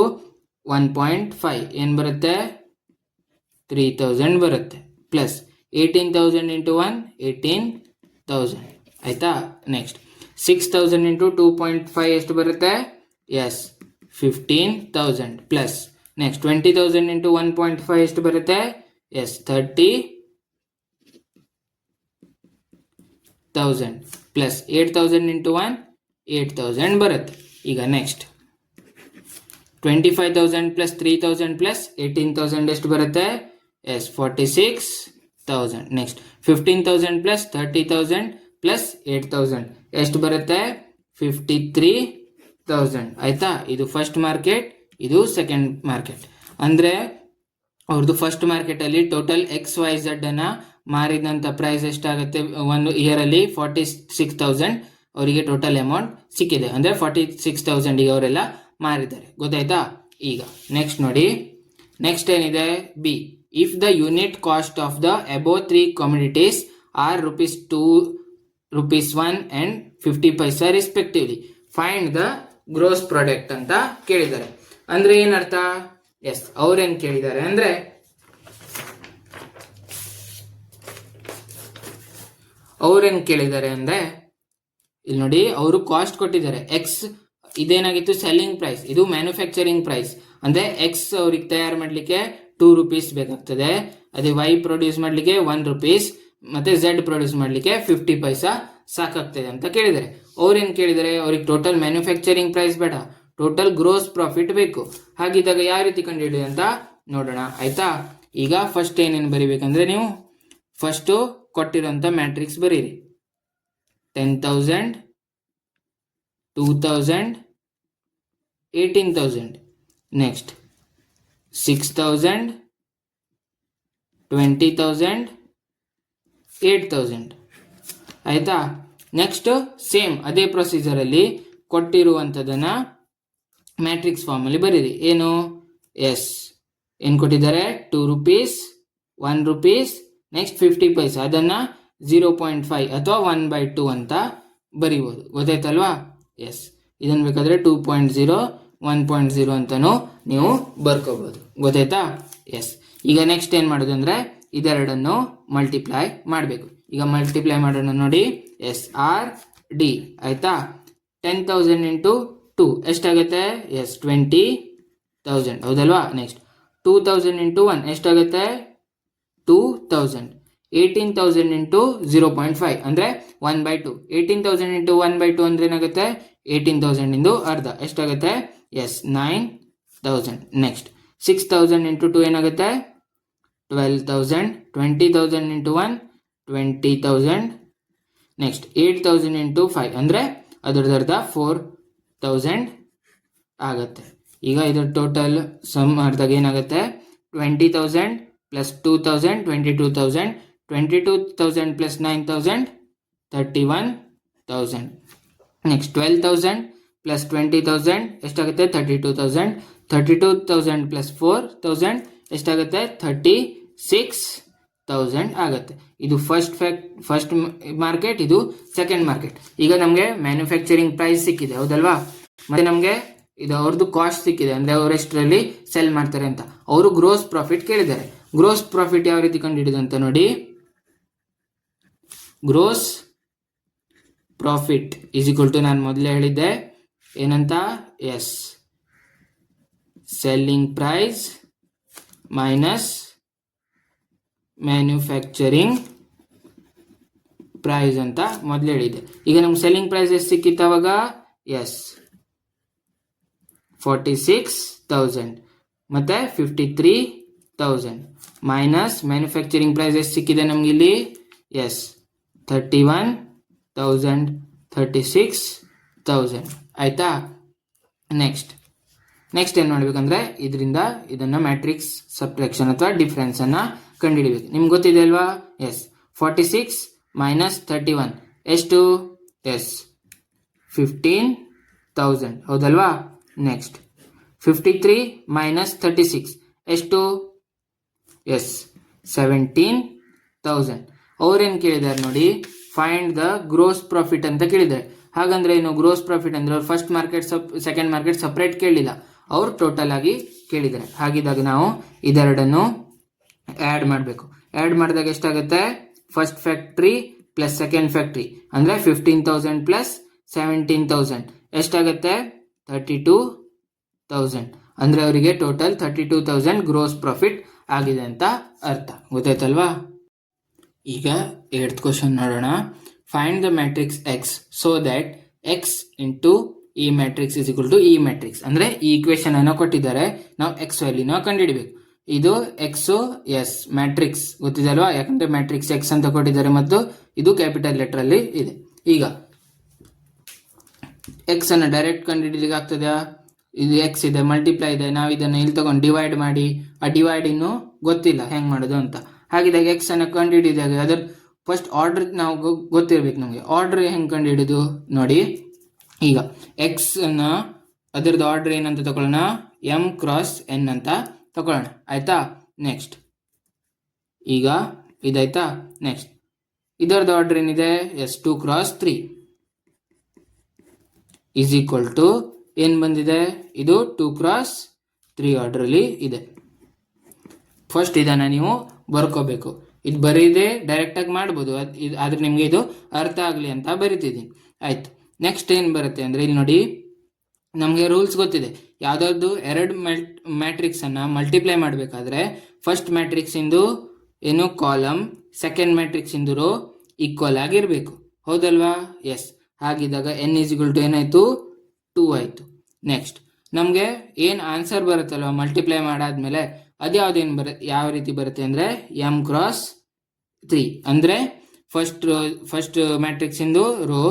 1.5 ಏನು ಬರುತ್ತೆ? 3,000 ಬರುತ್ತೆ. ಪ್ಲಸ್ 18,000 ಇಂಟು 1 18,000 ಆಯ್ತಾ. ನೆಕ್ಸ್ಟ್ 6,000 ಇಂಟು 2.5 ಎಷ್ಟು ಬರುತ್ತೆ? 15,000 ಪ್ಲಸ್ ನೆಕ್ಸ್ಟ್ 20,000 ಇಂಟು 1.5 ಎಷ್ಟು ಬರುತ್ತೆ? 30,000 ಪ್ಲಸ್ 8,000 ಇಂಟು 1 8,000 ಬರುತ್ತೆ. ಈಗ ನೆಕ್ಸ್ಟ್ 25,000 ಪ್ಲಸ್ 3,000 ಪ್ಲಸ್ 18,000 ಎಷ್ಟು ಬರುತ್ತೆ? 46,000. ನೆಕ್ಸ್ಟ್ 15,000 ಪ್ಲಸ್ 30,000 ಪ್ಲಸ್ 8,000 ಎಷ್ಟು ಬರುತ್ತೆ? 53,000 ಆಯ್ತಾ. ಇದು ಫಸ್ಟ್ ಮಾರ್ಕೆಟ್, ಇದು ಸೆಕೆಂಡ್ ಮಾರ್ಕೆಟ್. ಅಂದ್ರೆ ಅವ್ರದ್ದು ಫಸ್ಟ್ ಮಾರ್ಕೆಟ್ ಅಲ್ಲಿ ಟೋಟಲ್ XYZ ಅನ್ನ ಮಾರಿದಂತ ಪ್ರೈಸ್ ಎಷ್ಟಾಗುತ್ತೆ? ಒಂದು ಇಯರ್ ಅಲ್ಲಿ 46,000 ಅವರಿಗೆ ಟೋಟಲ್ ಅಮೌಂಟ್ ಸಿಕ್ಕಿದೆ. ಅಂದ್ರೆ 46,000 ಅವರೆಲ್ಲ ಮಾರಿದ್ದಾರೆ, ಗೊತ್ತಾಯ್ತಾ. ಈಗ ನೆಕ್ಸ್ಟ್ ನೋಡಿ, ನೆಕ್ಸ್ಟ್ ಏನಿದೆ? B. If the unit cost of the above 3 commodities are ₹2, ₹1 and 50 paisa respectively, find the gross product ಅಂತ ಕೇಳಿದ್ದಾರೆ. ಅಂದ್ರೆ ಏನರ್ಥ? ಅವ್ರೇನ್ ಕೇಳಿದ್ದಾರೆ ಅಂದ್ರೆ ಇಲ್ಲಿ ನೋಡಿ, ಅವರು ಕಾಸ್ಟ್ ಕೊಟ್ಟಿದ್ದಾರೆ. ಎಕ್ಸ್ ಇದೇನಾಗಿತ್ತು? Selling price. ಇದು ಮ್ಯಾನುಫ್ಯಾಕ್ಚರಿಂಗ್ ಪ್ರೈಸ್. ಅಂದ್ರೆ ಎಕ್ಸ್ ಅವ್ರಿಗೆ ತಯಾರು ಮಾಡ್ಲಿಕ್ಕೆ ₹2 ಬೇಕಾಗ್ತದೆ. ಅದೇ ವೈ ಪ್ರೊಡ್ಯೂಸ್ ಮಾಡ್ಲಿಕ್ಕೆ ₹1 ಮತ್ತೆ ಝೆಡ್ ಪ್ರೊಡ್ಯೂಸ್ ಮಾಡ್ಲಿಕ್ಕೆ 50 ಪೈಸಾ ಸಾಕಾಗ್ತದೆ ಅಂತ ಕೇಳಿದ್ದಾರೆ. ಅವ್ರೇನ್ ಕೇಳಿದ್ದಾರೆ? ಅವ್ರಿಗೆ ಟೋಟಲ್ ಮ್ಯಾನುಫ್ಯಾಕ್ಚರಿಂಗ್ ಪ್ರೈಸ್ ಬೇಡ, ಟೋಟಲ್ ಗ್ರೋಸ್ ಪ್ರಾಫಿಟ್ ಬೇಕು. ಹಾಗಿದ್ದಾಗ ಯಾವ ರೀತಿ ಕಂಡುಹಿಡಿಯೋದು ಅಂತ ನೋಡೋಣ, ಆಯ್ತಾ. ಈಗ ಫಸ್ಟ್ ಏನೇನು ಬರಿಬೇಕಂದ್ರೆ, ನೀವು ಫಸ್ಟ್ ಕೊಟ್ಟಿರೋಂಥ ಮ್ಯಾಟ್ರಿಕ್ಸ್ ಬರೀರಿ. 10,000 2,000 18,000 ನೆಕ್ಸ್ಟ್ 6,000 20,000 8,000 ಆಯ್ತಾ. ನೆಕ್ಸ್ಟ್ ಸೇಮ್ ಅದೇ ಪ್ರೊಸೀಜರ್ ಅಲ್ಲಿ ಕೊಟ್ಟಿರುವಂಥದ್ದನ್ನ ಮ್ಯಾಟ್ರಿಕ್ಸ್ ಫಾರ್ಮ್ ಅಲ್ಲಿ ಬರೀರಿ. ಏನು? ಏನು ಕೊಟ್ಟಿದ್ದಾರೆ? ₹2 ₹1 ನೆಕ್ಸ್ಟ್ 50 ಪೈಸಾ, ಅದನ್ನ 0.5 ಅಥವಾ 1/2 ಅಂತ ಬರೀಬಹುದು, ಗೊತ್ತಾಯ್ತಲ್ವಾ. ಇದನ್ನ ಬೇಕಾದ್ರೆ 2.0 1.0 ಅಂತಾನು ನೀವು ಬರ್ಕೋಬಹುದು, ಗೊತ್ತಾಯ್ತಾ. ಈಗ ನೆಕ್ಸ್ಟ್ ಏನ್ ಮಾಡೋದು ಅಂದ್ರೆ ಇದೆರಡನ್ನು ಮಲ್ಟಿಪ್ಲೈ ಮಾಡಬೇಕು. ಈಗ ಮಲ್ಟಿಪ್ಲೈ ಮಾಡೋಣ ನೋಡಿ. ಎಸ್ ಆರ್ ಡಿ ಆಯ್ತಾ. 10,000 ಇಂಟು 2 ಎಷ್ಟಾಗುತ್ತೆ? ಎಸ್ 20,000 ಹೌದಲ್ವಾ. ನೆಕ್ಸ್ಟ್ 2,000 ಇಂಟು 1 ಎಷ್ಟಾಗುತ್ತೆ? 2,000. 18,000 ಇಂಟು 0.5 ಅಂದರೆ 1/2. 18,000 ಇಂಟು 1/2 ಅಂದ್ರೆ ಏನಾಗುತ್ತೆ? 18,000 ಇಂದು ಅರ್ಧ ಎಷ್ಟಾಗುತ್ತೆ? ಎಸ್ 9,000. ನೆಕ್ಸ್ಟ್ 6,000 ಇಂಟು 2 ಏನಾಗುತ್ತೆ? 12,000. 20,000 ಇಂಟು 1 20,000. ನೆಕ್ಸ್ಟ್ 8,000 ಇಂಟು 5 ಅಂದರೆ ಅದರದ್ದು ಅರ್ಧ 4,000 ಆಗುತ್ತೆ. ಈಗ ಇದರ ಟೋಟಲ್ ಸಮ್ ಮಾಡಿದಾಗ ಏನಾಗುತ್ತೆ? 20,000 ಪ್ಲಸ್ 2,000 22,000. 22,000 ಪ್ಲಸ್ 9,000 31,000. ನೆಕ್ಸ್ಟ್ 12,000 ಪ್ಲಸ್ 20,000 ಎಷ್ಟಾಗುತ್ತೆ? 32,000. 32,000 ಪ್ಲಸ್ 4,000 ಎಷ್ಟಾಗುತ್ತೆ? 36,000 ಆಗುತ್ತೆ. ಇದು ಫಸ್ಟ್ ಮಾರ್ಕೆಟ್, ಇದು ಸೆಕೆಂಡ್ ಮಾರ್ಕೆಟ್. ಈಗ ನಮಗೆ ಮ್ಯಾನುಫ್ಯಾಕ್ಚರಿಂಗ್ ಪ್ರೈಸ್ ಸಿಕ್ಕಿದೆ ಹೌದಲ್ವಾ. ಮತ್ತೆ ನಮಗೆ ಇದು ಅವ್ರದ್ದು ಕಾಸ್ಟ್ ಸಿಕ್ಕಿದೆ, ಅಂದರೆ ಅವ್ರು ಎಷ್ಟರಲ್ಲಿ ಸೆಲ್ ಮಾಡ್ತಾರೆ ಅಂತ. ಅವರು ಗ್ರೋಸ್ ಪ್ರಾಫಿಟ್ ಕೇಳಿದ್ದಾರೆ. ಗ್ರೋಸ್ ಪ್ರಾಫಿಟ್ ಯಾವ ರೀತಿ ಕಂಡುಹಿಡಿದು ಅಂತ ನೋಡಿ. Gross profit is equal to ನಾನು ಮೊದಲೇ ಹೇಳಿದ್ದೆ ಏನಂತ? Yes selling price minus manufacturing price ಅಂತ ಮೊದಲೇ ಹೇಳಿದ್ದೆ. ಈಗ ನಮ್ಗೆ ಸೆಲ್ಲಿಂಗ್ ಪ್ರೈಸ್ ಎಷ್ಟು ಸಿಕ್ಕಿತ್ತು ಅವಾಗ? ಎಸ್ 46,000 ಮತ್ತೆ 53,000 ಮೈನಸ್ ಮ್ಯಾನುಫ್ಯಾಕ್ಚರಿಂಗ್ ಪ್ರೈಸ್ ಎಷ್ಟು ಸಿಕ್ಕಿದೆ ನಮ್ಗೆ ಇಲ್ಲಿ? ಎಸ್ 31,000 36,000 ಆಯ್ತಾ. ನೆಕ್ಸ್ಟ್ ಏನು ಮಾಡಬೇಕಂದ್ರೆ ಇದರಿಂದ ಇದನ್ನು ಮ್ಯಾಟ್ರಿಕ್ಸ್ ಸಬ್ಟ್ರಾಕ್ಷನ್ ಅಥವಾ ಡಿಫ್ರೆನ್ಸ್ ಅನ್ನ ಕಂಡುಹಿಡಿಬೇಕು. ನಿಮ್ಗೆ ಗೊತ್ತಿದೆ ಅಲ್ವಾ? ಎಸ್ 46 ಮೈನಸ್ 31 ಎಷ್ಟು? ಎಸ್ 15,000 ಹೌದಲ್ವಾ. ನೆಕ್ಸ್ಟ್ 53 ಮೈನಸ್ 36 ಎಷ್ಟು? ಎಸ್ 17,000. ಅವ್ರೇನು ಕೇಳಿದ್ದಾರೆ ನೋಡಿ, ಫೈಂಡ್ ದ ಗ್ರೋಸ್ ಪ್ರಾಫಿಟ್ ಅಂತ ಕೇಳಿದ್ದಾರೆ. ಹಾಗಂದ್ರೆ ಏನು? ಗ್ರೋಸ್ ಪ್ರಾಫಿಟ್ ಅಂದ್ರೆ ಅವ್ರು first market second market separate ಕೇಳಿಲ್ಲ, ಅವ್ರು ಟೋಟಲ್ ಆಗಿ ಕೇಳಿದ್ದಾರೆ. ಹಾಗಿದ್ದಾಗ ನಾವು ಇದೆರಡನ್ನು ಆ್ಯಡ್ ಮಾಡಬೇಕು. ಆ್ಯಡ್ ಮಾಡಿದಾಗ ಎಷ್ಟಾಗುತ್ತೆ? First factory plus second factory ಅಂದರೆ 15,000 ಪ್ಲಸ್ 17,000 ಎಷ್ಟಾಗುತ್ತೆ? 32,000. ಅಂದರೆ ಅವರಿಗೆ ಟೋಟಲ್ 32,000 ಗ್ರೋಸ್ ಪ್ರಾಫಿಟ್ ಆಗಿದೆ ಅಂತ ಅರ್ಥ. ಗೊತ್ತಾಯ್ತಲ್ವಾ? ಈಗ 8th ಕ್ವಶನ್ ನೋಡೋಣ. Find the matrix X so that X into ಈ ಮ್ಯಾಟ್ರಿಕ್ಸ್ ಇಸ್ ಈಕ್ವಲ್ ಟು ಈ ಮ್ಯಾಟ್ರಿಕ್ಸ್. ಅಂದರೆ ಈ ಇಕ್ವೇಶನ್ ಅನ್ನು ಕೊಟ್ಟಿದ್ದಾರೆ, ನಾವು ಎಕ್ಸ್ ವ್ಯಾಲ್ಯೂನ ಕಂಡುಹಿಡಬೇಕು. ಇದು ಎಕ್ಸ್ ಎಸ್ ಮ್ಯಾಟ್ರಿಕ್ಸ್ ಗೊತ್ತಿದೆ ಅಲ್ವಾ, ಯಾಕಂದ್ರೆ ಮ್ಯಾಟ್ರಿಕ್ಸ್ ಎಕ್ಸ್ ಅಂತ ಕೊಟ್ಟಿದ್ದಾರೆ ಮತ್ತು ಇದು ಕ್ಯಾಪಿಟಲ್ ಲೆಟರ್ ಅಲ್ಲಿ ಇದೆ. ಈಗ ಎಕ್ಸ್ ಅನ್ನು ಡೈರೆಕ್ಟ್ ಕಂಡುಹಿಡಿಲಿಕ್ಕೆ ಆಗ್ತದಾ? ಇದು ಎಕ್ಸ್ ಇದೆ, ಮಲ್ಟಿಪ್ಲೈ ಇದೆ, ನಾವು ಇದನ್ನು ಇಲ್ಲಿ ತಗೊಂಡು ಡಿವೈಡ್ ಮಾಡಿ, ಆ ಡಿವೈಡ್ ಇನ್ನು ಗೊತ್ತಿಲ್ಲ ಹೆಂಗ್ ಮಾಡೋದು ಅಂತ. ಹಾಗಿದಾಗ ಎಕ್ಸ್ ಅನ್ನು ಕಂಡುಹಿಡಿದಾಗ ಅದರ ಫಸ್ಟ್ ಆರ್ಡರ್ ನಾವು ಗೊತ್ತಿರ್ಬೇಕು ನಮಗೆ. ಆರ್ಡರ್ ಹೆಂಗ್ ಕಂಡುಹಿಡಿದು ನೋಡಿ. ಈಗ ಎಕ್ಸ್ ಅನ್ನ ಅದರದ್ದು ಆರ್ಡರ್ ಏನಂತ ತಗೊಳ್ಳೋಣ? ಎಂ ಕ್ರಾಸ್ ಎನ್ ಅಂತ ತಗೊಳ್ಳೋಣ ಆಯ್ತಾ. ನೆಕ್ಸ್ಟ್ ಈಗ ಇದಾಯ್ತಾ. ನೆಕ್ಸ್ಟ್ ಇದರದ್ದು ಆರ್ಡರ್ ಏನಿದೆ? Yes 2 cross 3 is equal to ಏನ್ ಬಂದಿದೆ? ಇದು 2 ಕ್ರಾಸ್ 3 ಆರ್ಡರ್ ಅಲ್ಲಿ ಇದೆ. ಫಸ್ಟ್ ಇದನ್ನ ನೀವು ಬರ್ಕೋಬೇಕು. ಇದು ಬರೀದೆ ಡೈರೆಕ್ಟ್ ಆಗಿ ಮಾಡ್ಬೋದು, ಆದ್ರೆ ನಿಮ್ಗೆ ಇದು ಅರ್ಥ ಆಗ್ಲಿ ಅಂತ ಬರಿತಿದ್ದೀನಿ ಆಯ್ತು. ನೆಕ್ಸ್ಟ್ ಏನ್ ಬರುತ್ತೆ ಅಂದ್ರೆ ಇಲ್ಲಿ ನೋಡಿ, ನಮಗೆ ರೂಲ್ಸ್ ಗೊತ್ತಿದೆ. ಯಾವ್ದಾದ್ರು ಎರಡು ಮ್ಯಾಟ್ರಿಕ್ಸ್ ಅನ್ನ ಮಲ್ಟಿಪ್ಲೈ ಮಾಡಬೇಕಾದ್ರೆ ಫಸ್ಟ್ ಮ್ಯಾಟ್ರಿಕ್ಸ್ ಇಂದು ಏನು ಕಾಲಮ್, ಸೆಕೆಂಡ್ ಮ್ಯಾಟ್ರಿಕ್ಸ್ ಇಂದು ರೋ ಈಕ್ವಲ್ ಆಗಿರ್ಬೇಕು ಹೌದಲ್ವಾ. ಎಸ್ ಹಾಗಿದ್ದಾಗ ಎನ್ ಈಸ್ ಈಕ್ವಲ್ ಟು ಏನಾಯ್ತು? 2 ಆಯ್ತು. ನೆಕ್ಸ್ಟ್ ನಮಗೆ ಏನ್ ಆನ್ಸರ್ ಬರುತ್ತಲ್ವಾ ಮಲ್ಟಿಪ್ಲೈ ಮಾಡಾದ್ಮೇಲೆ ಅದ್ಯಾವ್ದೇನು ಯಾವ ರೀತಿ ಬರುತ್ತೆ ಅಂದ್ರೆ ಎಂ ಕ್ರಾಸ್ 3 ಅಂದ್ರೆ ಫಸ್ಟ್ ಮ್ಯಾಟ್ರಿಕ್ಸ್ ಇಂದು ರೋ,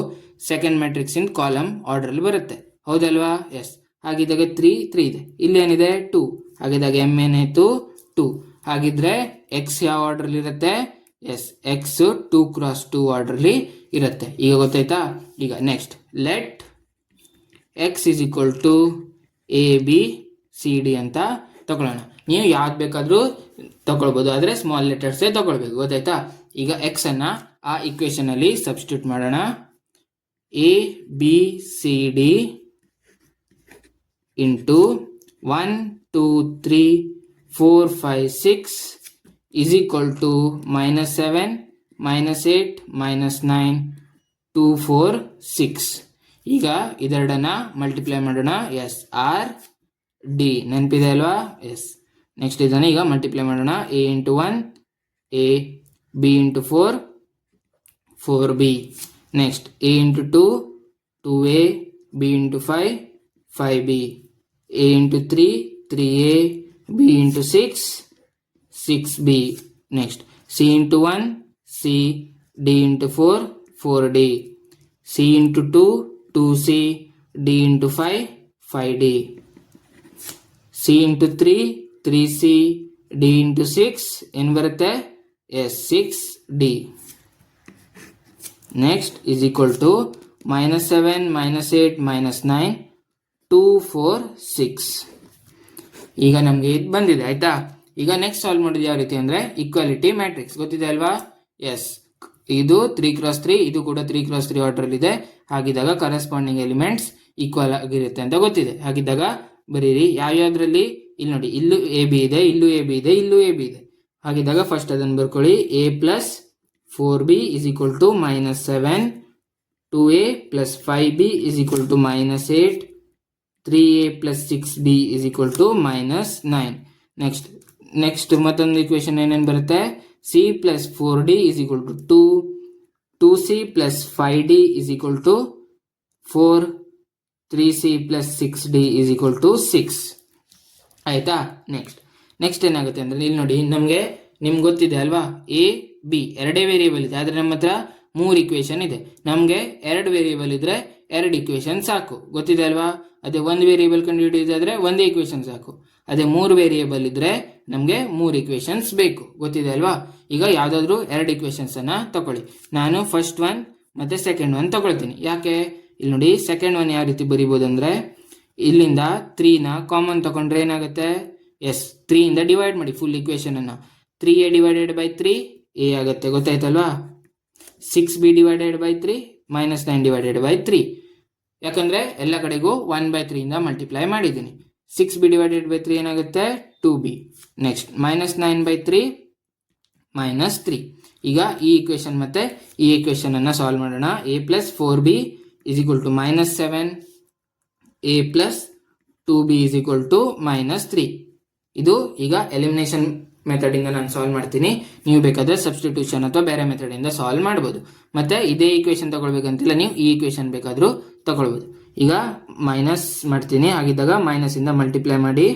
ಸೆಕೆಂಡ್ ಮ್ಯಾಟ್ರಿಕ್ಸ್ ಇಂದು ಕಾಲಮ್ ಆರ್ಡರ್ ಅಲ್ಲಿ ಬರುತ್ತೆ ಹೌದಲ್ವಾ. ಎಸ್ ಹಾಗಿದ್ದಾಗ 3 ಇದೆ, ಇಲ್ಲೇನಿದೆ 2, ಹಾಗಿದ್ದಾಗ ಎಂ ಏನಾಯ್ತು? 2. ಹಾಗಿದ್ರೆ ಎಕ್ಸ್ ಯಾವ ಆರ್ಡರ್ ಅಲ್ಲಿ ಇರುತ್ತೆ? ಎಸ್ ಎಕ್ಸ್ 2 ಕ್ರಾಸ್ 2 ಆರ್ಡರ್ ಅಲ್ಲಿ ಇರುತ್ತೆ. ಈಗ ಗೊತ್ತಾಯ್ತಾ. ಈಗ next let x is equal to A B C D ಅಂತ ತಗೊಳ್ಳೋಣ. ನೀವು ಯಾವ್ದು ಬೇಕಾದ್ರೂ ತಗೊಳ್ಬೋದು, ಆದ್ರೆ ಸ್ಮಾಲ್ ಲೆಟರ್ಸ್ ತಗೊಳ್ಬೇಕು ಗೊತ್ತಾಯ್ತಾ. ಈಗ ಎಕ್ಸ್ ಅನ್ನ ಆ ಇಕ್ವೇಶನ್ ಅಲ್ಲಿ ಸಬ್ಸ್ಟಿಟ್ಯೂಟ್ ಮಾಡೋಣ. A B C D into 1 2 3 4 5 6 is equal to -7 -8 -9 2 4 6. ಈಗ ಇದೆರಡನ್ನ ಮಲ್ಟಿಪ್ಲೈ ಮಾಡೋಣ. ಎಸ್ ಆರ್ ಡಿ ನೆನಪಿದೆ ಅಲ್ವಾ? ಎಸ್. ನೆಕ್ಸ್ಟ್ ಇದನ್ನ ಈಗ ಮಲ್ಟಿಪ್ಲೈ ಮಾಡೋಣ. a into 1 a, b into 4 4b. Next a into 2 2a, b into 5 5b, a into 3 3a, b into 6 6b. Next c into 1 c, d into 4 4d, c into 2 2c, d into 5 5d, c into 3 3c, d into 6 ಏನು ಬರುತ್ತೆ? S 6d. Next is equal to -7 -8 -9 2 4 6. ಈಗ ನಮಗೆ ಇದು ಬಂದಿದೆ ಆಯ್ತಾ. ಈಗ ನೆಕ್ಸ್ಟ್ ಸಾಲ್ವ್ ಮಾಡೋದು ಯಾವ ರೀತಿ ಅಂದರೆ ಈಕ್ವಾಲಿಟಿ ಮ್ಯಾಟ್ರಿಕ್ಸ್ ಗೊತ್ತಿದೆ ಅಲ್ವಾ? ಎಸ್. ಇದು 3x3, ಇದು ಕೂಡ 3x3 ಆರ್ಡರ್ ಇದೆ. ಹಾಗಿದ್ದಾಗ ಕರೆಸ್ಪಾಂಡಿಂಗ್ ಎಲಿಮೆಂಟ್ಸ್ ಈಕ್ವಲ್ ಆಗಿರುತ್ತೆ ಅಂತ ಗೊತ್ತಿದೆ. ಹಾಗಿದ್ದಾಗ ಬರೀರಿ ಯಾವ್ಯಾವ್ದ್ರಲ್ಲಿ. ಇಲ್ಲಿ ನೋಡಿ, ಇಲ್ಲೂ ಎ ಬಿ ಇದೆ, ಇಲ್ಲೂ ಎ ಬಿ ಇದೆ, ಇಲ್ಲೂ ಎ ಬಿ ಇದೆ. ಹಾಗಿದ್ದಾಗ ಫಸ್ಟ್ ಅದನ್ನು ಬರ್ಕೊಳ್ಳಿ. a plus 4b is equal to -7, 2a plus 5b is equal to -8, 3a plus 6b is equal to -9. Next ಮತ್ತೊಂದು ಇಕ್ವೇಶನ್ ಏನೇನು ಬರುತ್ತೆ? c plus 4d is equal to 2, 2c plus 5d is equal to 4, 3c plus 6d is equal to 6. ಆಯ್ತಾ? ನೆಕ್ಸ್ಟ್ ಏನಾಗುತ್ತೆ ಅಂದರೆ ಇಲ್ಲಿ ನೋಡಿ, ನಿಮ್ಗೆ ಗೊತ್ತಿದೆ ಅಲ್ವಾ? ಎ ಬಿ ಎರಡೇ ವೇರಿಯೇಬಲ್ ಇದೆ, ಆದರೆ ನಮ್ಮ ಹತ್ರ 3 ಇಕ್ವೇಶನ್ ಇದೆ. ನಮಗೆ 2 ವೇರಿಯೇಬಲ್ ಇದ್ರೆ 2 ಇಕ್ವೇಶನ್ ಸಾಕು, ಗೊತ್ತಿದೆ ಅಲ್ವಾ? ಅದೇ 1 ವೇರಿಯೇಬಲ್ ಕಂಡುಹಿಡಿಯೋದಾದ್ರೆ ಒಂದೇ ಇಕ್ವೇಶನ್ ಸಾಕು. ಅದೇ 3 ವೇರಿಯೇಬಲ್ ಇದ್ರೆ ನಮಗೆ 3 ಇಕ್ವೇಶನ್ಸ್ ಬೇಕು, ಗೊತ್ತಿದೆ ಅಲ್ವಾ? ಈಗ ಯಾವುದಾದ್ರೂ 2 ಇಕ್ವೇಶನ್ಸ್ ಅನ್ನ ತಗೊಳ್ಳಿ. ನಾನು ಫಸ್ಟ್ ಒನ್ ಮತ್ತೆ ಸೆಕೆಂಡ್ ಒನ್ ತಗೊಳ್ತೀನಿ. ಯಾಕೆ? ಇಲ್ಲಿ ನೋಡಿ, ಸೆಕೆಂಡ್ ಒನ್ ಯಾವ ರೀತಿ ಬರೀಬಹುದು ಅಂದ್ರೆ, ಇಲ್ಲಿಂದ 3ನ ಕಾಮನ್ ತಗೊಂಡ್ರೆ ಏನಾಗುತ್ತೆ? ಎಸ್, 3ಇಂದ ಡಿವೈಡ್ ಮಾಡಿ ಫುಲ್ ಇಕ್ವೇಶನ್ ಅನ್ನ. 3a ಡಿವೈಡೆಡ್ ಬೈ 3 a ಆಗುತ್ತೆ, ಗೊತ್ತಾಯ್ತಲ್ವಾ? 6b divided by 3 -9 divided by 3. ಯಾಕಂದ್ರೆ ಎಲ್ಲ ಕಡೆಗೂ 1/3 ಇಂದ ಮಲ್ಟಿಪ್ಲೈ ಮಾಡಿದ್ದೀನಿ. 6b ಡಿವೈಡೆಡ್ ಬೈ 3 ಏನಾಗುತ್ತೆ? 2b. ನೆಕ್ಸ್ಟ್ -9/3 -3. ಈಗ ಈ ಇಕ್ವೇಶನ್ ಮತ್ತೆ ಈ ಇಕ್ವೇಶನ್ ಅನ್ನ ಸಾಲ್ವ್ ಮಾಡೋಣ. a plus 4b is equal to -7, a plus 2b is equal to -3. ಇದು ಈಗ ಎಲಿಮಿನೇಷನ್ ಮೆಥಡ್ ಇಂದ ನಾನು ಸಾಲ್ವ್ ಮಾಡ್ತೀನಿ. ನೀವು ಬೇಕಾದ್ರೆ ಸಬ್ಸ್ಟಿಟ್ಯೂಷನ್ ಅಥವಾ ಬೇರೆ ಮೆಥಡ್ ಇಂದ ಸಾಲ್ವ್ ಮಾಡ್ಬೋದು. ಮತ್ತೆ ಇದೇ ಈಕ್ವೇಶನ್ ತಗೊಳ್ಬೇಕಂತಿಲ್ಲ, ನೀವು ಈ ಈಕ್ವೇಶನ್ ಬೇಕಾದ್ರೂ ತಗೊಳ್ಬೋದು. ಈಗ ಮೈನಸ್ ಮಾಡ್ತೀನಿ. ಹಾಗಿದ್ದಾಗ ಮೈನಸ್ ಇಂದ ಮಲ್ಟಿಪ್ಲೈ ಮಾಡಿ,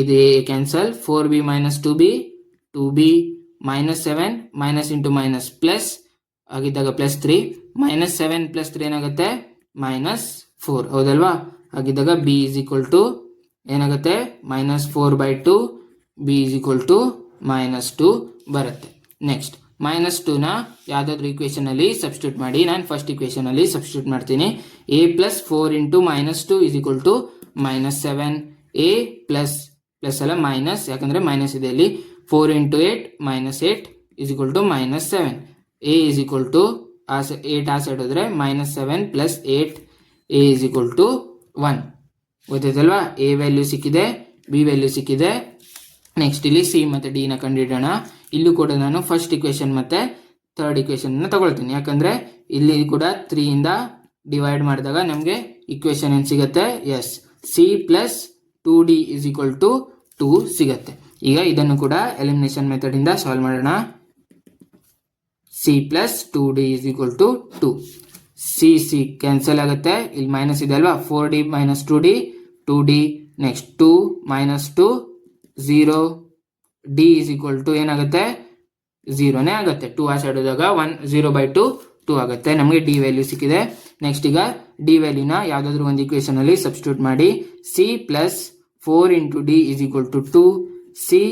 ಇದು cancel. 4b minus 2b, 2b -7 minus into minus plus ಆಗಿದ್ದಾಗ +3, -7 + 3 ಏನಾಗುತ್ತೆ? -4, ಹೌದಲ್ವಾ? ಹಾಗಿದ್ದಾಗ b ಇಸ್ ಈಕ್ವಲ್ ಟು ಏನಾಗುತ್ತೆ? -4/2, b ಇಸ್ ಈಕ್ವಲ್ ಟು -2 ಬರುತ್ತೆ. ನೆಕ್ಸ್ಟ್ -2ನ ಯಾವುದಾದ್ರೂ ಇಕ್ವೇಶನ್ ಅಲ್ಲಿ ಸಬ್ಸ್ಟಿಟ್ಯೂಟ್ ಮಾಡಿ. ನಾನು ಫಸ್ಟ್ ಇಕ್ವೇಶನ್ ಅಲ್ಲಿ ಸಬ್ಸ್ಟಿಟ್ಯೂಟ್ ಮಾಡ್ತೀನಿ. a plus 4 into -2 is equal to -7, a plus ಅಲ್ಲ ಮೈನಸ್, ಯಾಕಂದ್ರೆ ಮೈನಸ್ ಇದೆ ಇಲ್ಲಿ. 4 into 8 -8 is equal to -7. a is equal to 8 ಆ ಸೈಡ್ ಹೋದ್ರೆ -7 plus 8, a is equal to 1. ಗೊತ್ತಾಯ್ತಲ್ವಾ? a ವ್ಯಾಲ್ಯೂ ಸಿಕ್ಕಿದೆ, b ವ್ಯಾಲ್ಯೂ ಸಿಕ್ಕಿದೆ. ನೆಕ್ಸ್ಟ್ ಇಲ್ಲಿ ಸಿ ಮತ್ತೆ ಡಿ ನ ಕಂಡುಹಿಡೋಣ. ಇಲ್ಲೂ ಕೂಡ ನಾನು ಫಸ್ಟ್ ಇಕ್ವೇಶನ್ ಮತ್ತೆ ಥರ್ಡ್ ಇಕ್ವೇಶನ್ ಅನ್ನ ತಗೊಳ್ತೀನಿ. ಯಾಕಂದ್ರೆ ಇಲ್ಲಿ ಕೂಡ 3 ಇಂದ ಡಿವೈಡ್ ಮಾಡಿದಾಗ ನಮಗೆ ಇಕ್ವೇಶನ್ ಏನ್ ಸಿಗುತ್ತೆ? Yes, C plus 2d is equal to 2 ಸಿಗತ್ತೆ. ಈಗ ಇದನ್ನು ಕೂಡ ಎಲಿಮಿನೇಷನ್ ಮೆಥಡ್ ಇಂದ ಸಾಲ್ವ್ ಮಾಡೋಣ. C plus 2d is equal to 2. C cancel ಆಗುತ್ತೆ, ಇಲ್ಲಿ ಮೈನಸ್ ಇದೆ ಅಲ್ವಾ? 4d minus 2d 2d. ನೆಕ್ಸ್ಟ್ 2 minus 2 0, d is equal to ಏನಾಗುತ್ತೆ? 0ನೇ ಆಗುತ್ತೆ. 2 ಆ ಸೈಡ್ ಹೋದಾಗ 0/2 2 ಆಗುತ್ತೆ. ನಮಗೆ ಡಿ ವ್ಯಾಲ್ಯೂ ಸಿಕ್ಕಿದೆ. ನೆಕ್ಸ್ಟ್ ಈಗ ಡಿ ವ್ಯಾಲ್ಯೂನ ಯಾವುದಾದ್ರೂ ಒಂದು ಇಕ್ವೇಶನ್ ಅಲ್ಲಿ ಸಬ್ಸ್ಟಿಟ್ಯೂಟ್ ಮಾಡಿ. C plus 4 into D is equal to 2, C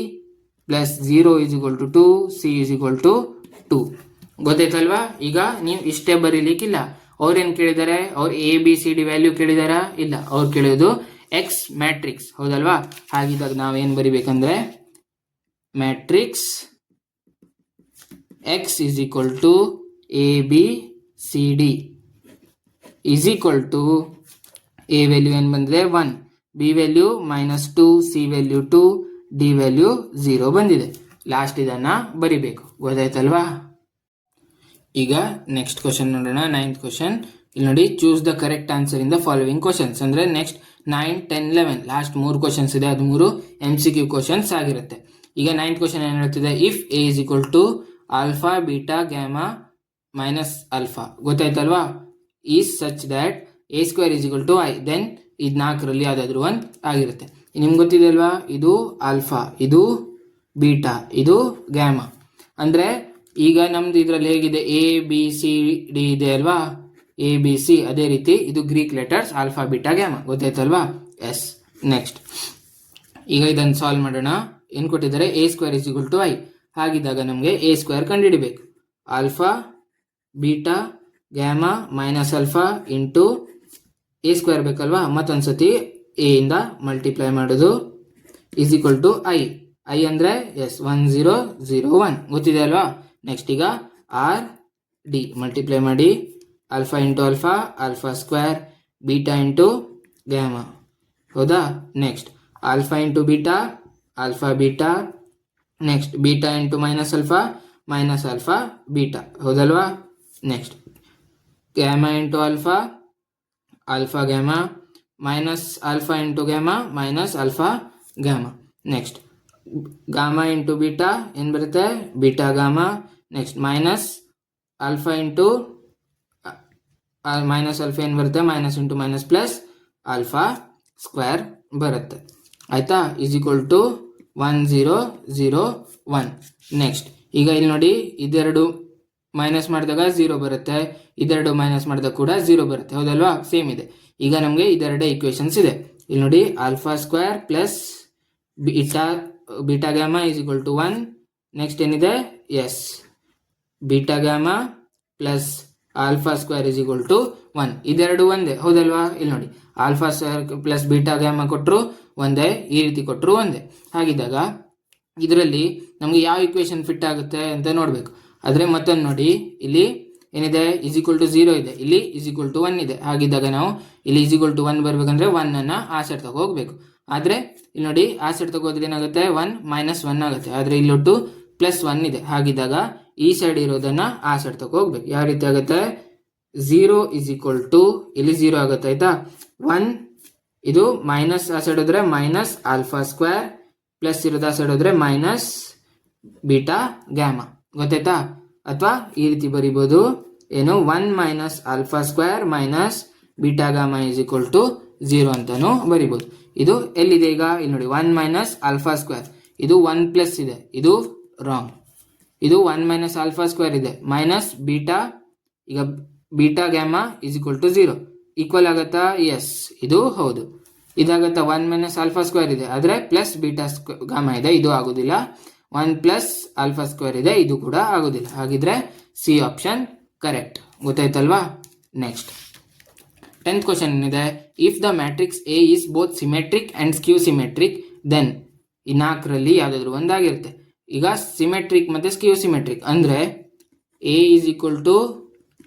plus 0 is equal to 2, C is equal to 2. ಗೊತ್ತಾಯ್ತಲ್ವಾ? ಈಗ ನೀವು ಇಷ್ಟೇ ಬರೀಲಿಕ್ಕಿಲ್ಲ. ಅವ್ರೇನ್ ಕೇಳಿದ್ದಾರೆ? ಅವ್ರು ABCD ವ್ಯಾಲ್ಯೂ ಕೇಳಿದಾರ? ಇಲ್ಲ, ಅವ್ರು ಕೇಳೋದು ಎಕ್ಸ್ ಮ್ಯಾಟ್ರಿಕ್ಸ್, ಹೌದಲ್ವಾ? ಹಾಗಿದ್ದಾಗ ನಾವೇನ್ ಬರಿಬೇಕಂದ್ರೆ matrix x is equal to ABCD is equal to A value ಏನ್ ಬಂದಿದೆ? 1, B value -2, C value 2, D value 0 ಬಂದಿದೆ. ಲಾಸ್ಟ್ ಇದನ್ನು ಬರಿಬೇಕು. ಗೊತ್ತಾಯ್ತಲ್ವಾ? ಈಗ ನೆಕ್ಸ್ಟ್ ಕ್ವಶನ್ ನೋಡೋಣ. 9th question. ಇಲ್ಲಿ ನೋಡಿ, choose the correct answer in the following questions. ಅಂದರೆ ನೆಕ್ಸ್ಟ್ 9, 10, 11 ಲಾಸ್ಟ್ 3 ಕ್ವಶನ್ಸ್ ಇದೆ. ಅದು 3 MCQ ಕ್ವಶನ್ಸ್ ಆಗಿರುತ್ತೆ. ಈಗ 9th ಕ್ವಶನ್ ಏನು ಹೇಳ್ತಿದೆ? If A is equal to alpha beta gamma minus alpha, ಗೊತ್ತಾಯ್ತಲ್ವಾ? Is such that A square is equal to I, then ಇದು 4ರಲ್ಲಿ ಯಾವುದಾದ್ರೂ ಒಂದು ಆಗಿರುತ್ತೆ. ನಿಮ್ಗೆ ಗೊತ್ತಿದೆ ಅಲ್ವಾ? ಇದು ಆಲ್ಫಾ, ಇದು ಬೀಟಾ, ಇದು ಗ್ಯಾಮಾ. ಅಂದರೆ ಈಗ ನಮ್ದು ಇದರಲ್ಲಿ ಹೇಗಿದೆ? ಎ ಬಿ ಸಿ ಡಿ ಇದೆ ಅಲ್ವಾ? A B C. ಅದೇ ರೀತಿ ಇದು Greek letters alpha beta gamma. ಗೊತ್ತಾಯ್ತಲ್ವಾ? ಎಸ್. ನೆಕ್ಸ್ಟ್ ಈಗ ಇದನ್ನು ಸಾಲ್ವ್ ಮಾಡೋಣ. ಏನು ಕೊಟ್ಟಿದ್ದಾರೆ? A square is equal to I. ಹಾಗಿದ್ದಾಗ ನಮಗೆ ಎ ಸ್ಕ್ವೇರ್ ಕಂಡುಹಿಡಿಬೇಕು. Alpha beta gamma minus alpha into A square ಬೇಕಲ್ವಾ? ಮತ್ತೊಂದ್ಸತಿ ಎ ಇಂದ ಮಲ್ಟಿಪ್ಲೈ ಮಾಡೋದು is equal to I. I ಅಂದರೆ ಎಸ್ 1 0 0 1 ಗೊತ್ತಿದೆ ಅಲ್ವಾ? ನೆಕ್ಸ್ಟ್ ಈಗ ಆರ್ ಡಿ ಮಲ್ಟಿಪ್ಲೈ ಮಾಡಿ. Alpha into alpha, alpha square, beta into gamma. ಹೌದಾ? Next alpha into beta, alpha beta. Next beta into minus alpha beta. ಹೌದಲ್ವಾ? Next gamma into alpha, alpha gamma, minus alpha into gamma, minus alpha gamma. Next gamma into beta ಏನು ಬರುತ್ತೆ? Beta gamma. Next minus alpha into minus alpha ಏನು ಬರುತ್ತೆ? Minus into minus plus alpha square ಬರುತ್ತೆ. ಆಯಿತಾ? Is equal to 1 0 0 1. ನೆಕ್ಸ್ಟ್ ಈಗ ಇಲ್ಲಿ ನೋಡಿ, ಇದೆರಡು ಮೈನಸ್ ಮಾಡಿದಾಗ 0 ಬರುತ್ತೆ, ಇದೆರಡು ಮೈನಸ್ ಮಾಡಿದಾಗ ಕೂಡ 0 ಬರುತ್ತೆ. ಹೌದಲ್ವಾ? ಸೇಮ್ ಇದೆ. ಈಗ ನಮಗೆ ಇದೆರಡೇ ಈಕ್ವೇಷನ್ಸ್ ಇದೆ. ಇಲ್ಲಿ ನೋಡಿ, alpha square plus beta gamma is equal to 1. Next ಏನಿದೆ? Yes beta gamma plus alpha square is equal to 1. ಇದೆರಡು ಒಂದೇ. ಹೌದಲ್ವಾ? ಇಲ್ಲಿ ನೋಡಿ, alpha square plus beta gamma ಕೊಟ್ಟರು ಒಂದೇ, ಈ ರೀತಿ ಕೊಟ್ಟರು ಒಂದೇ. ಹಾಗಿದ್ದಾಗ ಇದರಲ್ಲಿ ನಮಗೆ ಯಾವ ಈಕ್ವೇಷನ್ ಫಿಟ್ ಆಗುತ್ತೆ ಅಂತ ನೋಡಬೇಕು. ಆದರೆ ಮತ್ತೊಂದು ನೋಡಿ, ಇಲ್ಲಿ ಏನಿದೆ? ಈಸ್ ಈಕ್ವಲ್ ಟು 0 ಇದೆ, ಇಲ್ಲಿ ಈಸ್ ಈಕ್ವಲ್ ಟು 1 ಇದೆ. ಹಾಗಿದ್ದಾಗ ನಾವು ಇಲ್ಲಿ ಈಸ್ ಈಕ್ವಲ್ ಟು 1 ಬರಬೇಕಂದ್ರೆ 1 ಆ ಸೈಡ್ ತಗೋ ಹೋಗ್ಬೇಕು. ಆದರೆ ಇಲ್ಲಿ ನೋಡಿ, ಆ ಸೈಡ್ ತಗೋದ್ರೆ ಏನಾಗುತ್ತೆ? 1 ಮೈನಸ್ 1 ಆಗುತ್ತೆ. ಆದರೆ ಇಲ್ಲೊಟ್ಟು ಪ್ಲಸ್ 1 ಇದೆ. ಹಾಗಿದ್ದಾಗ ಈ ಸೈಡ್ ಇರೋದನ್ನ ಆ ಸೈಡ್ ತಗೋ ಹೋಗ್ಬೇಕು. ಯಾವ ರೀತಿ ಆಗುತ್ತೆ? 0 ಈಸ್ ಈಕ್ವಲ್ ಟು ಇಲ್ಲಿ 0 ಆಗುತ್ತೆ. ಆಯ್ತಾ? 1 ಇದು ಮೈನಸ್ ಆ ಸೈಡ್ ಹೋದ್ರೆ ಮೈನಸ್ ಆಲ್ಫಾ ಸ್ಕ್ವೇರ್, ಪ್ಲಸ್ ಇರೋದು ಆ ಸೈಡ್ ಹೋದ್ರೆ ಮೈನಸ್ ಬೀಟಾ ಗ್ಯಾಮಾ. ಗೊತ್ತಾಯ್ತಾ? ಅಥವಾ ಈ ರೀತಿ ಬರಿಬೋದು, ಏನು? 1 minus alpha square minus beta gamma is equal to 0 ಅಂತಾನು ಬರಿಬೋದು. ಇದು ಎಲ್ಲಿದೆ ಈಗ? ಇಲ್ಲಿ ನೋಡಿ, 1 ಮೈನಸ್ ಆಲ್ಫಾ ಸ್ಕ್ವೇರ್, ಇದು 1 ಪ್ಲಸ್ ಇದೆ, ಇದು ರಾಂಗ್. ಇದು 1 ಮೈನಸ್ ಆಲ್ಫಾ ಸ್ಕ್ವೇರ್ ಇದೆ, ಮೈನಸ್ ಬೀಟಾ. ಈಗ beta gamma is equal to 0 equal ಆಗುತ್ತಾ? ಎಸ್, ಇದು ಹೌದು. ಇದಾಗುತ್ತಾ? 1 ಮೈನಸ್ ಆಲ್ಫಾ ಸ್ಕ್ವೇರ್ ಇದೆ, ಆದರೆ ಪ್ಲಸ್ ಬೀಟಾ ಗಾಮಾ ಇದೆ, ಇದು ಆಗೋದಿಲ್ಲ. 1 ಪ್ಲಸ್ ಆಲ್ಫಾ ಸ್ಕ್ವೇರ್ ಇದೆ, ಇದು ಕೂಡ ಆಗೋದಿಲ್ಲ. ಹಾಗಿದ್ರೆ ಸಿ ಆಪ್ಷನ್ ಕರೆಕ್ಟ್. ಗೊತ್ತಾಯ್ತಲ್ವಾ? ನೆಕ್ಸ್ಟ್ 10th ಕ್ವಶನ್ ಏನಿದೆ? If the matrix A is both symmetric and skew symmetric, then ಈ 4ರಲ್ಲಿ ಯಾವುದಾದ್ರೂ ಒಂದಾಗಿರುತ್ತೆ. ಈಗ ಸಿಮೆಟ್ರಿಕ್ ಮತ್ತೆ ಸ್ಕ್ಯೂ ಸಿಮೆಟ್ರಿಕ್ ಅಂದ್ರೆ A is equal to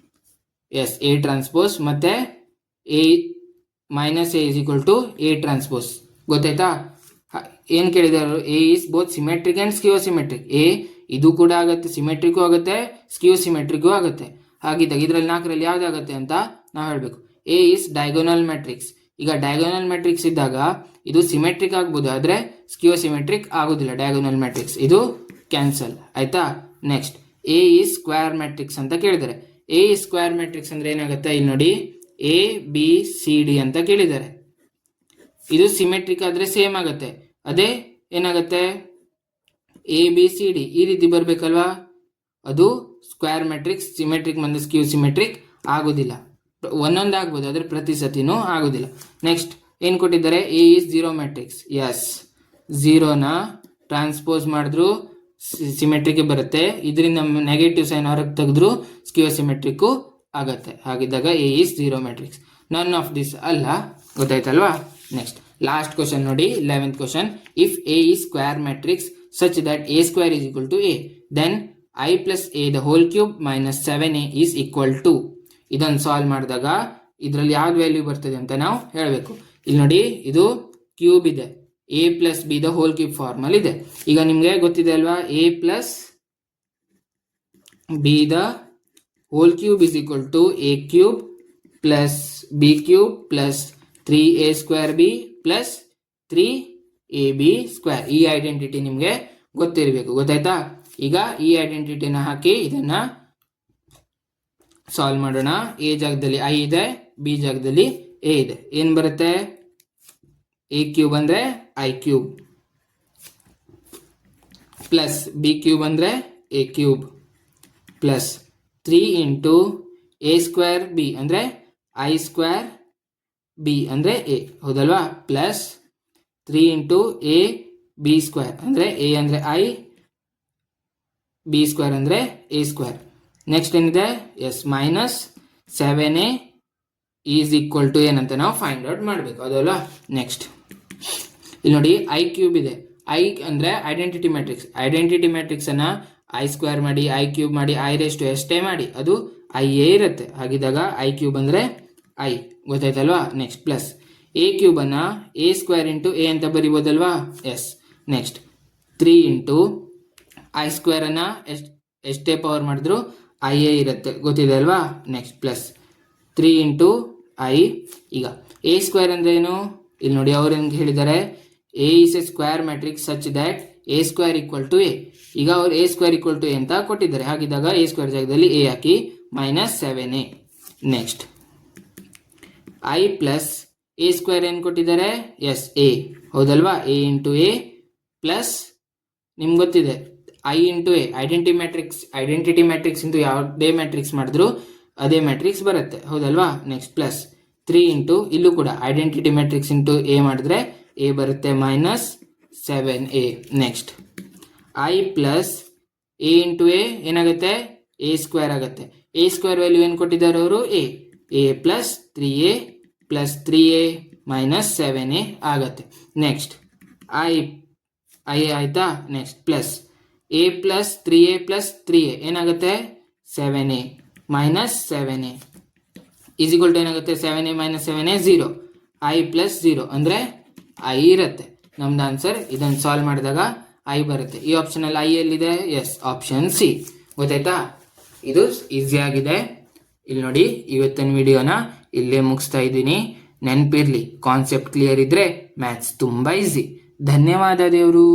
yes A transpose ಮತ್ತೆ A minus A is equal to A transpose. ಗೊತ್ತಾಯ್ತಾ? ಏನು ಕೇಳಿದಾರು? A is both symmetric and skew symmetric. A ಇದು ಕೂಡ ಆಗುತ್ತೆ, ಸಿಮೆಟ್ರಿಕ್ಕು ಆಗುತ್ತೆ, ಸ್ಕ್ಯೂ ಸಿಮೆಟ್ರಿಕ್ಕು ಆಗುತ್ತೆ. ಹಾಗಿದ್ದಾಗ ಇದರಲ್ಲಿ 4ರಲ್ಲಿ ಯಾವ್ದಾಗುತ್ತೆ ಅಂತ ನಾವು ಹೇಳಬೇಕು. A is diagonal matrix. ಈಗ ಡಯಾಗೋನಲ್ ಮ್ಯಾಟ್ರಿಕ್ಸ್ ಇದ್ದಾಗ ಇದು ಸಿಮೆಟ್ರಿಕ್ ಆಗ್ಬೋದು, ಆದರೆ ಸ್ಕ್ಯೂ ಸಿಮೆಟ್ರಿಕ್ ಆಗೋದಿಲ್ಲ. ಡಯಾಗೋನಲ್ ಮ್ಯಾಟ್ರಿಕ್ಸ್ ಇದು ಕ್ಯಾನ್ಸಲ್. ಆಯ್ತಾ? Next A is square matrix ಅಂತ ಕೇಳಿದ್ದಾರೆ. ಎ ಈಸ್ ಸ್ಕ್ವೇರ್ ಮ್ಯಾಟ್ರಿಕ್ಸ್ ಅಂದ್ರೆ ಏನಾಗುತ್ತೆ? ಇಲ್ಲಿ ನೋಡಿ, ಎ ಬಿ ಸಿ ಡಿ ಅಂತ ಕೇಳಿದ್ದಾರೆ. ಇದು ಸಿಮೆಟ್ರಿಕ್ ಆದ್ರೆ ಸೇಮ್ ಆಗುತ್ತೆ. ಅದೇ ಏನಾಗುತ್ತೆ? ಎ ಬಿ ಸಿ ಡಿ ಈ ರೀತಿ ಬರ್ಬೇಕಲ್ವಾ? ಅದು ಸ್ಕ್ವೇರ್ ಮ್ಯಾಟ್ರಿಕ್ಸ್, ಸಿಮೆಟ್ರಿಕ್ ಮತ್ತು ಸ್ಕ್ಯೂ ಸಿಮೆಟ್ರಿಕ್ ಆಗೋದಿಲ್ಲ. ಒಂದೊಂದು ಆಗ್ಬೋದು, ಆದರೆ ಪ್ರತಿ ಸತಿನೂ ಆಗೋದಿಲ್ಲ. ನೆಕ್ಸ್ಟ್ ಏನು ಕೊಟ್ಟಿದ್ದಾರೆ? A is 0 matrix. ಎಸ್, 0ನ ಟ್ರಾನ್ಸ್ಪೋಸ್ ಮಾಡಿದ್ರು ಸಿಮೆಟ್ರಿಕ್ ಬರುತ್ತೆ, ಇದರಿಂದ ನೆಗೆಟಿವ್ ಸೈನ್ ಹೊರಗೆ ತೆಗೆದ್ರು ಸ್ಕ್ಯೂ ಸಿಮೆಟ್ರಿಕ್ಕು ಆಗತ್ತೆ. ಹಾಗಿದ್ದಾಗ A is 0 matrix. None of this ಅಲ್ಲ. ಗೊತ್ತಾಯ್ತಲ್ವಾ? ನೆಕ್ಸ್ಟ್ ಲಾಸ್ಟ್ ಕ್ವಶನ್ ನೋಡಿ, 11th question. If A is square matrix such that A square is equal to A, then I plus A the whole cube minus 7a is equal to. ಇದನ್ನು ಸಾಲ್ವ್ ಮಾಡಿದಾಗ ಇದರಲ್ಲಿ ಯಾವ್ದು ವ್ಯಾಲ್ಯೂ ಬರ್ತದೆ ಅಂತ ನಾವು ಹೇಳಬೇಕು. ಇಲ್ಲಿ ನೋಡಿ, ಇದು ಕ್ಯೂಬ್ ಇದೆ, A plus B the whole cube formula ಇದೆ. ಈಗ ನಿಮ್ಗೆ ಗೊತ್ತಿದೆ ಅಲ್ವಾ, A plus B the whole cube is equal to A cube plus B cube plus 3a square B plus 3ab square. ಈ ಐಡೆಂಟಿಟಿ ನಿಮ್ಗೆ ಗೊತ್ತಿರಬೇಕು, ಗೊತ್ತಾಯ್ತಾ? ಈಗ ಈ ಐಡೆಂಟಿಟಿನ ಹಾಕಿ ಇದನ್ನ ಸಾಲ್ವ್ ಮಾಡೋಣ. ಎ ಜಾಗದಲ್ಲಿ ಐ ಇದೆ, ಬಿ ಜಾಗದಲ್ಲಿ ಎ ಇದೆ. ಏನ್ ಬರುತ್ತೆ? ಎ ಕ್ಯೂಬ್ ಅಂದ್ರೆ I cube plus B cube ಅಂದ್ರೆ A cube plus 3 into A square B ಅಂದ್ರೆ ಐ ಸ್ಕ್ವೇರ್ ಬಿ ಅಂದ್ರೆ ಎ, ಹೌದಲ್ವಾ? Plus 3 into A B square ಅಂದ್ರೆ ಎ ಅಂದ್ರೆ ಐ, ಬಿ ಸ್ಕ್ವೇರ್ ಅಂದ್ರೆ ಎ ಸ್ಕ್ವೇರ್. ನೆಕ್ಸ್ಟ್ ಏನಿದೆ? Yes minus 7a is equal to ಏನಂತ ನಾವು ಫೈಂಡ್ ಔಟ್ ಮಾಡಬೇಕು, ಅದಲ್ವಾ? ನೆಕ್ಸ್ಟ್ ಇಲ್ಲಿ ನೋಡಿ, ಐ ಕ್ಯೂಬ್ ಇದೆ. ಐ ಅಂದ್ರೆ ಐಡೆಂಟಿಟಿ ಮ್ಯಾಟ್ರಿಕ್ಸ್. ಐಡೆಂಟಿಟಿ ಮ್ಯಾಟ್ರಿಕ್ಸ್ ಅನ್ನ ಐ ಸ್ಕ್ವೇರ್ ಮಾಡಿ, ಐ ಕ್ಯೂಬ್ ಮಾಡಿ, ಐ ರೇಸ್ ಟು ಎಷ್ಟೇ ಮಾಡಿ ಅದು ಐ ಎ ಇರುತ್ತೆ. ಹಾಗಿದ್ದಾಗ ಐ ಕ್ಯೂಬ್ ಅಂದ್ರೆ ಐ, ಗೊತ್ತಾಯ್ತಲ್ವಾ? ನೆಕ್ಸ್ಟ್ ಪ್ಲಸ್ ಎ ಕ್ಯೂಬ್ ಅನ್ನ ಎ ಸ್ಕ್ವೇರ್ ಇಂಟು ಎ ಅಂತ ಬರಿಬೋದಲ್ವಾ? Yes. Next 3 into I square ಅನ್ನ ಎಷ್ಟೇ ಪವರ್ ಮಾಡಿದ್ರು ಐ ಎ ಇರುತ್ತೆ, ಗೊತ್ತಿದೆ ಅಲ್ವಾ? Next plus 3 into I. ಈಗ ಎ ಸ್ಕ್ವೇರ್ ಅಂದ್ರೆ ಏನು? ಇಲ್ಲಿ ನೋಡಿ, ಅವ್ರು ಹೆಂಗೆ ಹೇಳಿದ್ದಾರೆ, A is a square matrix such that A square equal to A. ಈಗ ಅವ್ರು A square equal to A ಅಂತ ಕೊಟ್ಟಿದ್ದಾರೆ. ಹಾಗಿದ್ದಾಗ ಎ ಸ್ಕ್ವೇರ್ ಜಾಗದಲ್ಲಿ ಎ ಹಾಕಿ minus 7a. Next I plus A square ಏನು ಕೊಟ್ಟಿದ್ದಾರೆ? ಎಸ್ ಎ, ಹೌದಲ್ವಾ? ಎ ಇಂಟು ಎ ಪ್ಲಸ್ ನಿಮ್ಗೆ ಗೊತ್ತಿದೆ I into A. Identity matrix into ಯಾವುದೇ ಮ್ಯಾಟ್ರಿಕ್ಸ್ ಮಾಡಿದ್ರು ಅದೇ ಮ್ಯಾಟ್ರಿಕ್ಸ್ ಬರುತ್ತೆ, ಹೌದಲ್ವಾ? ನೆಕ್ಸ್ಟ್ ಪ್ಲಸ್ 3 ಇಂಟು ಇಲ್ಲೂ ಕೂಡ ಐಡೆಂಟಿಟಿ ಮ್ಯಾಟ್ರಿಕ್ಸ್ ಇಂಟು ಎ ಮಾಡಿದ್ರೆ ಎ ಬರುತ್ತೆ minus 7a. Next I plus A into A ಏನಾಗುತ್ತೆ? ಎ ಸ್ಕ್ವೇರ್ ಆಗುತ್ತೆ. ಎ ಸ್ಕ್ವೇರ್ ವ್ಯಾಲ್ಯೂ ಏನು ಕೊಟ್ಟಿದ್ದಾರೆ ಅವರು? A plus 3a plus 3a minus 7a ಆಗುತ್ತೆ. ನೆಕ್ಸ್ಟ್ ಐ ಆಯ್ತಾ? Next plus A plus 3a plus 3a ಏನಾಗುತ್ತೆ? 7a minus 7a is equal to ಏನಾಗುತ್ತೆ? 7a minus 7a 0. I plus 0 ಅಂದ್ರೆ ಐ ಇರುತ್ತೆ. ನಮ್ದು ಆನ್ಸರ್ ಇದನ್ನು ಸಾಲ್ವ್ ಮಾಡಿದಾಗ ಐ ಬರುತ್ತೆ. ಈ ಆಪ್ಷನ್ ಅಲ್ಲಿ ಐ ಎಲ್ಲಿದೆ? Yes, option C. ಗೊತ್ತಾಯ್ತಾ? ಇದು ಈಸಿ ಆಗಿದೆ. ಇಲ್ಲಿ ನೋಡಿ, ಇವತ್ತಿನ ವಿಡಿಯೋನ ಇಲ್ಲೇ ಮುಗಿಸ್ತಾ ಇದ್ದೀನಿ. ನೆನಪಿರ್ಲಿ, ಕಾನ್ಸೆಪ್ಟ್ ಕ್ಲಿಯರ್ ಇದ್ರೆ ಮ್ಯಾಥ್ಸ್ ತುಂಬಾ ಈಸಿ. ಧನ್ಯವಾದ ದೇವರು.